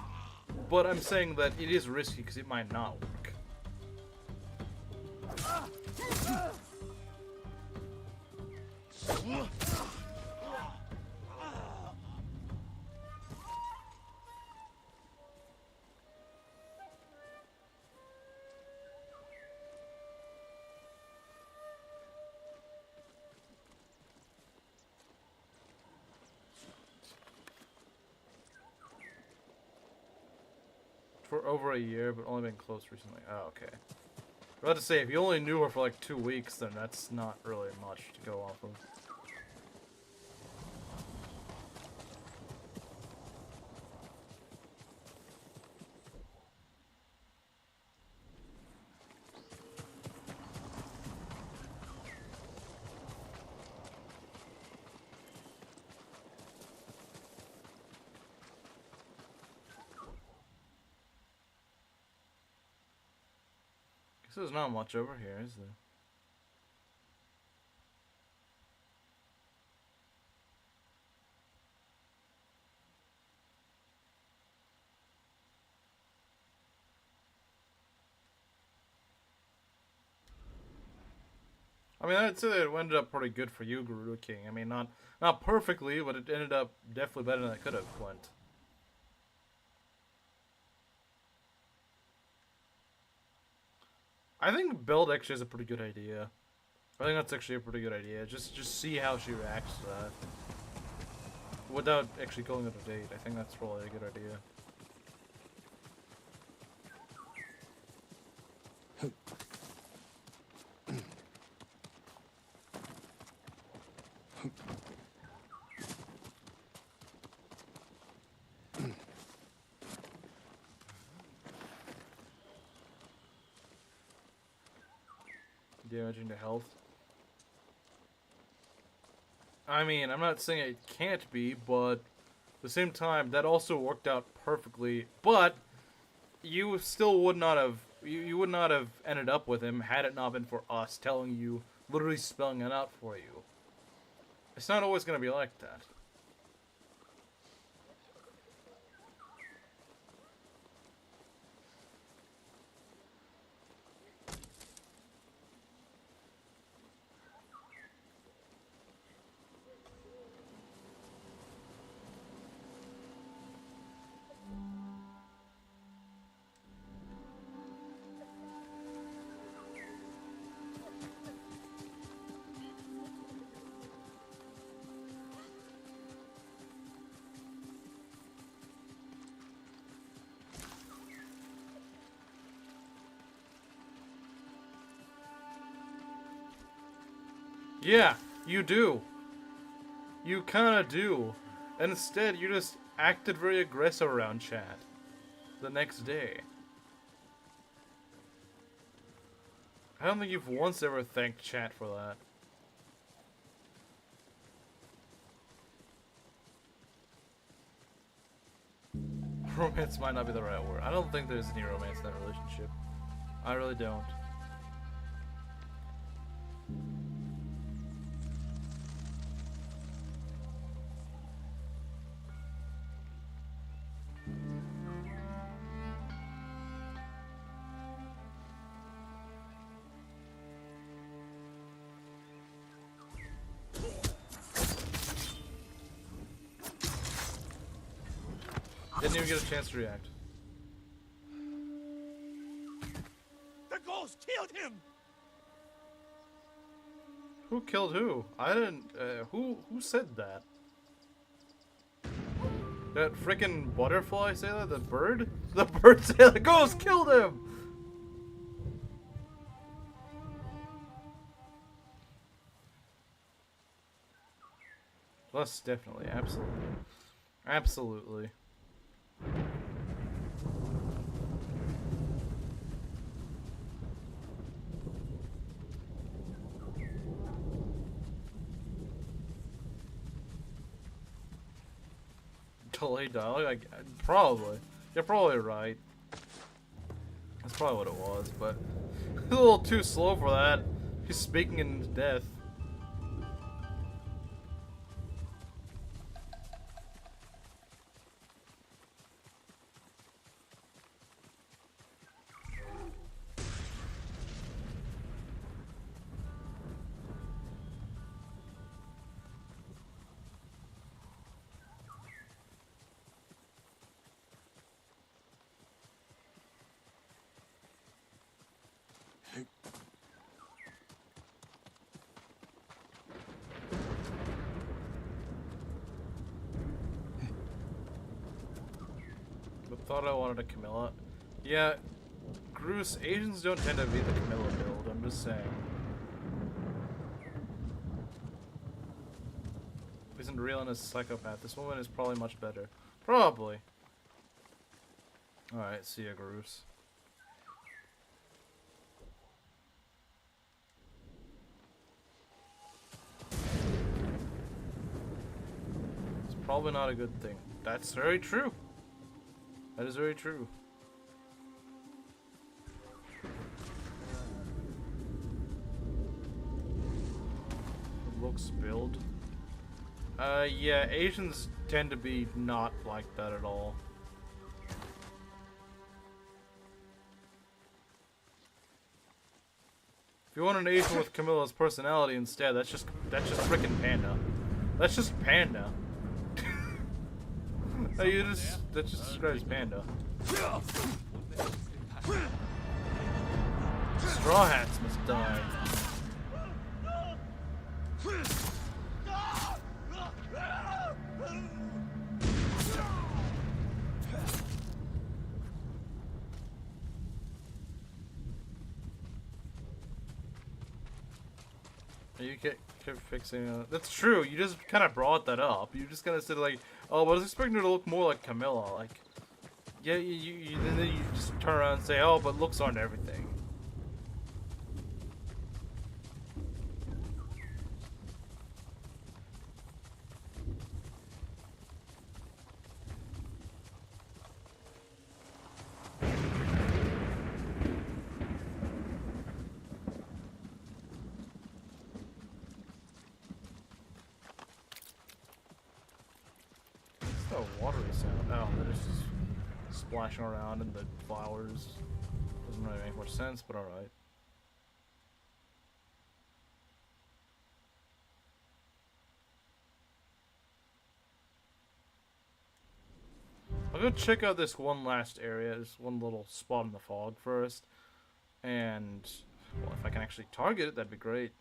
But I'm saying that it is risky because it might not work. For over a year, but only been close recently. Oh, okay. I was about to say, if you only knew her for like 2 weeks, then that's not really much to go off of. There's not much over here, is there? I mean, I'd say that it ended up pretty good for you, Gerudo King. I mean, not perfectly, but it ended up definitely better than it could have went. I think build actually is a pretty good idea. I think that's actually a pretty good idea. Just see how she reacts to that. Without actually going on a date. I think that's probably a good idea. Damaging to health. I mean, I'm not saying it can't be, but at the same time, that also worked out perfectly. But you still would not have, you would not have ended up with him had it not been for us telling you, literally spelling it out for you. It's not always going to be like that. Yeah, you do. You kinda do. And instead, you just acted very aggressive around chat. The next day. I don't think you've once ever thanked chat for that. Romance might not be the right word. I don't think there's any romance in that relationship. I really don't. Didn't even get a chance to react. The ghost killed him! Who killed who? I didn't. Who said that? That freaking butterfly sailor? The bird? The bird sailor. The ghost killed him! Plus, definitely. Absolutely. Absolutely. Delayed dialogue? Probably. You're probably right. That's probably what it was, but a little too slow for that. He's speaking in death. Thought I wanted a Camilla. Yeah, Groose, Asians don't tend to be the Camilla build, I'm just saying. Isn't real and a psychopath. This woman is probably much better. Probably. Alright, see ya, Groose. It's probably not a good thing. That's very true. That is very true. Looks build. Yeah, Asians tend to be not like that at all. If you want an Asian with Camilla's personality instead, that's just freaking Panda. That's just Panda. That just describes Panda. Straw Hats must die. You kept fixing it. That's true. You just kind of brought that up. You just kind of said like, "Oh, but I was expecting her to look more like Camilla." Like, yeah, then you just turn around and say, "Oh, but looks aren't everything." It's a watery sound. Oh, they're just splashing around in the flowers. Doesn't really make much sense, but alright. I'll go check out this one last area, this one little spot in the fog first. And, well, if I can actually target it, that'd be great.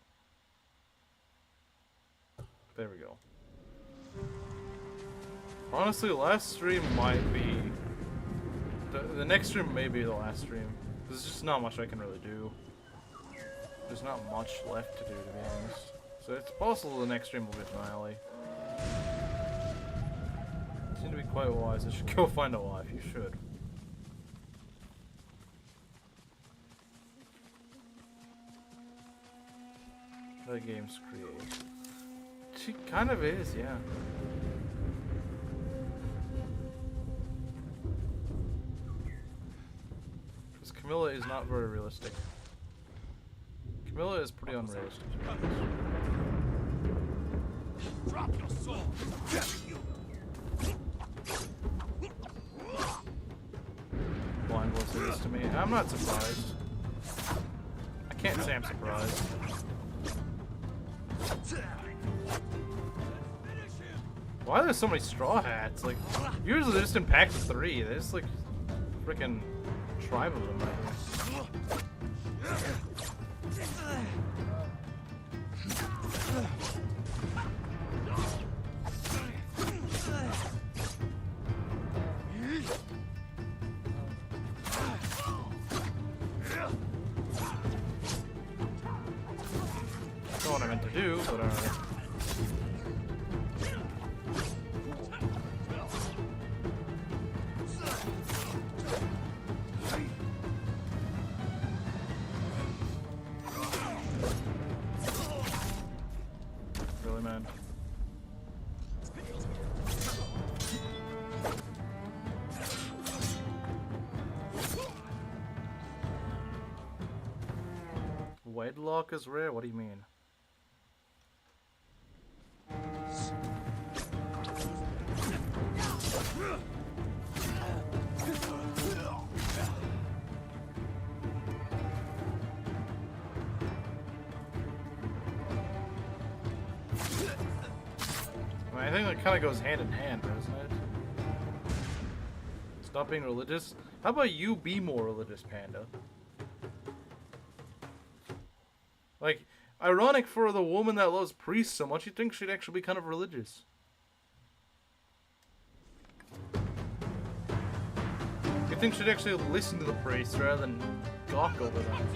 There we go. Honestly, the last stream might be... The next stream may be the last stream. There's just not much I can really do. There's not much left to do, to be honest. So it's possible the next stream will be finale. You seem to be quite wise. I should go find a wife. You should. That game's creative. She kind of is, yeah. Because Camilla is not very realistic. Camilla is pretty unrealistic. Drop your sword. Blind voice it is to me. I'm not surprised. I can't say I'm surprised. Why are there so many straw hats? Like, usually they're just in packs of 3. There's like freaking tribe of them right here. That's not what I meant to do, but alright. Really, man? Wedlock is rare? What do you mean? I think that kind of goes hand in hand, doesn't it? Stop being religious. How about you be more religious, Panda? Like, ironic for the woman that loves priests so much, you'd think she'd actually be kind of religious. You'd think she'd actually listen to the priests rather than gawk over them.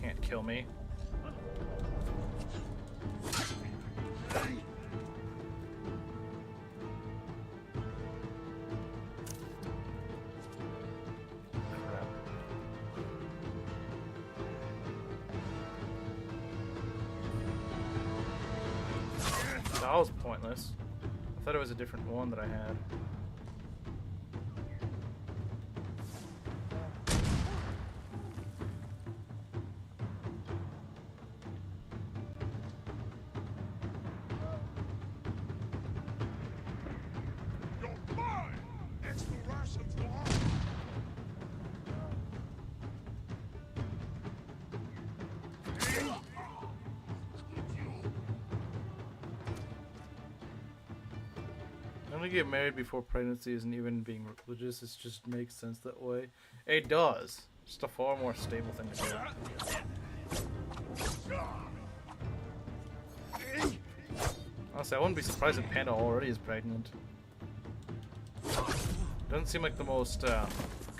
Can't kill me. That was pointless. I thought it was a different one that I had. Having to get married before pregnancy isn't even being religious. It just makes sense that way. It does. Just a far more stable thing to do. Honestly, I wouldn't be surprised if Panda already is pregnant. Doesn't seem like the most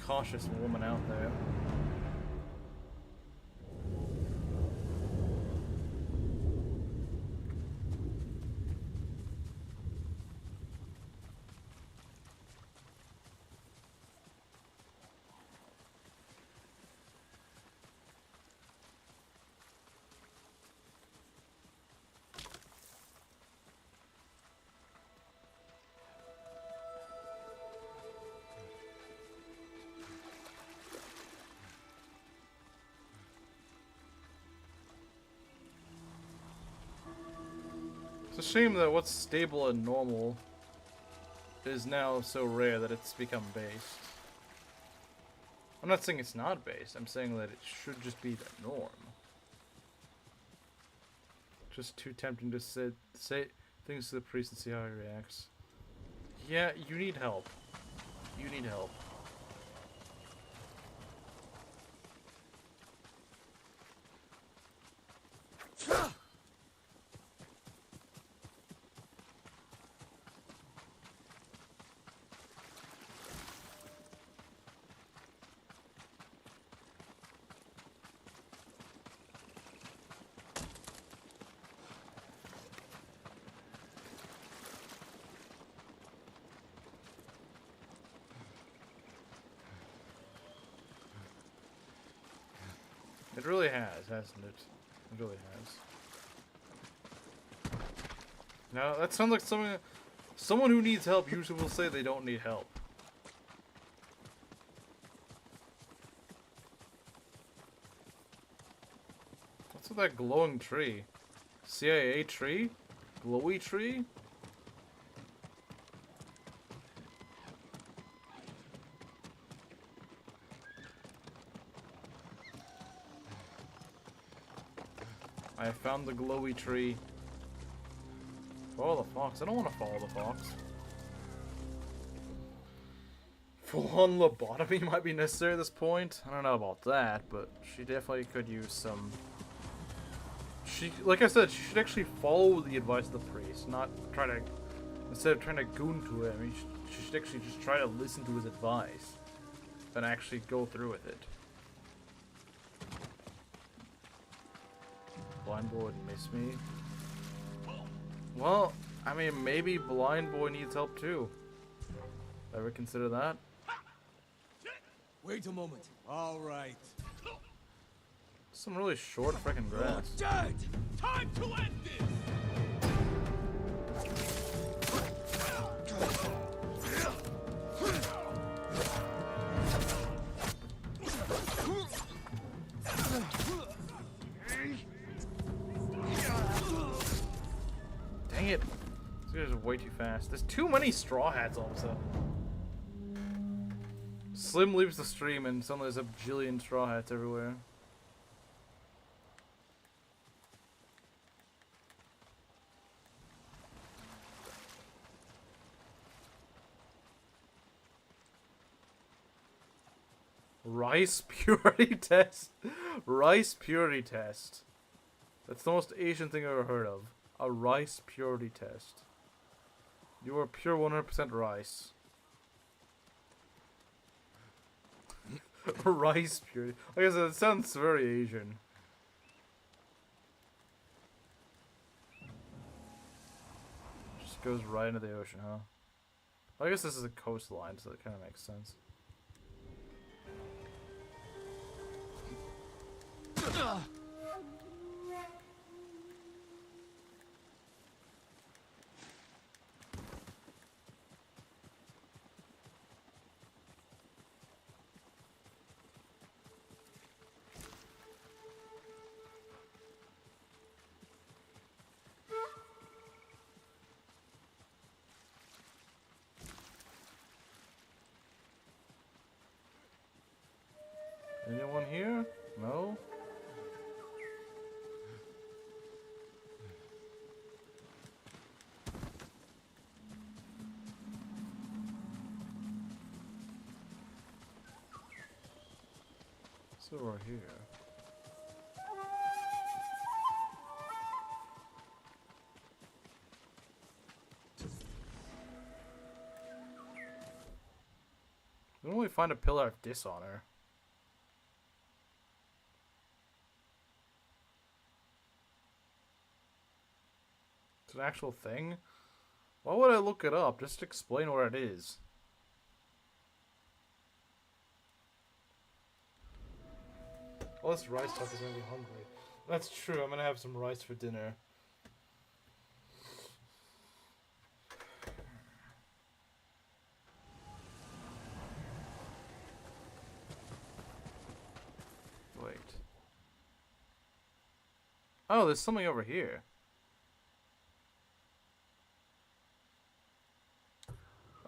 cautious woman out there. It's a shame that what's stable and normal is now so rare that it's become based. I'm not saying it's not based, I'm saying that it should just be the norm. Just too tempting to say things to the priest and see how he reacts. Yeah, you need help. You need help. It really has, hasn't it? It really has. Now, that sounds like someone who needs help usually will say they don't need help. What's with that glowing tree? CIA tree? Glowy tree? I found the glowy tree. Follow the fox. I don't want to follow the fox. Full-on lobotomy might be necessary at this point. I don't know about that, but she definitely could use some... like I said, she should actually follow the advice of the priest, not try to... Instead of trying to goon to him, she should actually just try to listen to his advice, then actually go through with it. Blind boy would miss me. Well, I mean, maybe blind boy needs help too. Ever consider that? Wait a moment. All right. Some really short freaking grass. Dead! Time to end this! Dang it. This guy's way too fast. There's too many straw hats all of a sudden. Slim leaves the stream and suddenly there's a bajillion straw hats everywhere. Rice purity test. Rice purity test. That's the most Asian thing I've ever heard of. A rice purity test. You are pure 100% rice. Rice purity. Like I said, it sounds very Asian. Just goes right into the ocean, huh? I guess this is a coastline, so that kind of makes sense. Anyone here? No? So we're here. When will we find a pillar of dishonor? It's an actual thing? Why would I look it up? Just explain what it is. All this rice talk is making me hungry. That's true, I'm gonna have some rice for dinner. Wait. Oh, there's something over here.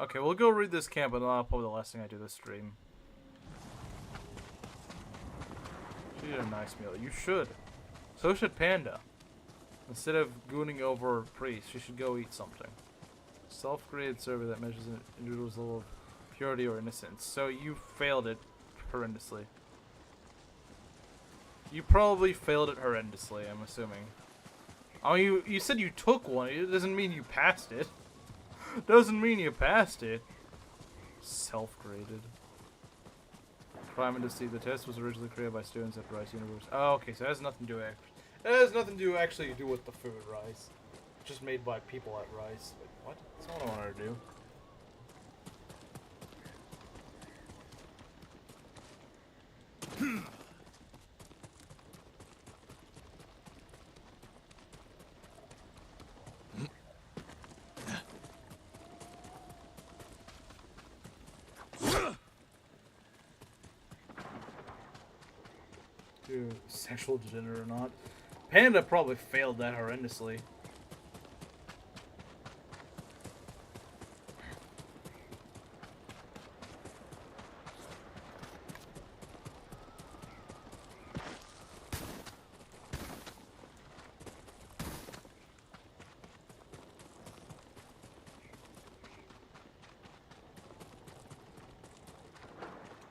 Okay, we'll go read this camp, and that'll probably the last thing I do this stream. She did a nice meal. You should. So should Panda. Instead of gooning over Priest, you should go eat something. Self-created survey that measures an individual's level of purity or innocence. So you failed it horrendously. You probably failed it horrendously, I'm assuming. Oh, you said you took one. It doesn't mean you passed it. Doesn't mean you passed it. Self-graded. Prime to see the test was originally created by students at Rice University. Oh, okay, so it has nothing to do. It has nothing to do actually do with the food, Rice. Just made by people at Rice. Wait, what? That's not what I wanted to do. Sexual degenerate or not. Panda probably failed that horrendously.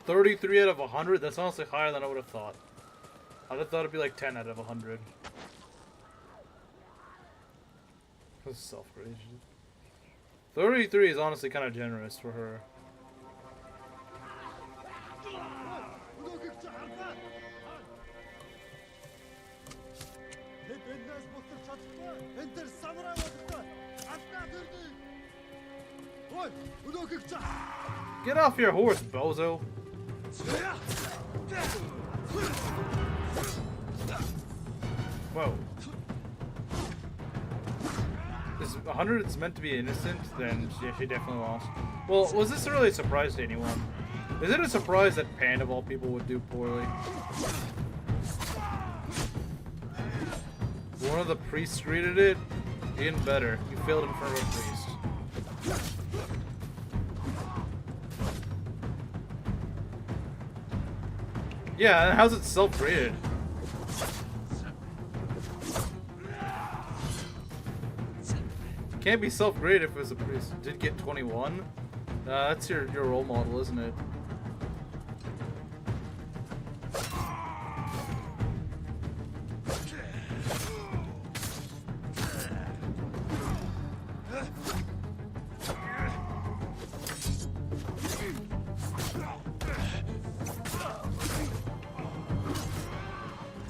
$33 out of 100? That's honestly higher than I would have thought. I'd have thought it'd be like 10 out of 100. That's self-graded. 33 is honestly kind of generous for her. Get off your horse, bozo! Whoa. Is 100 is meant to be innocent? Then yeah, she definitely lost. Well, was this really a surprise to anyone? Is it a surprise that Panda of all people would do poorly? One of the priests greeted it? Even better. You failed in front of a priest. Yeah, and how's it self-graded? Can't be self-graded if it was a priest. Did get 21? That's your role model, isn't it?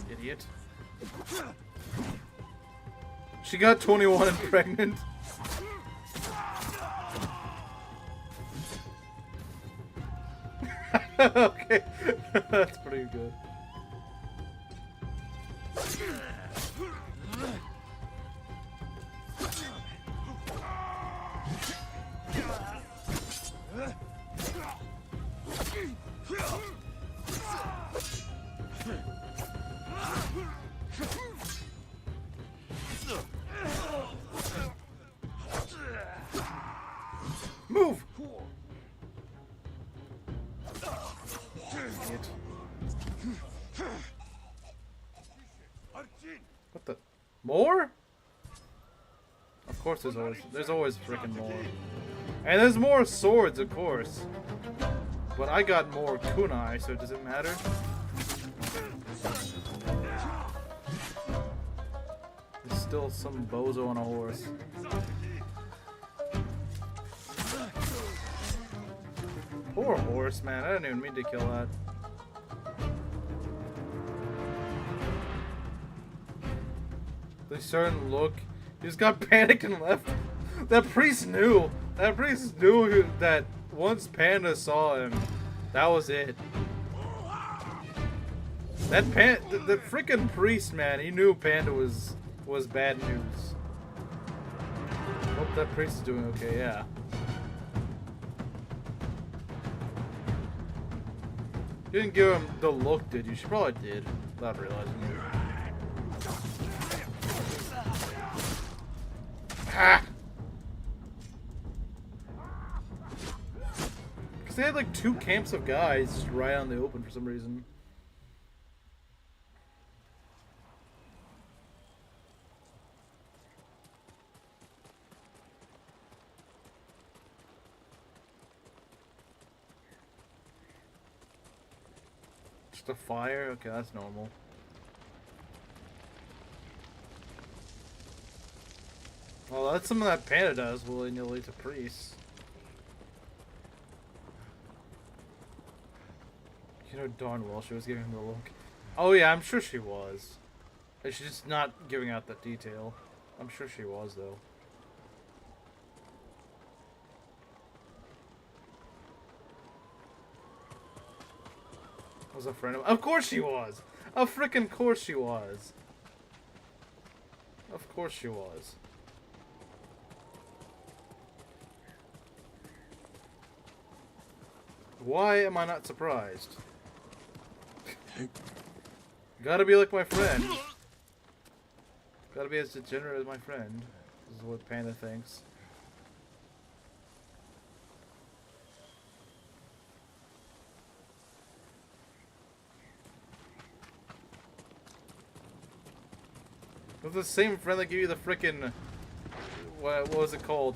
Idiot. She got 21 and pregnant. Okay, that's pretty good. Move! What the? More? Of course there's always freaking more. And there's more swords, of course. But I got more kunai, so does it matter? There's still some bozo on a horse. Poor horse, man. I didn't even mean to kill that. They started to look. He just got panicked and left. That priest knew. That priest knew that once Panda saw him, that was it. The freaking priest, man, he knew Panda was bad news. Hope that priest is doing okay, yeah. You didn't give him the look, did you? She probably did, without realizing it. Ha! Because they had like 2 camps of guys just right out in the open for some reason. Just a fire? Okay, that's normal. Well, that's something that Panda does willy-nilly to priests. You know darn well she was giving him the look. Oh yeah, I'm sure she was. She's just not giving out that detail. I'm sure she was, though. Was a friend of course she was! Of frickin' course she was! Of course she was. Why am I not surprised? Gotta be like my friend. Gotta be as degenerate as my friend. This is what Panda thinks. It was the same friend that gave you the frickin' what was it called?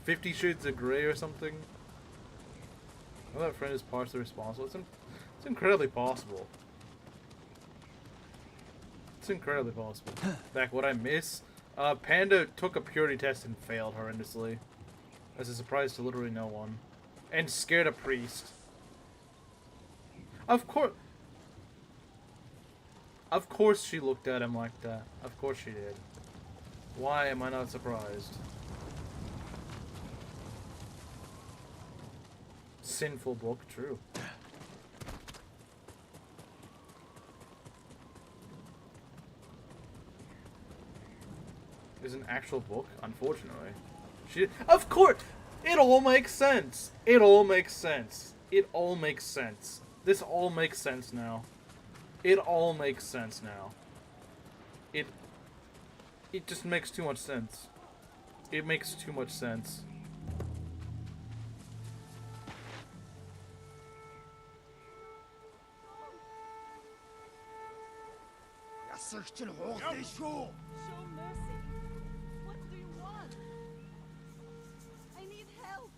50 Shades of Grey or something? Well, that friend is partially responsible. It's incredibly possible. It's incredibly possible. Back what I miss. Panda took a purity test and failed horrendously. As a surprise to literally no one. And scared a priest. Of course she looked at him like that. Of course she did. Why am I not surprised? Sinful book, true. Is an actual book, unfortunately. Of course! It all makes sense! It all makes sense. It all makes sense. This all makes sense now. It all makes sense now. It just makes too much sense. It makes too much sense. Show mercy. What do you want? I need help.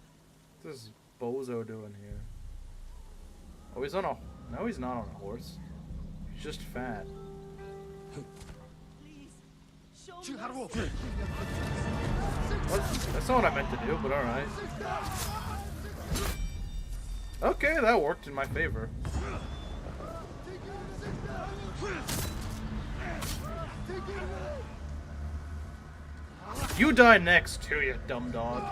What is Bozo doing here? Oh, he's on a... No, he's not on a horse. He's just fat. Please, show mercy. What? That's not what I meant to do, but alright. Okay, that worked in my favor. You die next too, you dumb dog.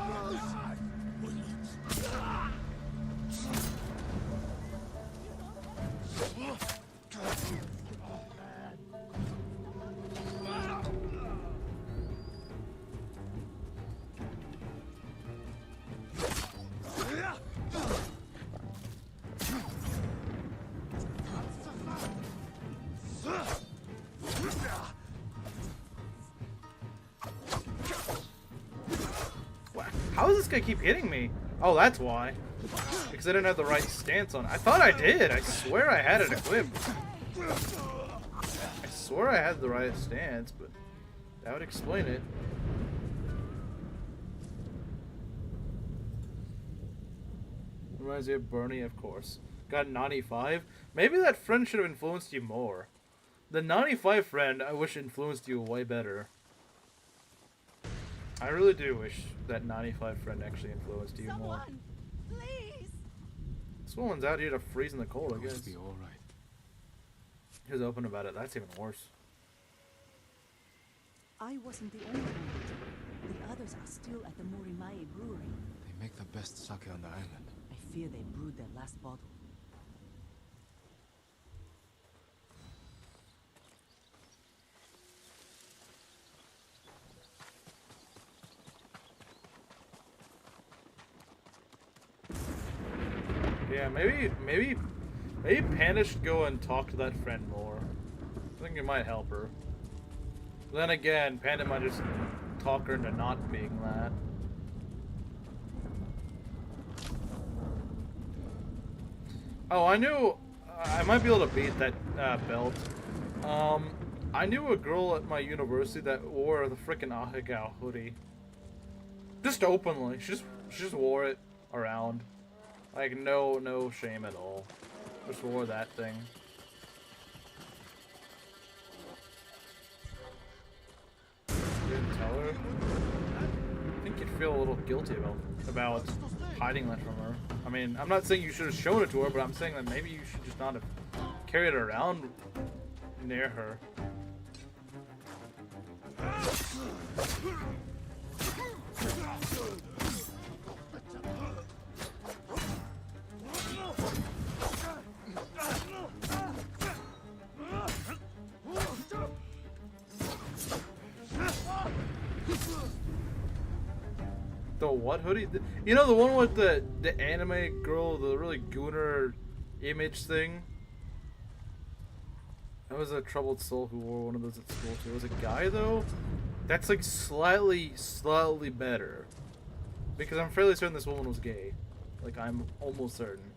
How does this guy keep hitting me? Oh, that's why. Because I didn't have the right stance on it. I thought I did. I swear I had it equipped. I swear I had the right stance, but that would explain it. Reminds me of Bernie, of course. got 95. Maybe that friend should have influenced you more. The 95 friend, I wish influenced you way better. I really do wish that 95 friend actually influenced you more. Someone, please. This woman's out here to freeze in the cold, I It's guess. be all right. He was open about it. That's even worse. I wasn't the only one. The others are still at the Morimae brewery. They make the best sake on the island. I fear they brewed their last bottle. Yeah, maybe Panda should go and talk to that friend more. I think it might help her. Then again, Panda might just talk her into not being that. Oh, I knew I might be able to beat that belt. I knew a girl at my university that wore the frickin' Ahegao hoodie. Just openly. She just wore it around. Like, no shame at all. Just wore that thing. You didn't tell her? I think you'd feel a little guilty about hiding that from her. I mean, I'm not saying you should have shown it to her, but I'm saying that maybe you should just not have carried it around near her. The what hoodie? You know, the one with the anime girl, the really gooner image thing? That was a troubled soul who wore one of those at school too. It was a guy though? That's like slightly better. Because I'm fairly certain this woman was gay. Like, I'm almost certain.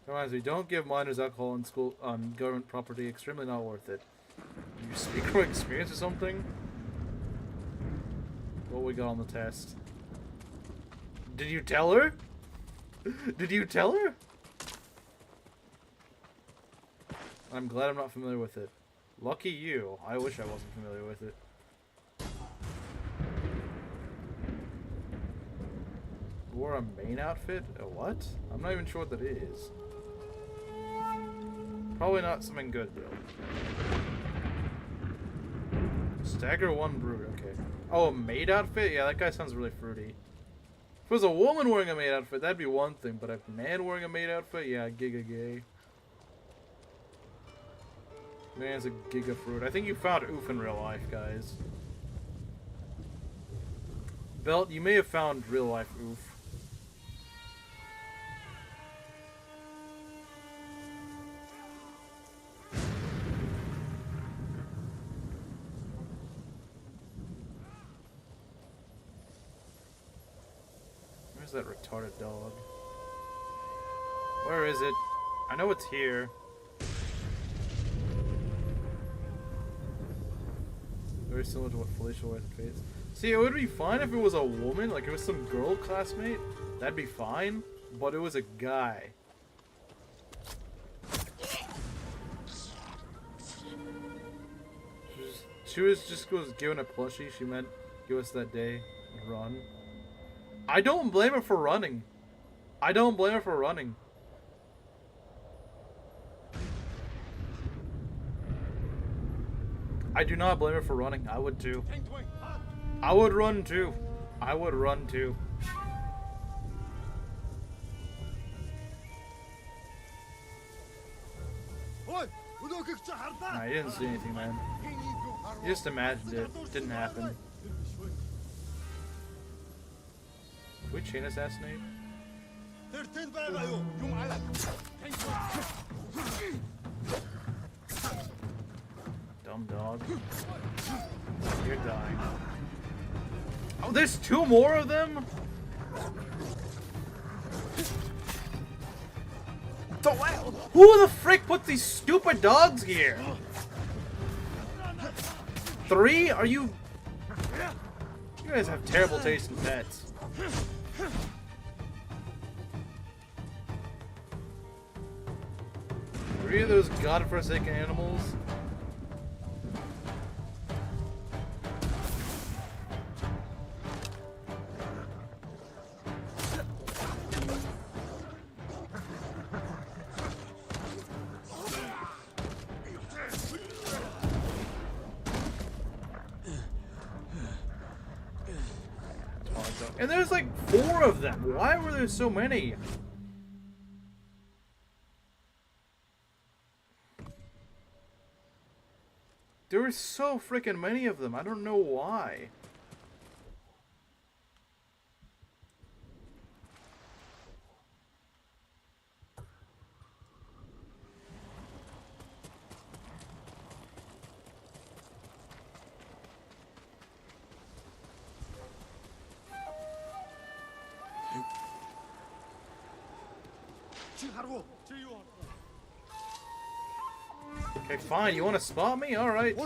Reminds me, don't give minors alcohol in school on government property. Extremely not worth it. You speak from experience or something? What we got on the test? Did you tell her? Did you tell her? I'm glad I'm not familiar with it. Lucky you. I wish I wasn't familiar with it. Wore a main outfit? A what? I'm not even sure what that is. Probably not something good though. Stagger 1 brood, okay. Oh, a maid outfit? Yeah, that guy sounds really fruity. If it was a woman wearing a maid outfit, that'd be one thing, but a man wearing a maid outfit? Yeah, giga gay. Man's a giga fruit. I think you found oof in real life, guys. Belt, you may have found real life oof. Where's that retarded dog? Where is it? I know it's here. Very similar to what Felicia wears at Fates. See, it would be fine if it was a woman, like it was some girl classmate. That'd be fine, but it was a guy. She was just given a plushie she meant give us that day. Run. I don't blame her for running. I don't blame her for running. I do not blame her for running. I would too. I would run too. I would run too. Nah, you didn't see anything, man. You just imagined it. It didn't happen. Can we chain assassinate? Dumb dog. You're dying. Oh, there's 2 more of them? Who the frick put these stupid dogs here? 3? Are you... You guys have terrible taste in pets. 3 of those godforsaken animals. And there's like 4 of them. Why were there so many? There were so freaking many of them. I don't know why. Okay, fine. You want to spot me? All right.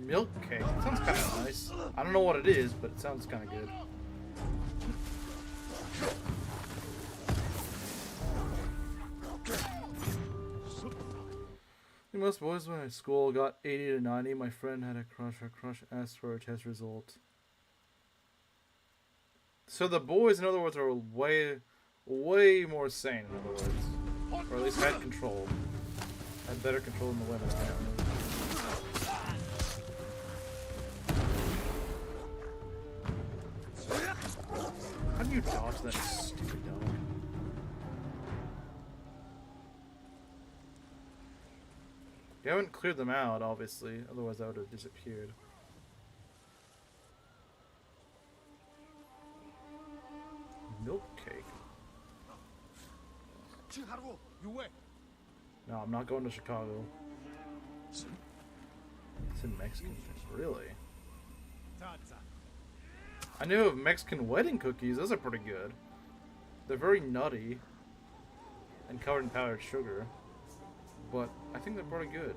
Milk cake. Sounds kind of nice. I don't know what it is, but it sounds kind of good. Most boys when I school got 80 to 90. My friend had a crush. Her crush asked for a test result. So the boys, in other words, are way more sane, in other words. Or at least had control. Had better control than the women, apparently. How do you dodge that stupid dog? You haven't cleared them out, obviously. Otherwise, that would have disappeared. Milk cake. No, I'm not going to Chicago. It's in Mexican. Really? I knew of Mexican wedding cookies. Those are pretty good. They're very nutty and covered in powdered sugar, but I think they're pretty good.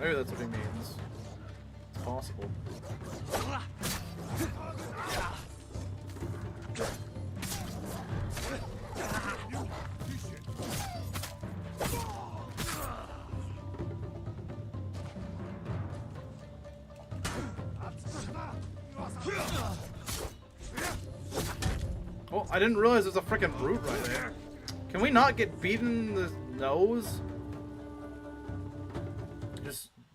Maybe that's what he means. It's possible. Oh, I didn't realize there's a freaking brute right there. Can we not get beaten in the nose?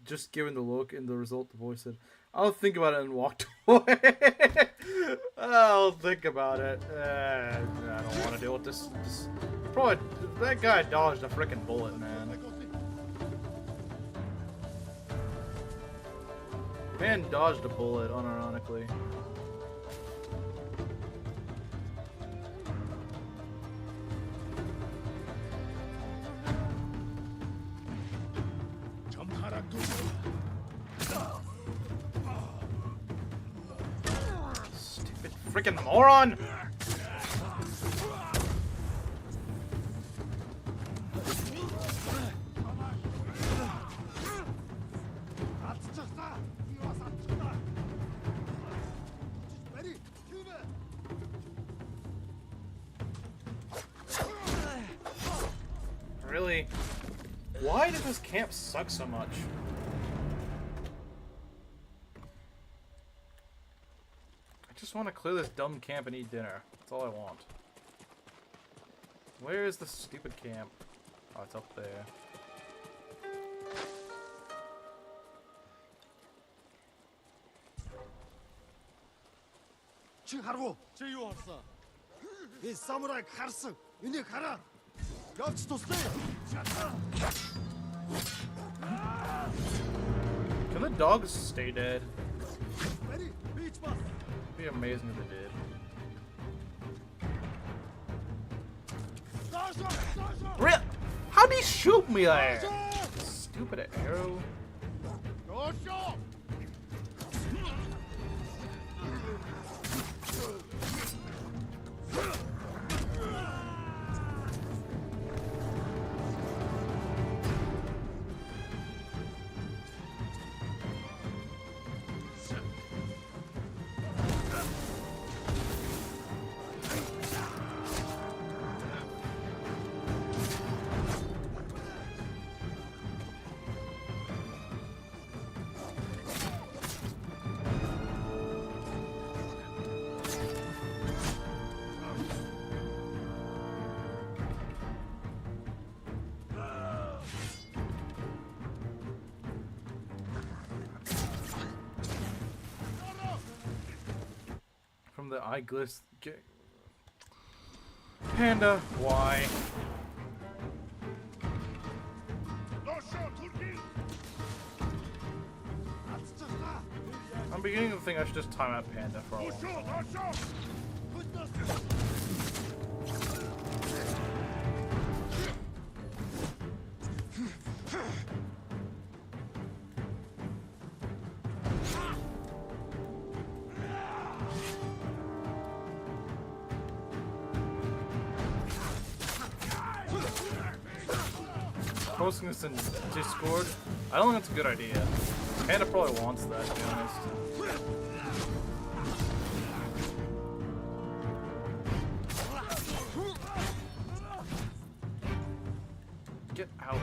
Just given the look and the result, the boy said, "I'll think about it," and walked away. I'll think about it. I don't want to deal with this. Probably that guy dodged a freaking bullet, man. Man dodged a bullet, unironically. Stupid freaking moron! Really? Why does this camp suck so much? I just want to clear this dumb camp and eat dinner. That's all I want. Where is the stupid camp? Oh, it's up there. 치 가라고. Чи юу болсон? 이 사무라이 가르스. 이리 가라. явж тусдаа. Can the dogs stay dead? Ready? Beach bus. It'd be amazing if they did. Real? How'd he shoot me there? Stupid arrow. From the eyeglass. Panda, why? I'm beginning to think I should just time out Panda for a while. Posting this in Discord, I don't think it's a good idea. Panda probably wants that, to be honest. Get out.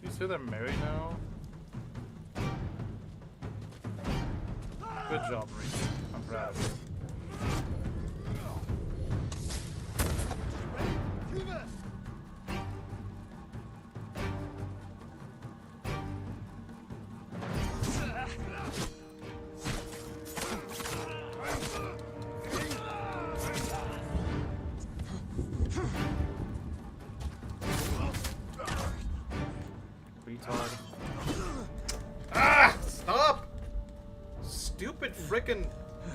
You say they're married now? Good job, Reese. I'm proud of you. Retard. Ah! Stop! Stupid frickin'.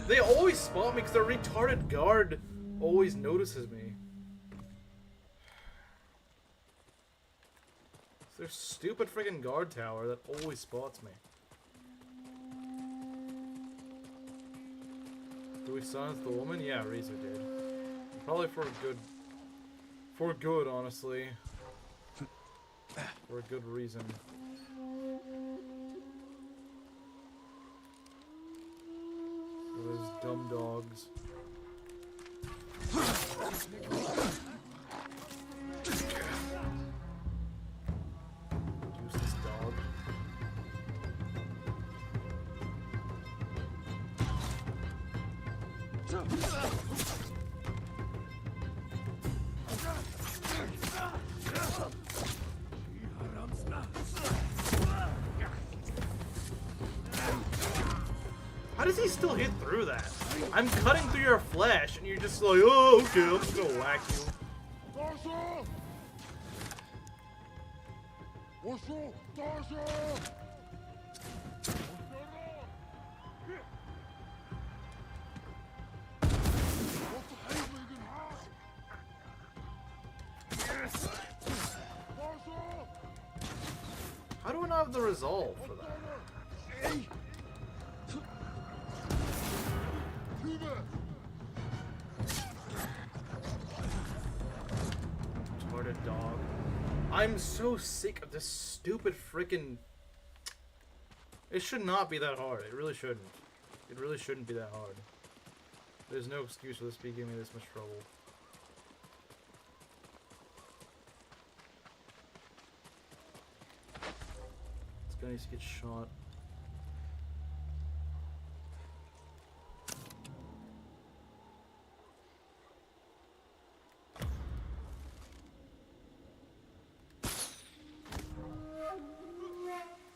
They always spot me because their retarded guard always notices me. It's their stupid frickin' guard tower that always spots me. Do we silence the woman? Yeah, Reza did. Probably for a good... For good, honestly. For a good reason. For those dumb dogs. Useless dog. How does he still hit through that? I'm cutting through your flesh and you're just like, oh, okay, I'm just gonna whack you. How do I not have the resolve for that? Retarded dog. I'm so sick of this stupid frickin'... It should not be that hard. It really shouldn't. It really shouldn't be that hard. There's no excuse for this to be giving me this much trouble. Let's guy needs to get shot.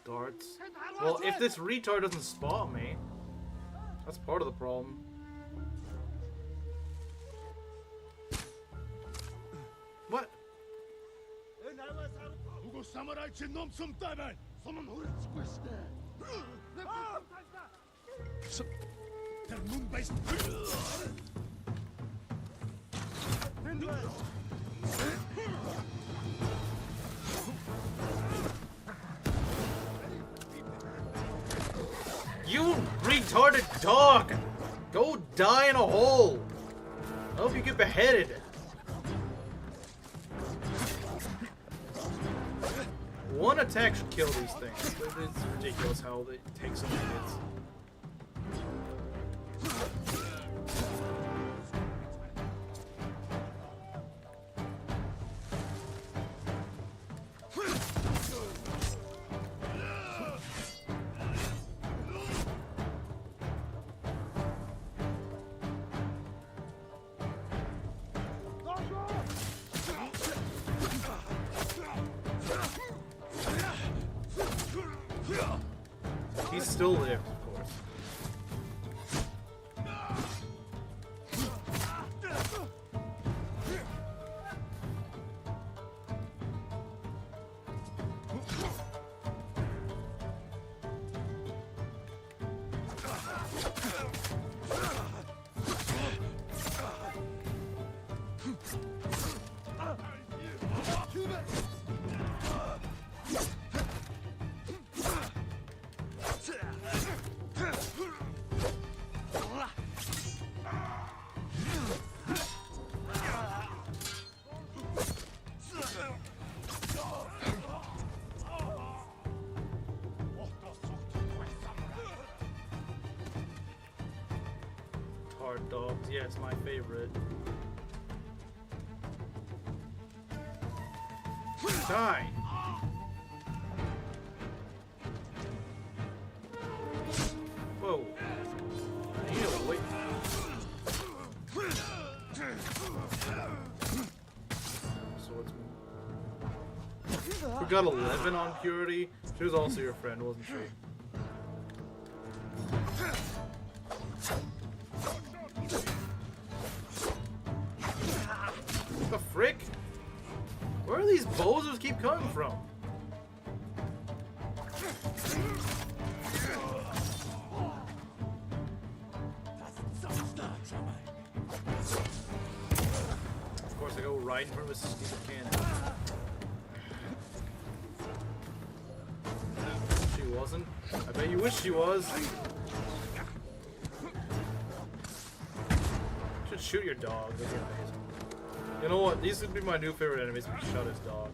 Darts. Well, if this retard doesn't spot me, that's part of the problem. What? You retarded dog! Go die in a hole! I hope you get beheaded. One attack should kill these things. It's ridiculous how they take so many hits. He still lived, of course. Hard dogs, yes, my favorite. Die! Whoa. I need to wait. Swordsman. We got 11 on Purity. She was also your friend, wasn't she? What the frick? Where do these bozos keep coming from? Of course I go right in front of a stupid cannon. She wasn't? I bet you wish she was. Should shoot your dog. That'd be amazing. You know what? These would be my new favorite enemies. We shot his dog.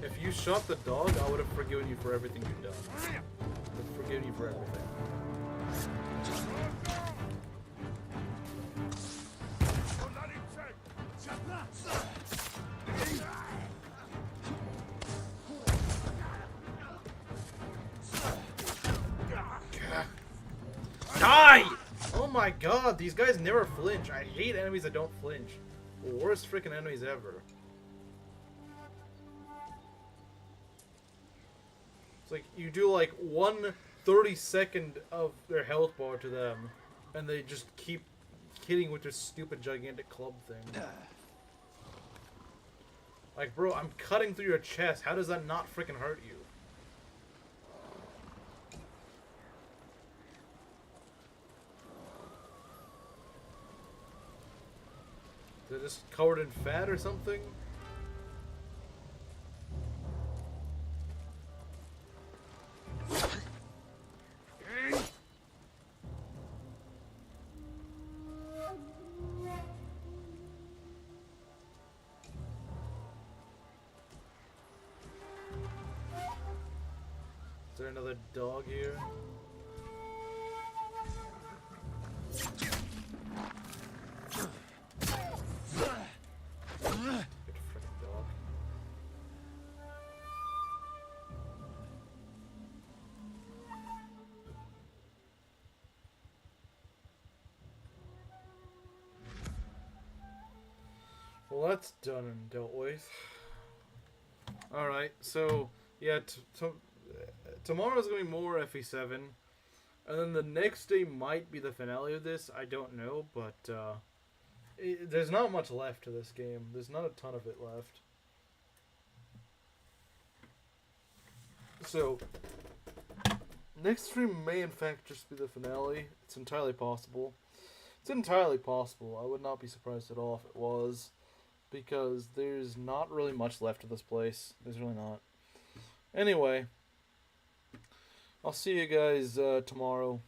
If you shot the dog, I would have forgiven you for everything you've done. I would have forgiven you for everything. Die! Oh my god, these guys never flinch. I hate enemies that don't flinch. Worst freaking enemies ever. It's like you do like 1/32 of their health bar to them, and they just keep hitting with their stupid gigantic club thing. Like, bro, I'm cutting through your chest. How does that not freaking hurt you? Is it just covered in fat or something? there another dog here? Get a frickin' dog. Well, that's done and dealt with. Alright, so, yeah, tomorrow's going to be more FE7. And then the next day might be the finale of this. I don't know, but there's not much left to this game. There's not a ton of it left. So, next stream may in fact just be the finale. It's entirely possible. It's entirely possible. I would not be surprised at all if it was. Because there's not really much left of this place. There's really not. Anyway, I'll see you guys tomorrow.